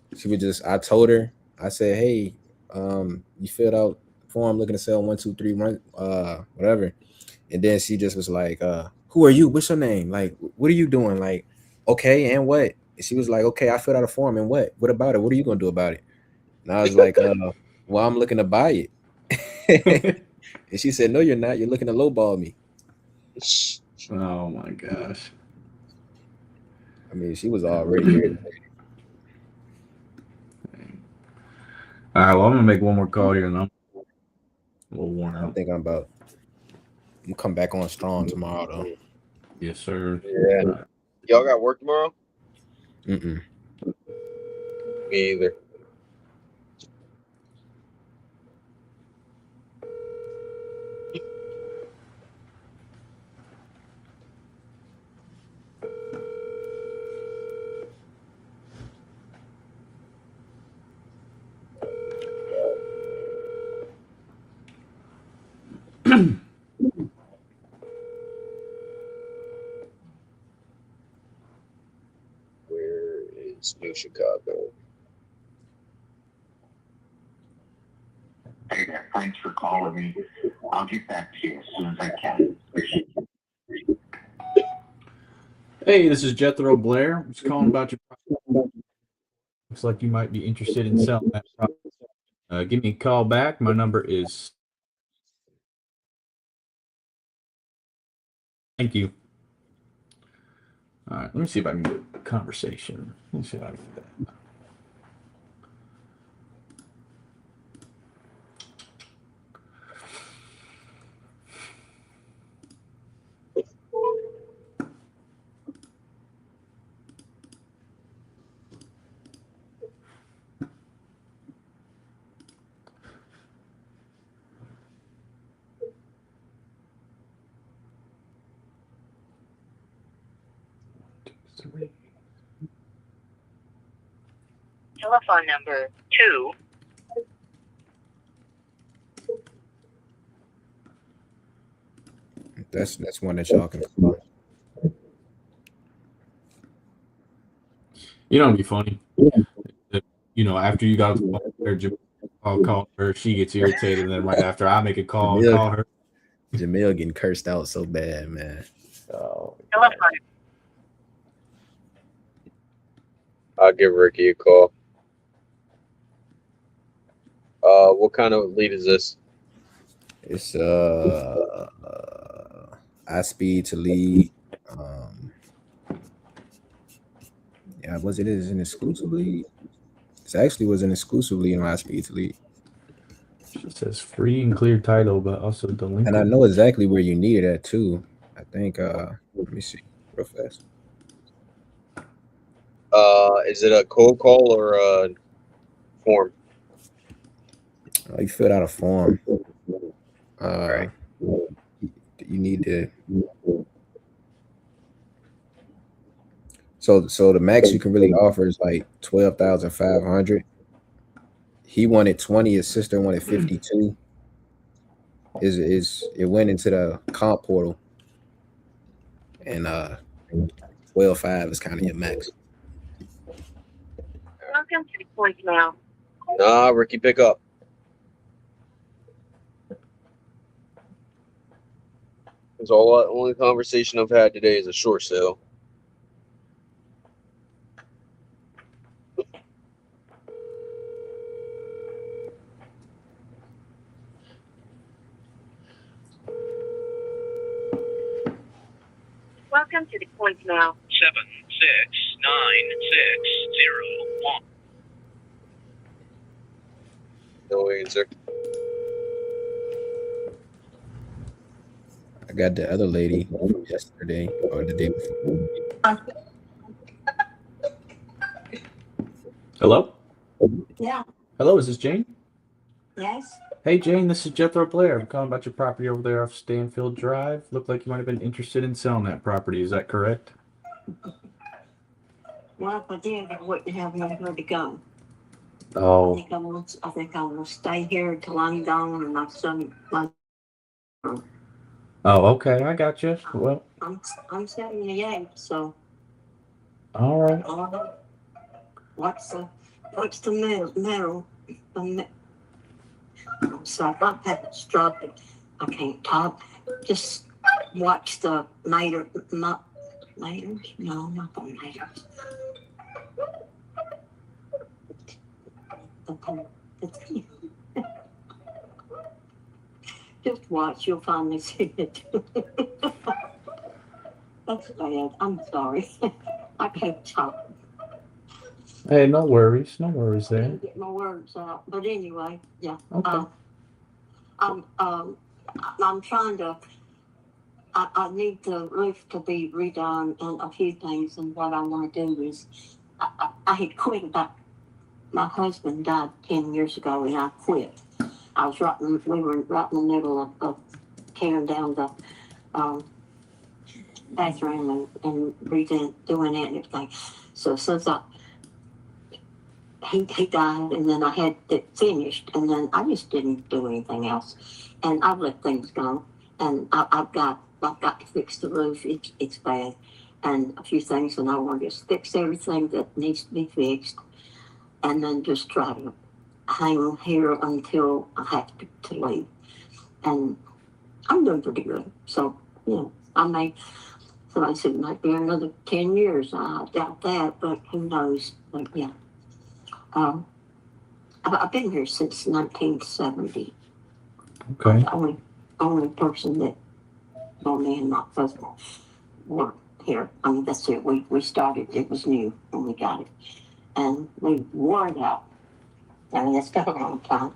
I told her, I said, hey, you filled out the form looking to sell 1, 2, 3, whatever. And then she just was like, who are you? What's your name? Like, what are you doing? Like, okay, and what? And she was like, okay, I filled out a form, and what? What about it? What are you gonna do about it? And I was like, well, I'm looking to buy it. And she said, no, you're not. You're looking to lowball me. Oh my gosh. I mean, she was already here. All right, well, I'm gonna make one more call here, and I'm a little worn I out. think I'm gonna come back on strong tomorrow, though. Yes, sir. Yeah. Y'all got work tomorrow? Mm-mm. Me either. Where is New Chicago? Hey there, thanks for calling me. I'll get back to you as soon as I can. Hey, this is Jethro Blair. Just calling about your property. Looks like you might be interested in selling that property. Give me a call back. My number is. Thank you. All right, let me see if I can get a conversation. Let me see if I can do that. Telephone number 2. That's one that y'all can call. You know, it'd be funny. If, you know, after you got her, I'll call her. She gets irritated, and then right after I make a call, call her. Jamil getting cursed out so bad, man. Oh, Telephone. I'll give Ricky a call. What kind of lead is this? It's iSpeed to lead. Yeah, it is an exclusive lead? It actually was an exclusive lead on iSpeed to lead. It says free and clear title, but also delinquent. And I know exactly where you need it at too. I think let me see real fast. Is it a cold call or a form? You filled out a form. Right. You need to. So the max you can really offer is like 12,500. He wanted 20. His sister wanted 52. It went into the comp portal, and 12.5 is kind of your max. Welcome to the voicemail. Nah, Ricky, pick up. That's only conversation I've had today is a short sale. Welcome to the voicemail. 76961. No answer. I got the other lady yesterday or the day before. Hello? Yeah. Hello, is this Jane? Yes. Hey, Jane, this is Jethro Blair. I'm calling about your property over there off Stanfield Drive. Looked like you might have been interested in selling that property. Is that correct? Well, if I did, I wouldn't have nowhere to go. Oh. I think I will stay here until I'm gone and my son. Oh, okay. I got you. Well, I'm 78, so. all right. What's the middle? I'm sorry, I've had a stroke. I can't talk. Just watch the Maters. No, not the Maters. Just watch, you'll finally see it. That's bad. I'm sorry. I can't talk. Hey, no worries. No worries there. Get my words out. But anyway, yeah. Okay. I'm trying to. I need the roof to be redone and a few things. And what I want to do is, I had quit about. My husband died 10 years ago, and I quit. We were right in the middle of tearing down the bathroom and doing it and everything. So since he died, and then I had it finished, and then I just didn't do anything else, and I've let things go, and I've got to fix the roof. It's bad, and a few things, and I want to just fix everything that needs to be fixed, and then just try to hang here until I have to leave, and I'm doing pretty good. So somebody said it might be another 10 years. I doubt that, but who knows? But yeah. I've been here since 1970. Okay. I'm the only person that, me and my husband were here. I mean, that's it. We started, it was new when we got it. And we wore it out. I mean, it's been a long time.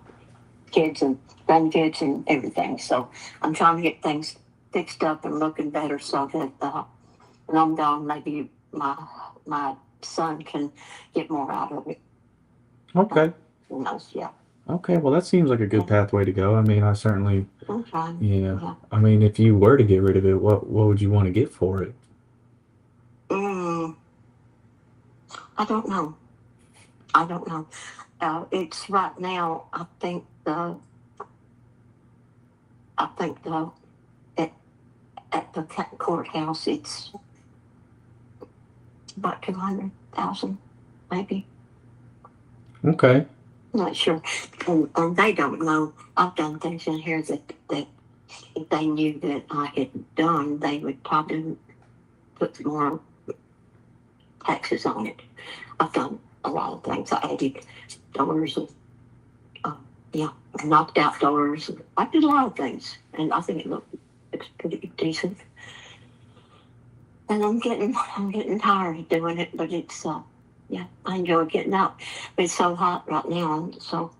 Kids and grandkids and everything. So I'm trying to get things fixed up and looking better so that when I'm gone, maybe my son can get more out of it. Okay. Who knows? Yeah. Okay. Well, that seems like a good pathway to go. I mean, I certainly. Okay. Yeah. I mean, if you were to get rid of it, what would you want to get for it? I don't know. It's right now, I think the at the courthouse, it's about 200,000, maybe. Okay. Not sure. And they don't know. I've done things in here that if they knew that I had done, they would probably put more taxes on it. I've done a lot of things. I added doors and I knocked out doors. I did a lot of things, and I think it's pretty decent. And I'm getting tired of doing it, but it's I enjoy getting out. But it's so hot right now, so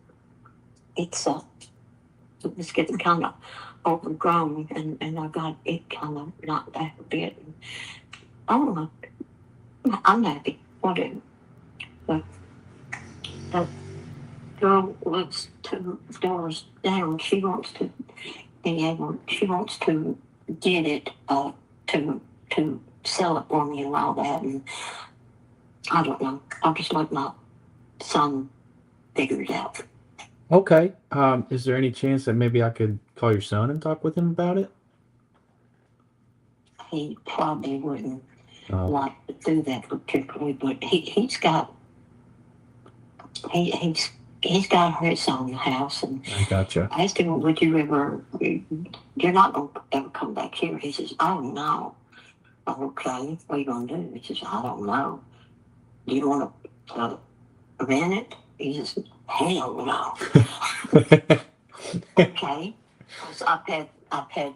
it's getting kind of overgrown, and I got it kind of knocked back a bit. And I don't know. I'm happy. Whatever. But the girl lives 2 doors down. She wants to get it to sell it for me and all that. And I don't know. I'll just let my son figure it out. Okay. Is there any chance that maybe I could call your son and talk with him about it? He probably wouldn't like to do that particularly, but he's got his own house, and I gotcha. I asked him, "Would you ever? You're not gonna ever come back here?" He says, "Oh no." Okay, what are you gonna do? He says, "I don't know. Do you want to rent it?" He says, "Hell no." Okay, because I've had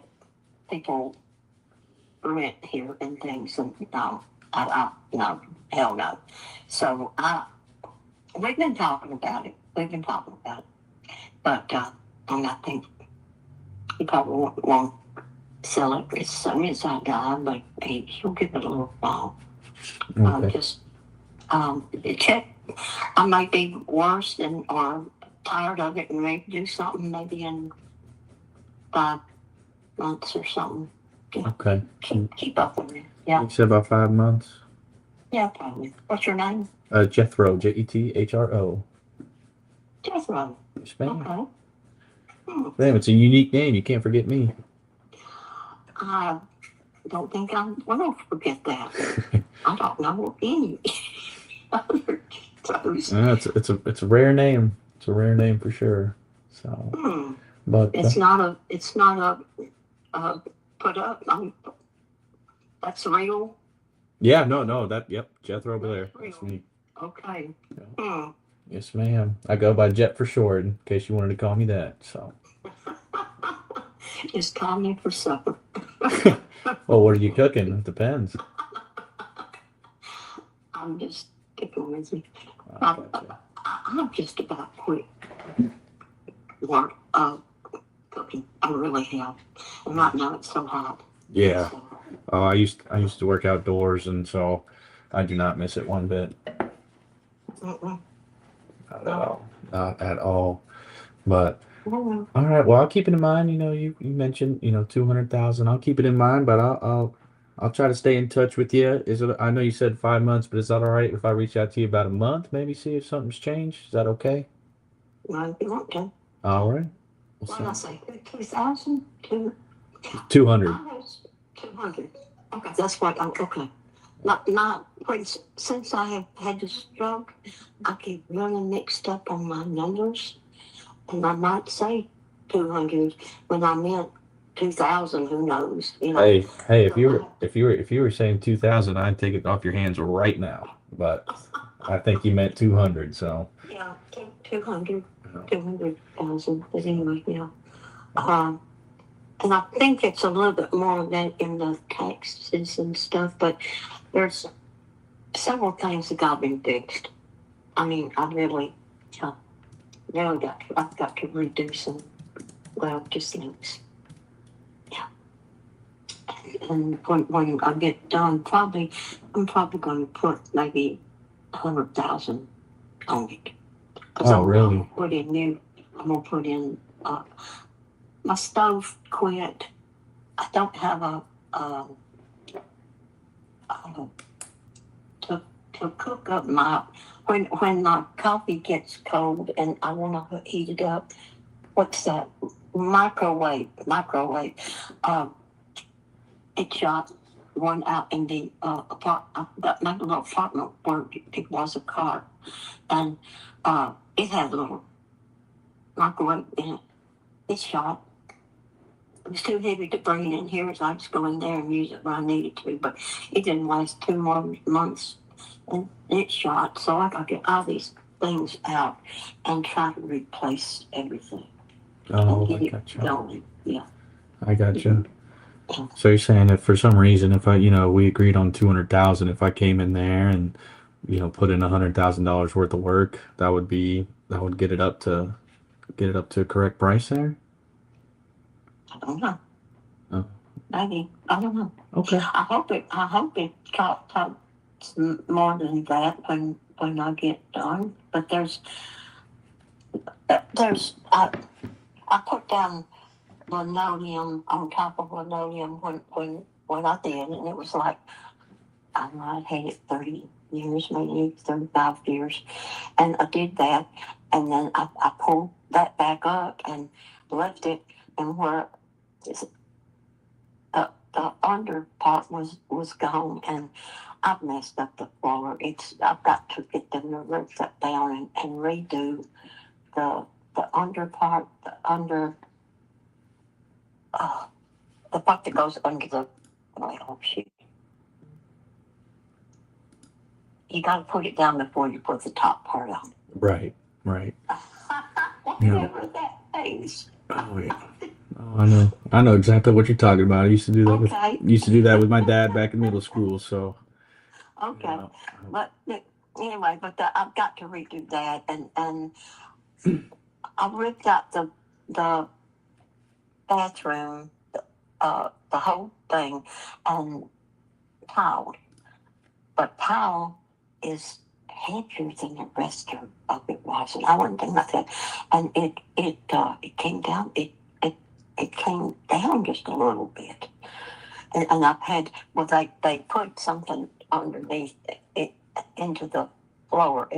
people rent here and things, and no, no, hell no. So we've been talking about it. But and I think he probably won't sell it. It's an inside guy, but he'll give it a little while. Okay. Check. I might be worse or tired of it and maybe do something maybe in 5 months or something. Okay. Keep up with it. Yeah. You said about 5 months. Yeah, probably. What's your name? Jethro, Jethro. Jethro. Yes, ma'am. Okay. Damn, it's a unique name. You can't forget me. I don't think I will forget that. I don't know any other Jethros. It's a rare name. It's a rare name for sure. So, but It's not a put up. That's real. yeah, no, Jethro over there. That's me. Okay. Yes, ma'am. I go by Jet for short, in case you wanted to call me that. So. Just call me for supper. Well, what are you cooking? It depends. I'm just picking with you. I'm just about quit work cooking. I really have. And right now it's so hot. Yeah. I used to work outdoors, and so I do not miss it one bit. Mm-mm. Not at all. But all right. Well, I'll keep it in mind. You mentioned 200,000. I'll keep it in mind, but I'll try to stay in touch with you. Is it? I know you said 5 months, but is that all right if I reach out to you about a month? Maybe see if something's changed. Is that okay? Well, you want to. All right. What did I say? 2,000? 200. 200. Okay, that's what I'm okay. Since I have had the stroke, I keep running mixed up on my numbers, and I might say 200 when I meant 2,000. Who knows? Hey! If you were saying 2,000, I'd take it off your hands right now. But I think you meant 200. So yeah, 200,000. But anyway, yeah. And I think it's a little bit more of that in the taxes and stuff, but there's several things that got been fixed. I mean, I've got to redo some, just things. Yeah. And when I get done, I'm probably going to put maybe 100,000 on it. Oh, really? I'm going to put in, my stove quit. I don't have to to cook up my, when my coffee gets cold and I want to heat it up, what's that? Microwave. It shot one out in the my little apartment where it was a car, and it had a little microwave in it. It shot. It was too heavy to bring in here, so I just go in there and use it when I needed to. But it didn't last 2 more months, and it shot. So I got to get all these things out and try to replace everything. Oh, and I get it gotcha. going. Yeah. I gotcha. So you're saying that for some reason, if I, we agreed on 200,000, if I came in there and, put in $100,000 worth of work, that would get it up to a correct price there? I don't know. Oh. Maybe. I don't know. Okay. I hope it talks more than that when I get done. But I put down linoleum on top of linoleum when I did, and it was like I might had it 30 years, maybe 35 years, and I did that, and then I pulled that back up and left it, and where the under part was gone, and I've messed up the floor. I've got to get the roof that down and redo the under part, the part that goes under the, oh shoot. You got to put it down before you put the top part on. Right. Whatever that is. Oh, yeah. Oh, I know exactly what you're talking about. I used to do that with my dad back in middle school. So. Okay. But anyway, I've got to redo that, and I ripped out the bathroom, the whole thing, and tiled. But tile is heavier than the rest of it was, and I wouldn't think like that. And it came down. It came down just a little bit, and I've had they put something underneath it into the floor,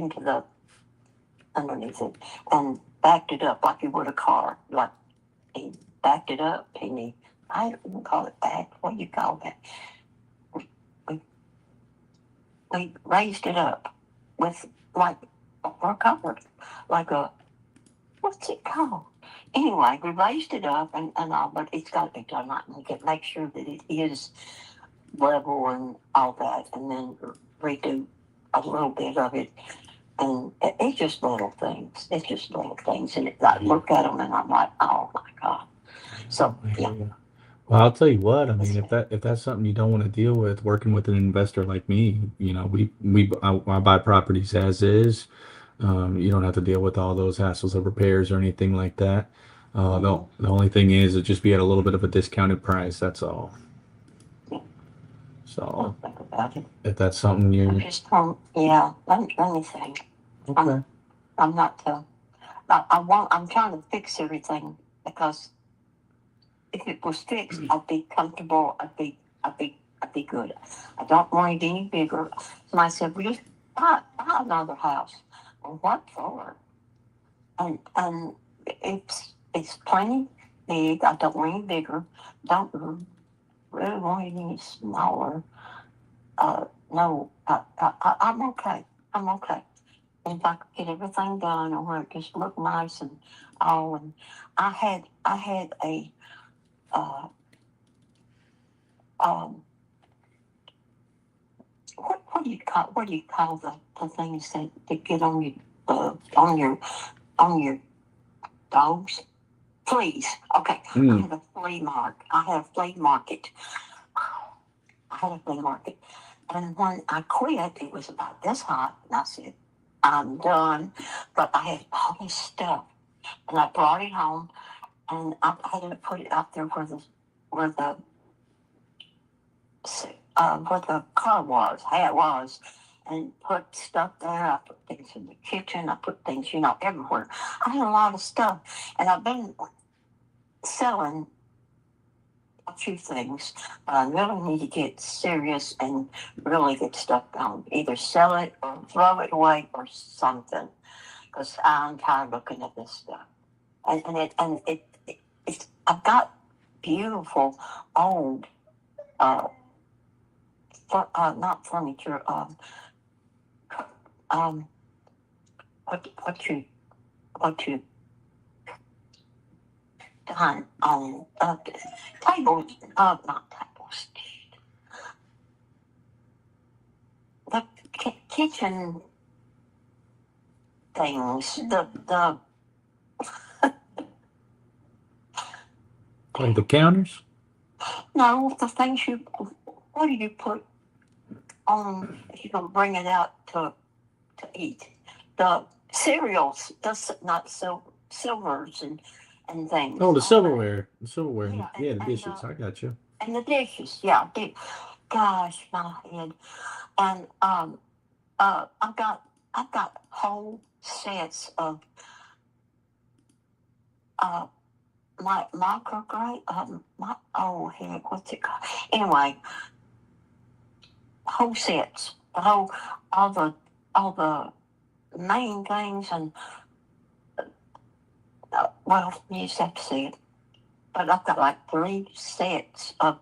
underneath it, and backed it up like you would a car. Like he backed it up, and I don't even call it back. What do you call that? We raised it up with or covered like a, what's it called? Anyway, we raised it up and all, but it's got to be done right, and make sure that it is level and all that, and then redo a little bit of it. And it's just little things. And I look at them and I'm like, oh my God. So yeah. Well, I'll tell you what. I mean, if that's something you don't want to deal with, working with an investor like me, I buy properties as is. You don't have to deal with all those hassles of repairs or anything like that. The only thing is, it just be at a little bit of a discounted price. That's all. So, think about it. if that's something I'm you, just let me think. okay, I'm not I'm trying to fix everything, because if it was fixed, I'd be comfortable. I'd be good. I don't want it any bigger. Somebody said, "Well, just buy another house." Well, what for? And it's plenty big. I don't want any bigger. Don't really want it any smaller. No, I'm okay. I'm okay. And if I could get everything done, or where it just looked nice and all, and I had a what do you call the things that get on your dogs? Fleas. Okay. I had a flea market. I had a flea market. And when I quit, it was about this hot, and I said, I'm done. But I had all this stuff, and I brought it home, and I had to put it out there where the car was, and put stuff there. I put things in the kitchen. I put things, everywhere. I had a lot of stuff, and I've been selling a few things. But I really need to get serious and really get stuff done. Either sell it or throw it away or something. Because I'm tired of looking at this stuff. It's I've got beautiful old not furniture, what you done on tables, not tables, the kitchen things, the Like the counters? no, the things what do you put on if you're gonna bring it out to eat? The cereals, not silvers and things. Oh, the silverware. The silverware. Yeah, The dishes. I got you. And the dishes, yeah. Gosh, my head. And I've got whole sets of my micrograde, what's it called? Anyway, whole sets, all the main things, and well, you just have to see it. But I've got like 3 sets of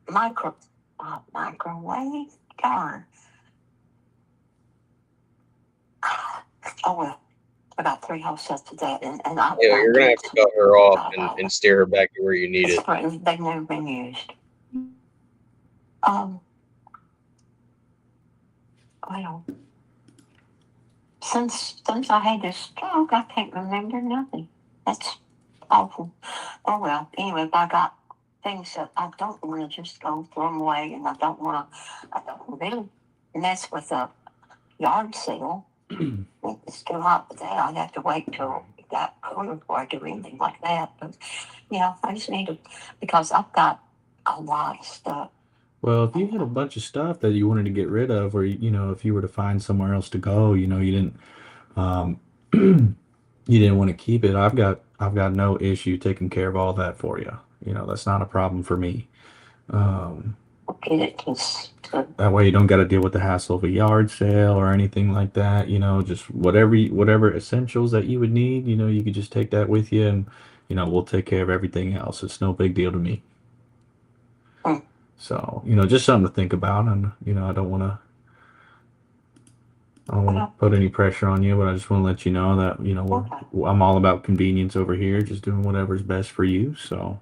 microwave. Darn. Oh well, I got 3 whole sets of that, and You're gonna have to cut her off and steer her back to where you need it. They've never been used. Well, since I had this stroke, I can't remember nothing. That's awful. Oh well. Anyway, I got things that I don't want to just go throw them away, and I don't really mess with a yard sale. It's too hot for that. I'd have to wait till it got cooler before I do anything like that. But I just need to, because I've got a lot of stuff. Well, if you had a bunch of stuff that you wanted to get rid of, or if you were to find somewhere else to go, you didn't, you didn't want to keep it. I've got no issue taking care of all that for you. That's not a problem for me. That way you don't got to deal with the hassle of a yard sale or anything like that. Just whatever essentials that you would need, you could just take that with you, and we'll take care of everything else. It's no big deal to me. So, just something to think about, and I don't want to put any pressure on you, but I just want to let you know that I'm all about convenience over here, just doing whatever's best for you. So,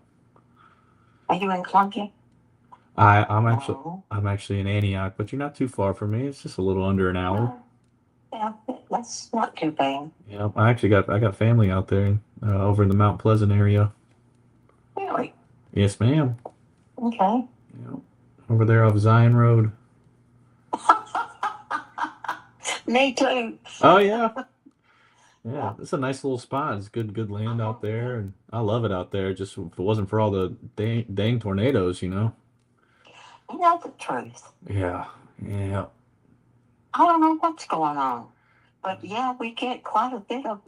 are you in Columbia? I'm actually in Antioch, but you're not too far from me. It's just a little under an hour. Yeah, that's not too bad. Yeah, I got family out there, over in the Mount Pleasant area. Really? Yes, ma'am. Okay. Over there off Zion Road. Me too. Oh yeah. Yeah, it's a nice little spot. It's good land out there, and I love it out there. Just if it wasn't for all the dang tornadoes, That's the truth. Yeah. I don't know what's going on, but we get quite a bit of,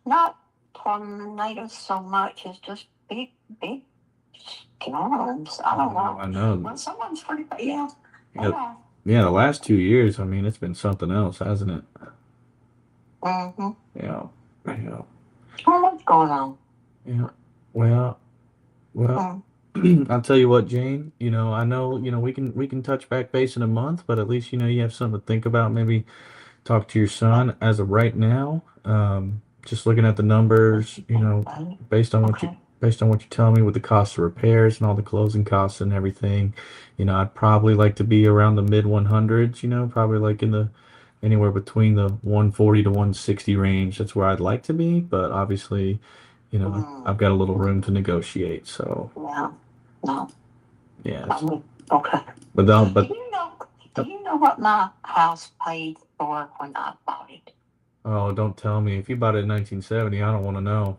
not tornadoes so much as just big storms. I don't know. I know. Well, someone's pretty bad. Yeah, the last 2 years, it's been something else, hasn't it? Mm-hmm. Yeah. What's going on? Yeah. Well, I'll tell you what, Jane, I know, we can touch back base in a month, but at least, you have something to think about. Maybe talk to your son. As of right now. Just looking at the numbers, based on what you tell me with the cost of repairs and all the closing costs and everything, I'd probably like to be around the mid 100s, probably like in the anywhere between the 140 to 160 range. That's where I'd like to be, but obviously, I've got a little room to negotiate. So no. Yeah. Okay. But do you know what my house paid for when I bought it? Oh, don't tell me. If you bought it in 1970, I don't want to know.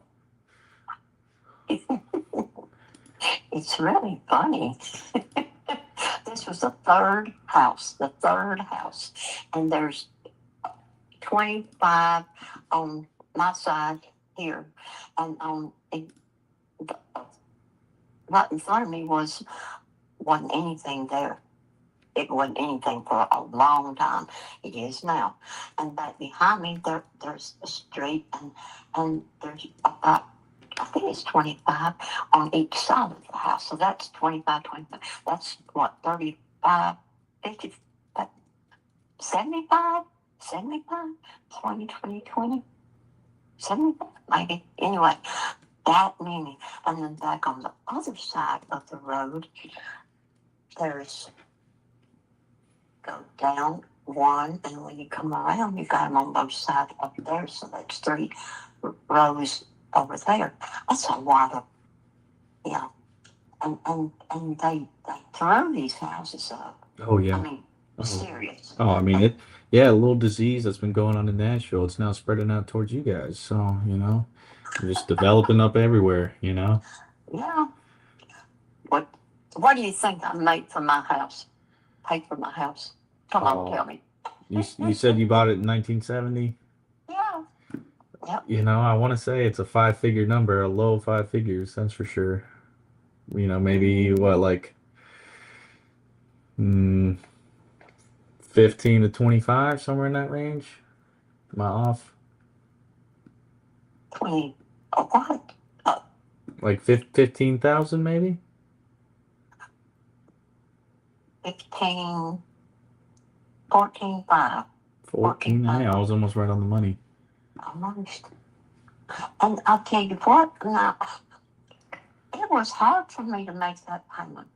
It's really funny. This was the third house, and there's 25 on my side here, and on right in front of me wasn't anything there. It wasn't anything for a long time. It is now. And back behind me, there's a street, and there's about, I think it's 25 on each side of the house. So that's 25. That's what, 35, 50, 75, 20, 75, maybe. Anyway, that many. And then back on the other side of the road, there's, go down one, and when you come around, you got them on both sides up there. So that's 3 rows over there. That's a lot of, and they throw these houses up. Oh yeah. I mean, serious. Oh, I mean yeah, a little disease that's been going on in Nashville. It's now spreading out towards you guys. So, just developing up everywhere, Yeah. What do you think I made for my house? Paid for my house? Come on, tell me. You said you bought it in 1970? Yeah. Yep. I want to say it's a 5-figure number, a low 5 figures, that's for sure. Maybe what, like 15 to 25, somewhere in that range? Am I off? 20. What? Like 15,000 maybe? 15, 14.5. 14. Yeah, I was almost right on the money. Almost. And I'll tell you what, now, it was hard for me to make that payment.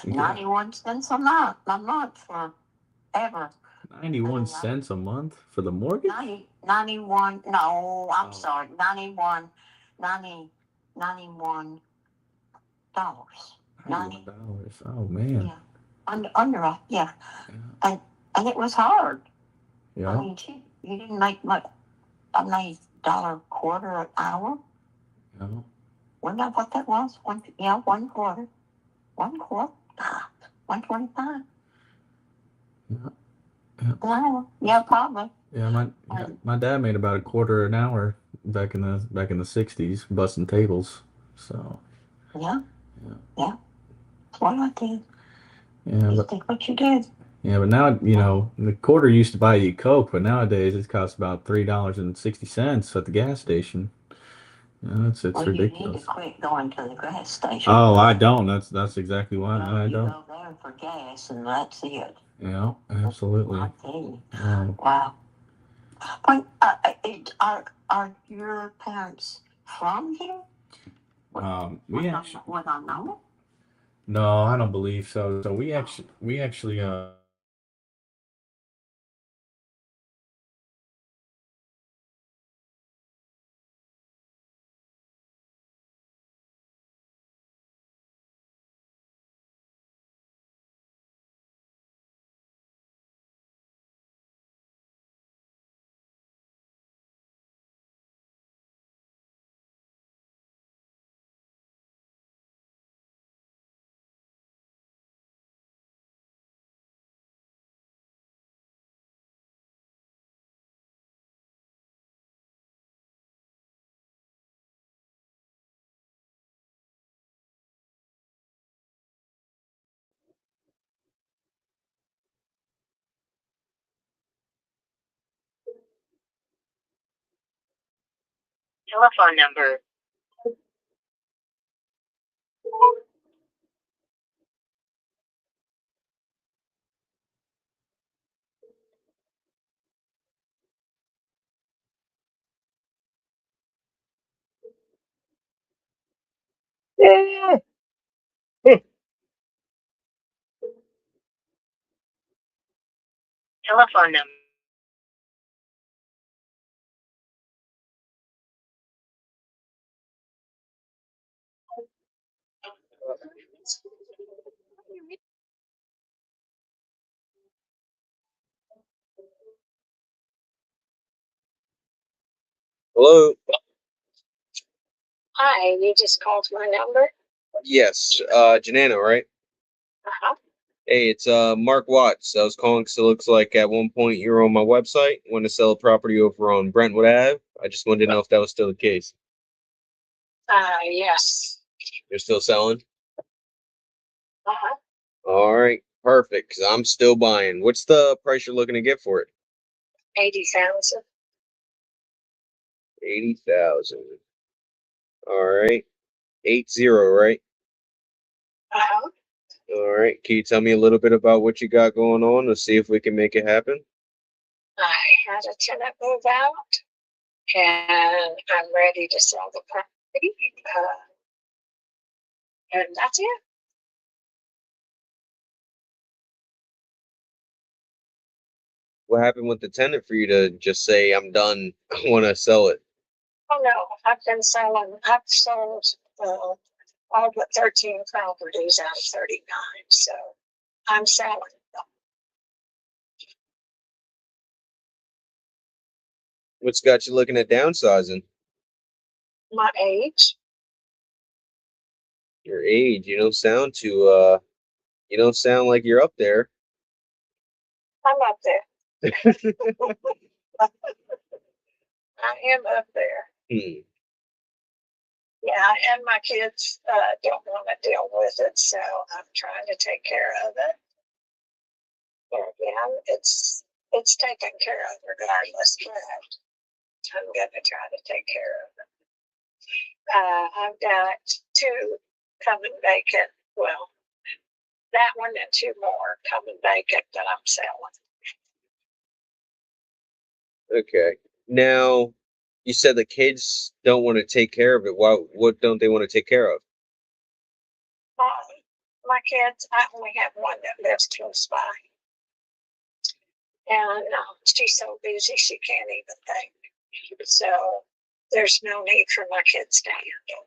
91 cents a month forever. 91 cents a month for the mortgage? 91, no, I'm sorry, $91. $91. Oh man. Yeah. Yeah. And it was hard. Yeah. I mean, you didn't make much. I made $1.25 an hour. Yeah. Wasn't that what that was? One quarter. 125. Yeah. Yeah, probably. Yeah, my dad made about $1.25 an hour back in the 60s, busting tables. So. Yeah. That's what I did. Yeah, You think what you did. Yeah, but now the quarter used to buy you Coke, but nowadays it costs about $3.60 at the gas station. It's Well, ridiculous. You need to quit going to the gas station. Oh, I don't. That's exactly why I You don't. go there for gas, and that's it. Yeah, absolutely. I tell you. Wow. But, are your parents from here? We actually. What I know? No, I don't believe so. So we actually Telephone number. Telephone number. Hello. Hi, you just called my number? Yes, Janano, right? Uh-huh. Hey, it's Mark Watts. I was calling because it looks like at one point you were on my website, wanted to sell a property over on Brentwood Ave. I just wanted to know if that was still the case. Yes. You're still selling? Uh-huh. All right, perfect. Because I'm still buying. What's the price you're looking to get for it? 80,000. 80,000. All right, 80, right? Uh-huh. All right. Can you tell me a little bit about what you got going on to see if we can make it happen? I had a tenant move out, and I'm ready to sell the property. And that's it. What happened with the tenant for you to just say, I'm done, I want to sell it? Oh no, I've sold all but 13 properties out of 39, so I'm selling them. What's got you looking at downsizing? My age. Your age. You don't sound like you're up there. I'm up there. I am up there. Yeah, and my kids don't want to deal with it, so I'm trying to take care of it. But yeah, it's taken care of regardless, but I'm going to try to take care of it. I've got 2 coming vacant. Well, that one and 2 more coming vacant that I'm selling. Okay. Now, you said the kids don't want to take care of it. What don't they want to take care of? My kids, I only have one that lives close by. And she's so busy she can't even think. So there's no need for my kids to handle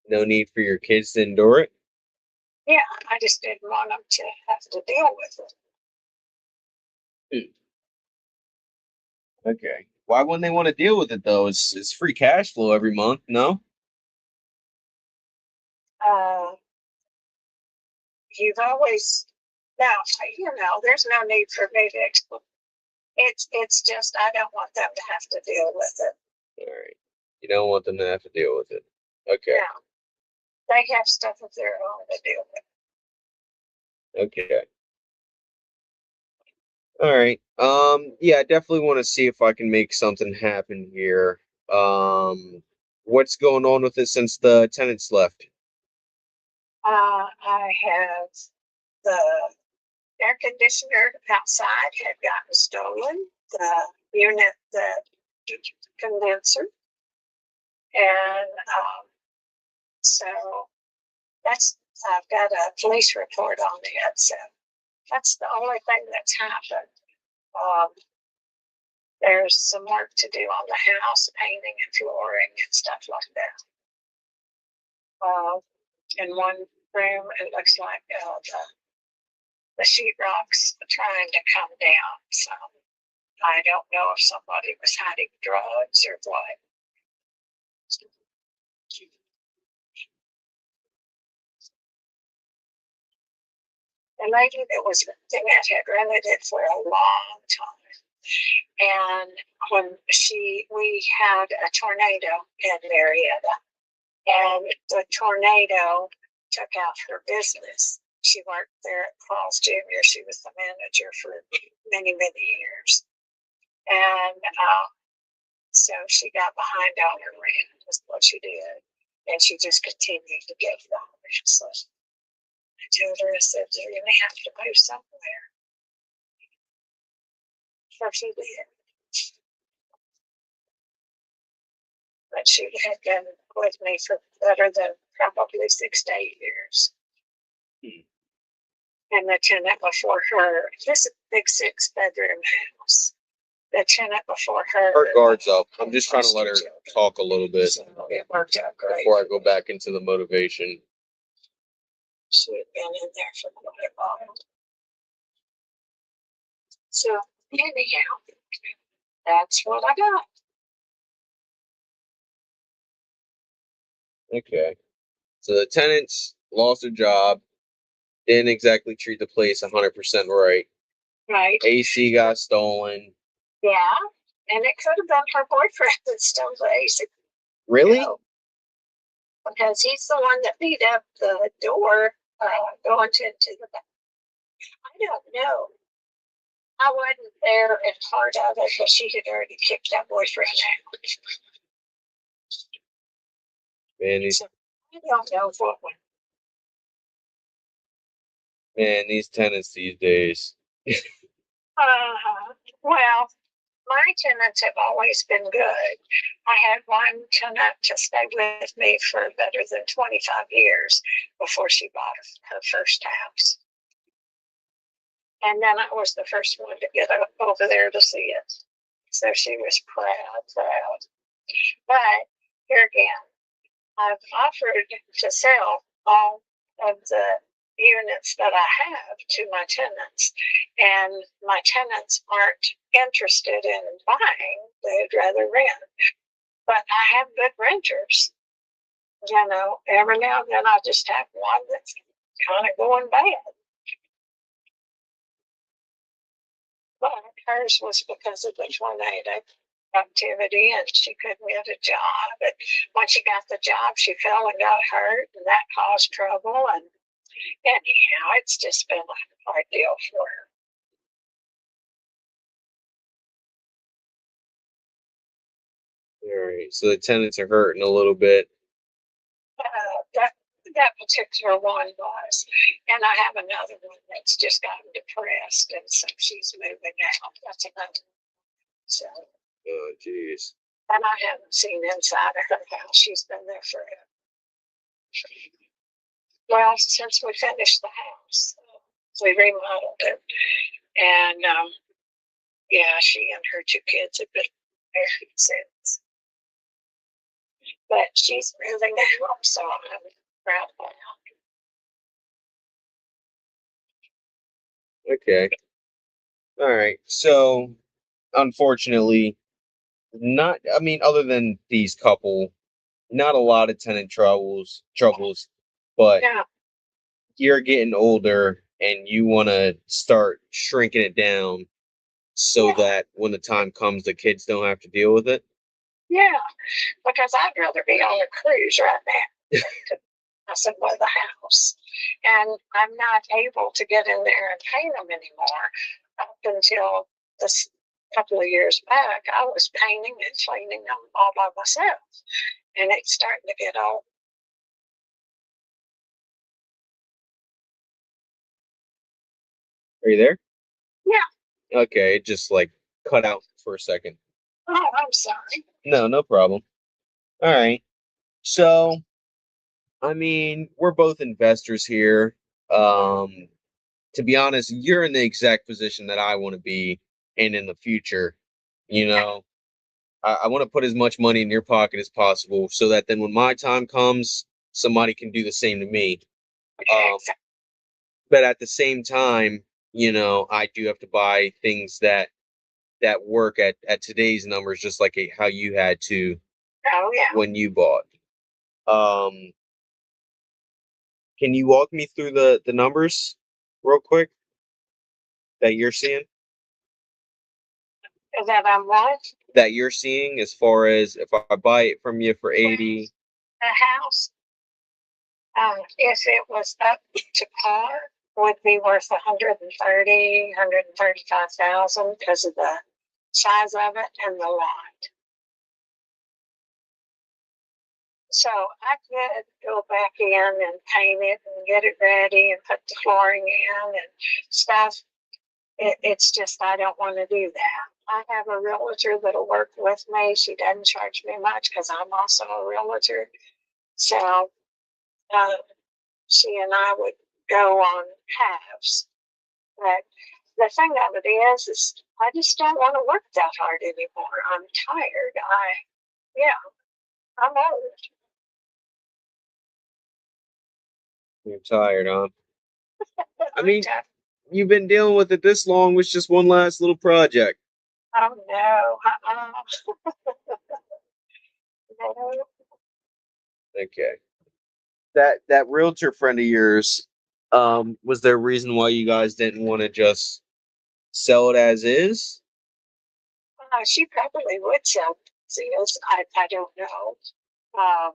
it. No need for your kids to endure it? Yeah, I just didn't want them to have to deal with it. Okay. Why wouldn't they want to deal with it though? It's free cash flow every month, no? You've always now, there's no need for me to explain. It's just I don't want them to have to deal with it. All right. You don't want them to have to deal with it. Okay. Yeah. They have stuff of their own to deal with. Okay. All right. Yeah, I definitely want to see if I can make something happen here. What's going on with it since the tenants left? I have the air conditioner outside had gotten stolen, the unit, the condenser, and so I've got a police report on it. So that's the only thing that's happened. There's some work to do on the house, painting and flooring and stuff like that. In one room, it looks like the sheetrock's trying to come down. So I don't know if somebody was hiding drugs or what. The lady that was renting it had rented it for a long time. And when we had a tornado in Marietta, and the tornado took out her business. She worked there at Paul's Jr. She was the manager for many, many years. And so she got behind on her rent, is what she did. And she just continued to get dollars. So I told her, I said, you're going to have to move somewhere. So she did. But she had been with me for better than probably 6 to 8 years. And the tenant before her, this is a big 6-bedroom house. The tenant before her. Her guard's up. I'm just trying to let her talk a little bit So it worked out great. before I go back into the motivation. She had been in there for quite a while. So anyhow, that's what I got. Okay. So the tenants lost their job, didn't exactly treat the place 100% right. Right. AC got stolen. Yeah. And it could have been her boyfriend that's still basic. Really? Because he's the one that beat up the door going into the back. I don't know. I wasn't there and part of it, but she had already kicked that boyfriend out. Man, So I don't know what one. man, these tenants these days. Well, my tenants have always been good. I had one tenant to stay with me for better than 25 years before she bought her first house. And then I was the first one to get over there to see it. So she was proud. But here again, I've offered to sell all of the units that I have to my tenants, and my tenants aren't interested in buying. They'd rather rent. But I have good renters. You know, every now and then I just have one that's kind of going bad. But hers was because of the tornado activity, and she couldn't get a job. But when she got the job, she fell and got hurt, and that caused trouble. And anyhow, it's just been a hard deal for her. All right, so the tenants are hurting a little bit. That particular one was, and I have another one that's just gotten depressed, and so she's moving out. That's another one. So. Oh, jeez. And I haven't seen inside of her house. She's been there forever. Well, since we finished the house, we remodeled it, and yeah, she and her two kids have been married since. But she's moving out, so I'm proud of that. Okay. All right. So, unfortunately, other than these couple, not a lot of tenant troubles, but Yeah. you're getting older and you want to start shrinking it down so that when the time comes, the kids don't have to deal with it. Yeah, because I'd rather be on a cruise right now than with a house. And I'm not able to get in there and paint them anymore. Up until this couple of years back, I was painting and cleaning them all by myself. And it's starting to get old. Are you there? Yeah. Okay, it just like cut out for a second. Oh, I'm sorry. No, no problem. All right. So, I mean, we're both investors here. To be honest, you're in the exact position that I want to be in the future. You know, I want to put as much money in your pocket as possible so that then when my time comes, somebody can do the same to me. But at the same time, you know, I do have to buy things that work at today's numbers, just like how you had to when you bought. Can you walk me through the numbers real quick that you're seeing? That I'm what? That you're seeing as far as if I buy it from you for 80. The house, if it was up to par, would be worth 135,000 because of the size of it and the lot. So I could go back in and paint it and get it ready and put the flooring in and stuff. It's just I don't want to do that. I have a realtor that'll work with me. She doesn't charge me much because I'm also a realtor. So she and I would go on halves. But the thing of it is I just don't want to work that hard anymore. I'm tired. I'm old. You're tired, huh? I mean, you've been dealing with it this long with just one last little project. Oh no. No. Okay. That realtor friend of yours, was there a reason why you guys didn't want to just sell it as is? She probably would sell Zias. I don't know. Um,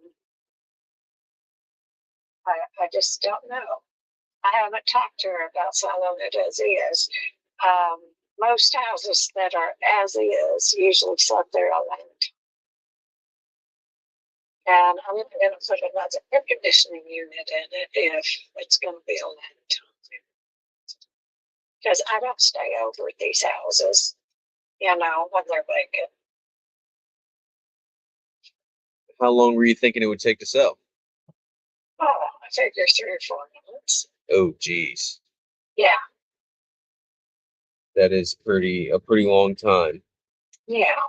I just don't know. I haven't talked to her about selling it as is. Most houses that are as is usually sell their land. And I'm going to put another air conditioning unit in it if it's going to be a land. Because I don't stay over at these houses, when they're vacant. How long were you thinking it would take to sell? Oh, I figure 3 or 4 months. Oh, geez. Yeah, That is a pretty long time. yeah.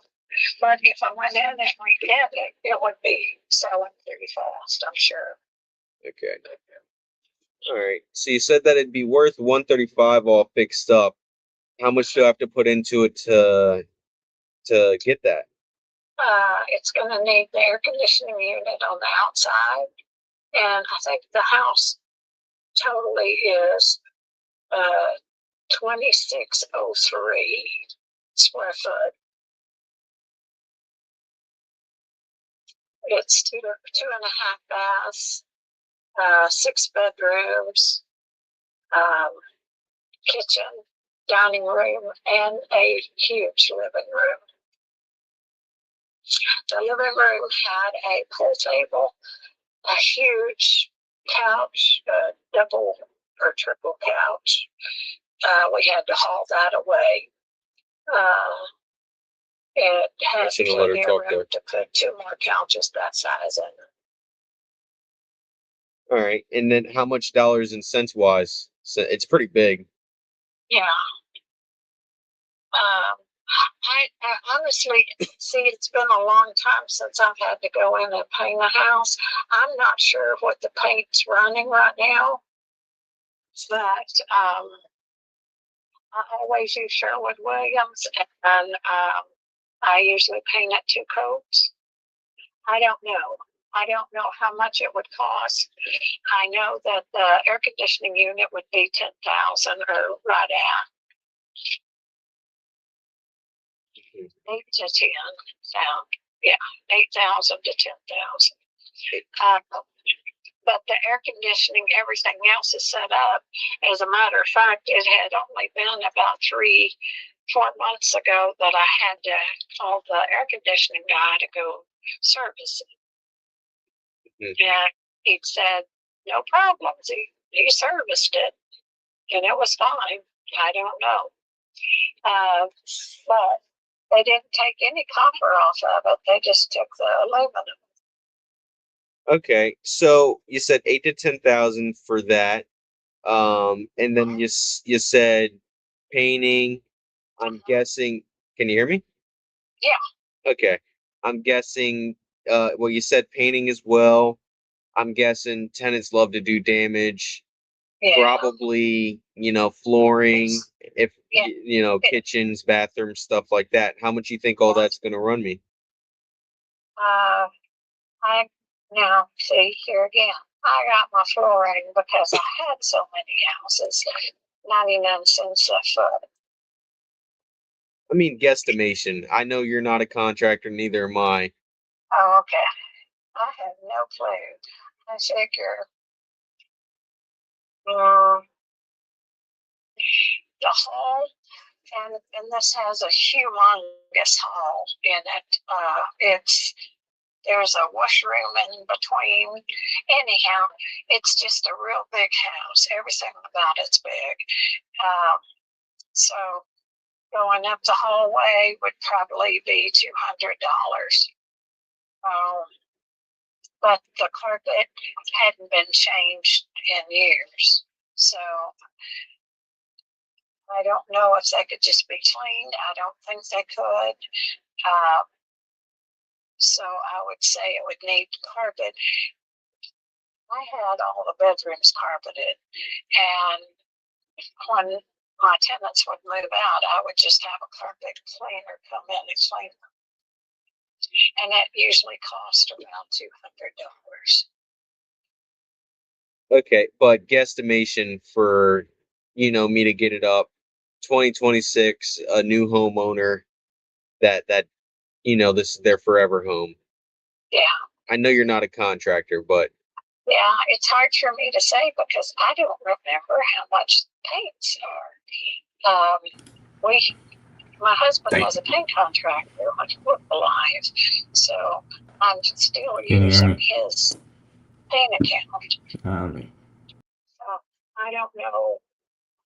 But if I went in and redid it, it would be selling pretty fast, I'm sure. Okay. All right. So you said that it'd be worth 135 all fixed up. How much do I have to put into it to get that? It's going to need the air conditioning unit on the outside. And I think the house totally is 2603 square foot. It's two and a half baths, 6 bedrooms, kitchen, dining room, and a huge living room. The living room had a pool table, a huge couch, a double or triple couch. We had to haul that away. It has Shouldn't let her plenty of talk room there. to put 2 more couches that size in it. All right. And then how much dollars and cents wise? So it's pretty big. Yeah. I honestly see it's been a long time since I've had to go in and paint a house. I'm not sure what the paint's running right now, but I always use Sherwin-Williams, and I usually paint it 2 coats. I don't know. I don't know how much it would cost. I know that the air conditioning unit would be 10,000 or right at 8 to 10. Yeah, 8,000 to 10,000. But the air conditioning, everything else is set up. As a matter of fact, it had only been about 3-4 months ago that I had to call the air conditioning guy to go service it. And he said, no problems. He serviced it, and it was fine. I don't know. But they didn't take any copper off of it. They just took the aluminum. Okay. So you said 8 to 10,000 for that. And then you said painting. I'm guessing. Can you hear me? Yeah. Okay. I'm guessing. Well, you said painting as well. I'm guessing tenants love to do damage. Yeah. Probably, flooring, if Yeah. kitchens, bathrooms, stuff like that. How much you think all that's going to run me? I now see here again. I got my flooring because I had so many houses, 99 cents a foot. I mean, guesstimation. I know you're not a contractor, neither am I. Oh, okay. I have no clue. I figure the hall, and this has a humongous hall in it. There's a washroom in between. Anyhow, it's just a real big house. Everything about it's big. So going up the hallway would probably be $200. But the carpet hadn't been changed in years. So I don't know if they could just be cleaned. I don't think they could. So I would say it would need carpet. I had all the bedrooms carpeted, and when my tenants would move out, I would just have a carpet cleaner come in and clean them. And that usually cost around $200. Okay, but guesstimation for, me to get it up, 2026, a new homeowner, that this is their forever home. Yeah. I know you're not a contractor, but Yeah, it's hard for me to say because I don't remember how much paints are. My husband was a paint contractor when he was alive, so I'm still using his paint account. So I don't know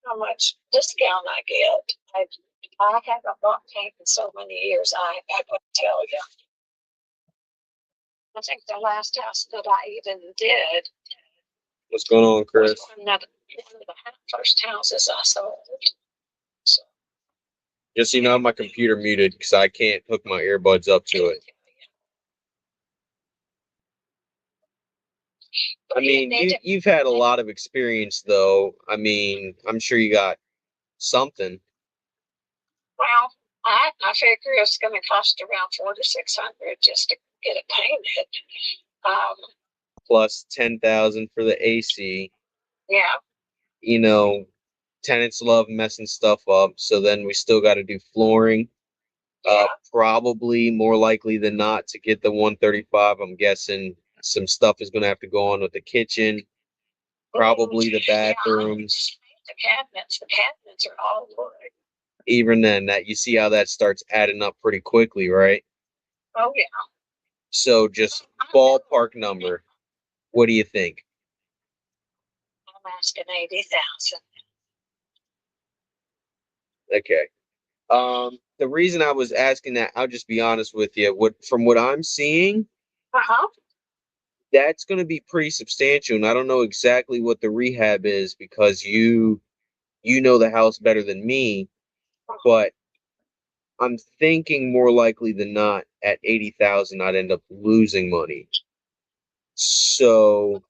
how much discount I get. I haven't bought paint in so many years. I couldn't tell you. I think the last house that I even did what's going on, Chris? was one of the first houses I sold. So, Just so you know, I have my computer muted because I can't hook my earbuds up to it. I mean, you've had a lot of experience, though. I mean, I'm sure you got something. well, I figure it's going to cost around $400 to $600 just to get it painted. Plus 10,000 for the AC. Yeah. Tenants love messing stuff up, so then we still got to do flooring. Probably more likely than not to get the 135. I'm guessing some stuff is going to have to go on with the kitchen, probably the bathrooms. The cabinets are all wood. Even then, that you see how that starts adding up pretty quickly, right? Oh yeah. So just ballpark number. What do you think? I'm asking 80,000. Okay. The reason I was asking that, I'll just be honest with you. From what I'm seeing, that's going to be pretty substantial, and I don't know exactly what the rehab is because you know the house better than me, but I'm thinking more likely than not at 80,000 I'd end up losing money. So,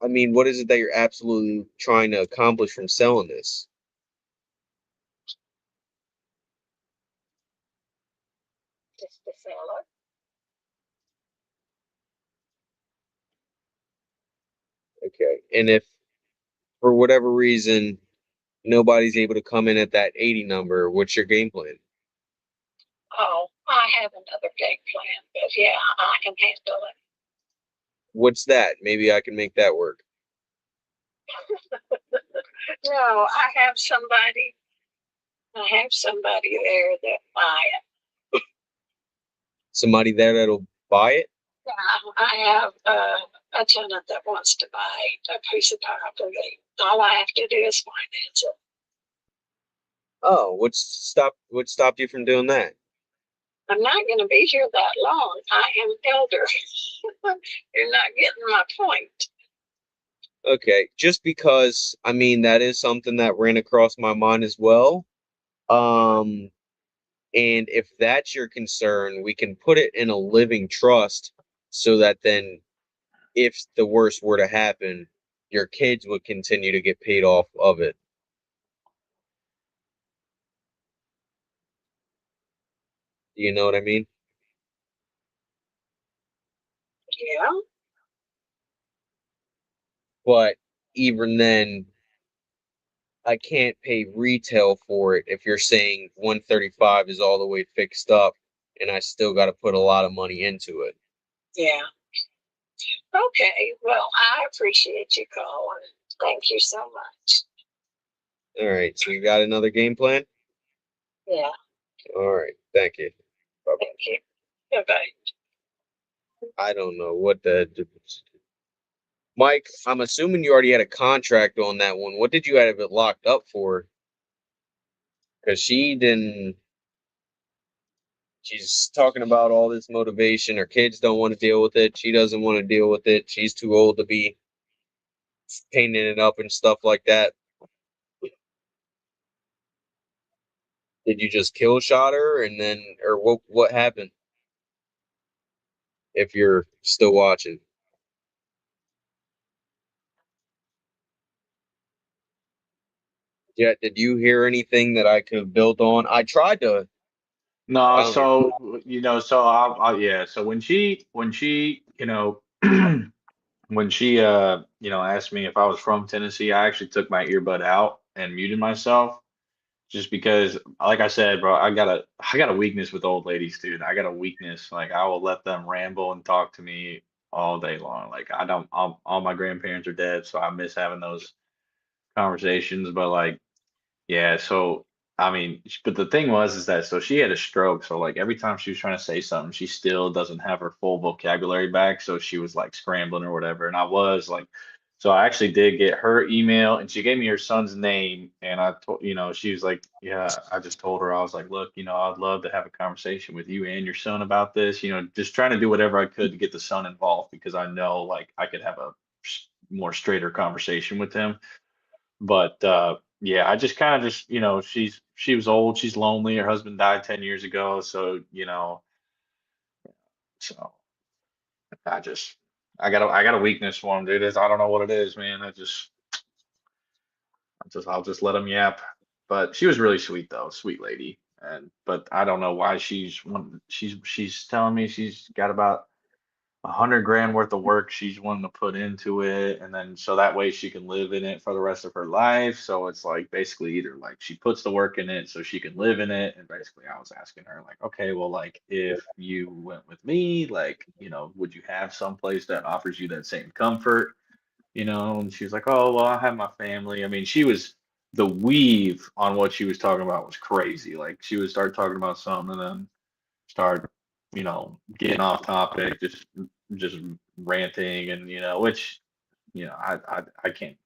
I mean, what is it that you're absolutely trying to accomplish from selling this? Just to sell it. Okay. And if for whatever reason nobody's able to come in at that 80 number, what's your game plan? Oh, I have another game plan, but yeah, I can handle it. What's that? Maybe I can make that work. No, I have somebody there that buy it. Somebody there that'll buy it? Yeah, I have a tenant that wants to buy a piece of property. All I have to do is finance it. Oh, what stopped you from doing that? I'm not going to be here that long. I am elder. You're not getting my point. Okay, just because, I mean, that is something that ran across my mind as well. And if that's your concern, we can put it in a living trust so that then if the worst were to happen, your kids would continue to get paid off of it. Do you know what I mean? Yeah. But even then, I can't pay retail for it if you're saying 135 is all the way fixed up and I still got to put a lot of money into it. Yeah. Okay. Well, I appreciate you calling. Thank you so much. All right. So you got another game plan? Yeah. All right. Thank you. Bye-bye. Thank you. Bye-bye. I don't know what Mike, I'm assuming you already had a contract on that one. What did you have it locked up for? Because she's talking about all this motivation. Her kids don't want to deal with it. She doesn't want to deal with it. She's too old to be painting it up and stuff like that. Did you just kill shot her and then, or what happened? If you're still watching. Yeah, did you hear anything that I could build on? I tried to. No, so so when she when she asked me if I was from Tennessee, I actually took my earbud out and muted myself. just because, like I said, bro, I got a weakness with old ladies, dude. I got a weakness. Like I will let them ramble and talk to me all day long. Like I don't, all my grandparents are dead, so I miss having those conversations. But like, yeah, so I mean, but the thing was is that so she had a stroke, so like every time she was trying to say something, she still doesn't have her full vocabulary back, so she was like scrambling or whatever. And I was like, so I actually did get her email, and she gave me her son's name, and I told, she was like, yeah, I just told her I was like, look, I'd love to have a conversation with you and your son about this, just trying to do whatever I could to get the son involved because I know like I could have a more straighter conversation with him. But yeah, I just kind of just, she was old, she's lonely, her husband died 10 years ago, so so I got a weakness for him, dude. I don't know what it is, man. I'll just let him yap. But she was really sweet though, sweet lady. But I don't know why she's telling me she's got about 100 grand worth of work she's wanting to put into it, and then so that way she can live in it for the rest of her life. So it's like basically either like she puts the work in it so she can live in it, and basically I was asking her like, okay, well, like if you went with me, like, would you have some place that offers you that same comfort? And she was like, oh, well, I have my family. I mean, the weave on what she was talking about was crazy. Like she would start talking about something and then start, getting off topic, just ranting, and which, I can't,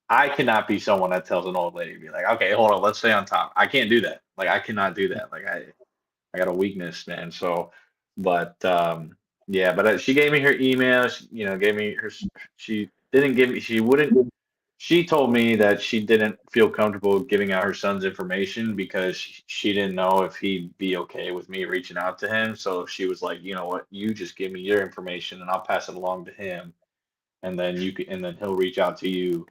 I cannot be someone that tells an old lady to be like, okay, hold on, let's stay on top. I can't do that. Like I cannot do that. Like I got a weakness, man. So, but yeah, but she gave me her email. She, gave me her. She didn't give me. She wouldn't. She told me that she didn't feel comfortable giving out her son's information because she didn't know if he'd be okay with me reaching out to him. So she was like, you know what, you just give me your information and I'll pass it along to him, and then and then he'll reach out to you.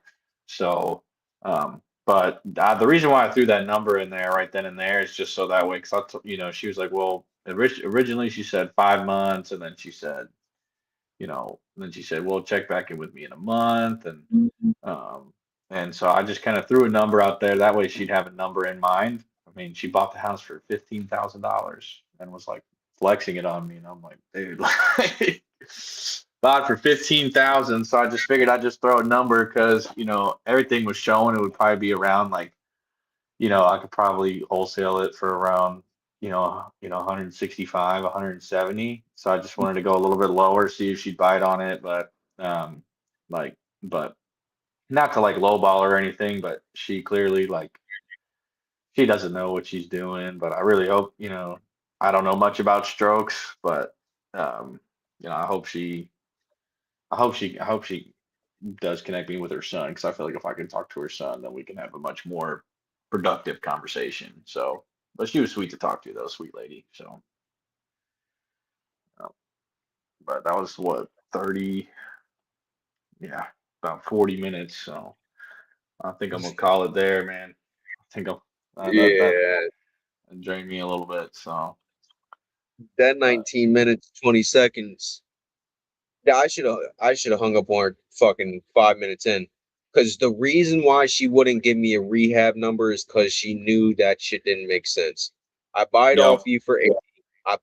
So, but the reason why I threw that number in there right then and there is just so that way, because she was like, well, originally she said 5 months, and then she said, well, check back in with me in a month, and so I just kind of threw a number out there. That way she'd have a number in mind. I mean, she bought the house for $15,000 and was like flexing it on me, and I'm like, dude, like, bought for 15,000. So I just figured I'd just throw a number because everything was showing it would probably be around like, I could probably wholesale it for around 165, 170. So I just wanted to go a little bit lower, see if she'd bite on it, but but not to like lowball or anything, but she clearly like she doesn't know what she's doing. But I really hope, I don't know much about strokes, but I hope she does connect me with her son, because I feel like if I can talk to her son, then we can have a much more productive conversation. So, but she was sweet to talk to, though, sweet lady. So, but that was what, 30, yeah, about 40 minutes. So I think I'm gonna call it there, man. I think that drained me a little bit. So that 19 minutes 20 seconds. Yeah, I should have hung up on her fucking 5 minutes in. Because the reason why she wouldn't give me a rehab number is because she knew that shit didn't make sense. I buy it off you for 80. I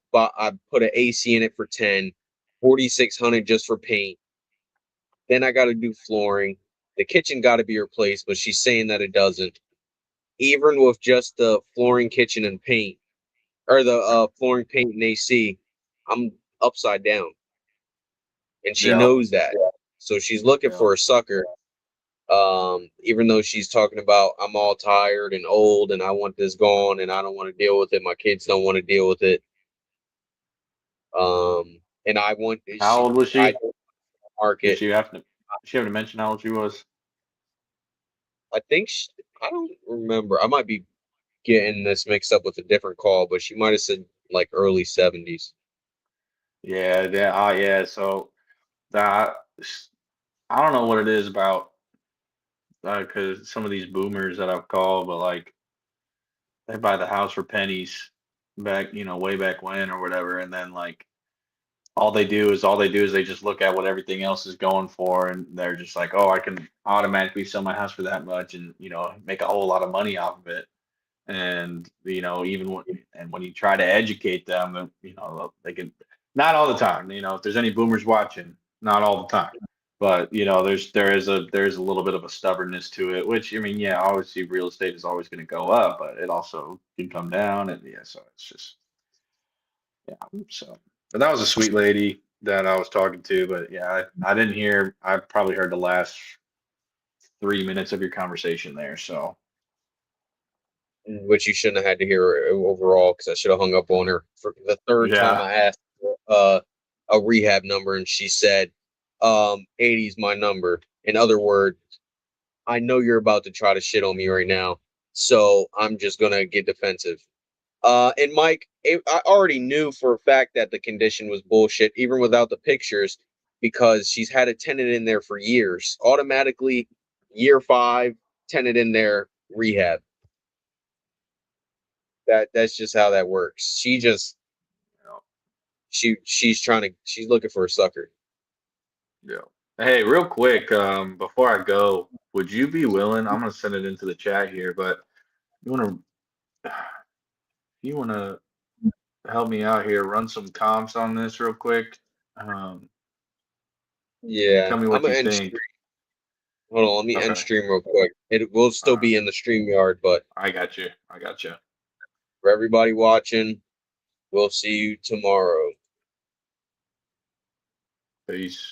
put an AC in it for 10, 4,600 just for paint. Then I got to do flooring. The kitchen got to be replaced, but she's saying that it doesn't. Even with just the flooring, kitchen, and paint, or the flooring, paint, and AC, I'm upside down. And she knows that. So she's looking for a sucker. Even though she's talking about, I'm all tired and old and I want this gone and I don't want to deal with it. My kids don't want to deal with it. And I want. How old was she? Market. Did she have to mention how old she was? I think I don't remember. I might be getting this mixed up with a different call, but she might have said like early 70s. Yeah. So that, I don't know what it is about, because some of these boomers that I've called, but like they buy the house for pennies back, way back when or whatever, and then like all they do is they just look at what everything else is going for, and they're just like, oh, I can automatically sell my house for that much and make a whole lot of money off of it. And even when you try to educate them, they can, not all the time. If there's any boomers watching, not all the time, but there is a little bit of a stubbornness to it. Which, I mean, yeah, obviously real estate is always going to go up, but it also can come down, and yeah, so it's just so. But that was a sweet lady that I was talking to, but yeah, I didn't hear. I probably heard the last 3 minutes of your conversation there, so. Which you shouldn't have had to hear overall, because I should have hung up on her for the third time. I asked a rehab number, and she said 80's my number. In other words, I know you're about to try to shit on me right now, so I'm just gonna get defensive. And Mike, I already knew for a fact that the condition was bullshit, even without the pictures, because she's had a tenant in there for years. Automatically, year 5, tenant in there, rehab. That's just how that works. She just, she's looking for a sucker. Yeah. Hey, real quick, before I go, would you be willing? I'm gonna send it into the chat here, but you wanna help me out here, run some comps on this real quick? Yeah, Tell me what you think. Hold on, let me end stream real quick. It will still be in the StreamYard, but I got you. For everybody watching, we'll see you tomorrow. Peace.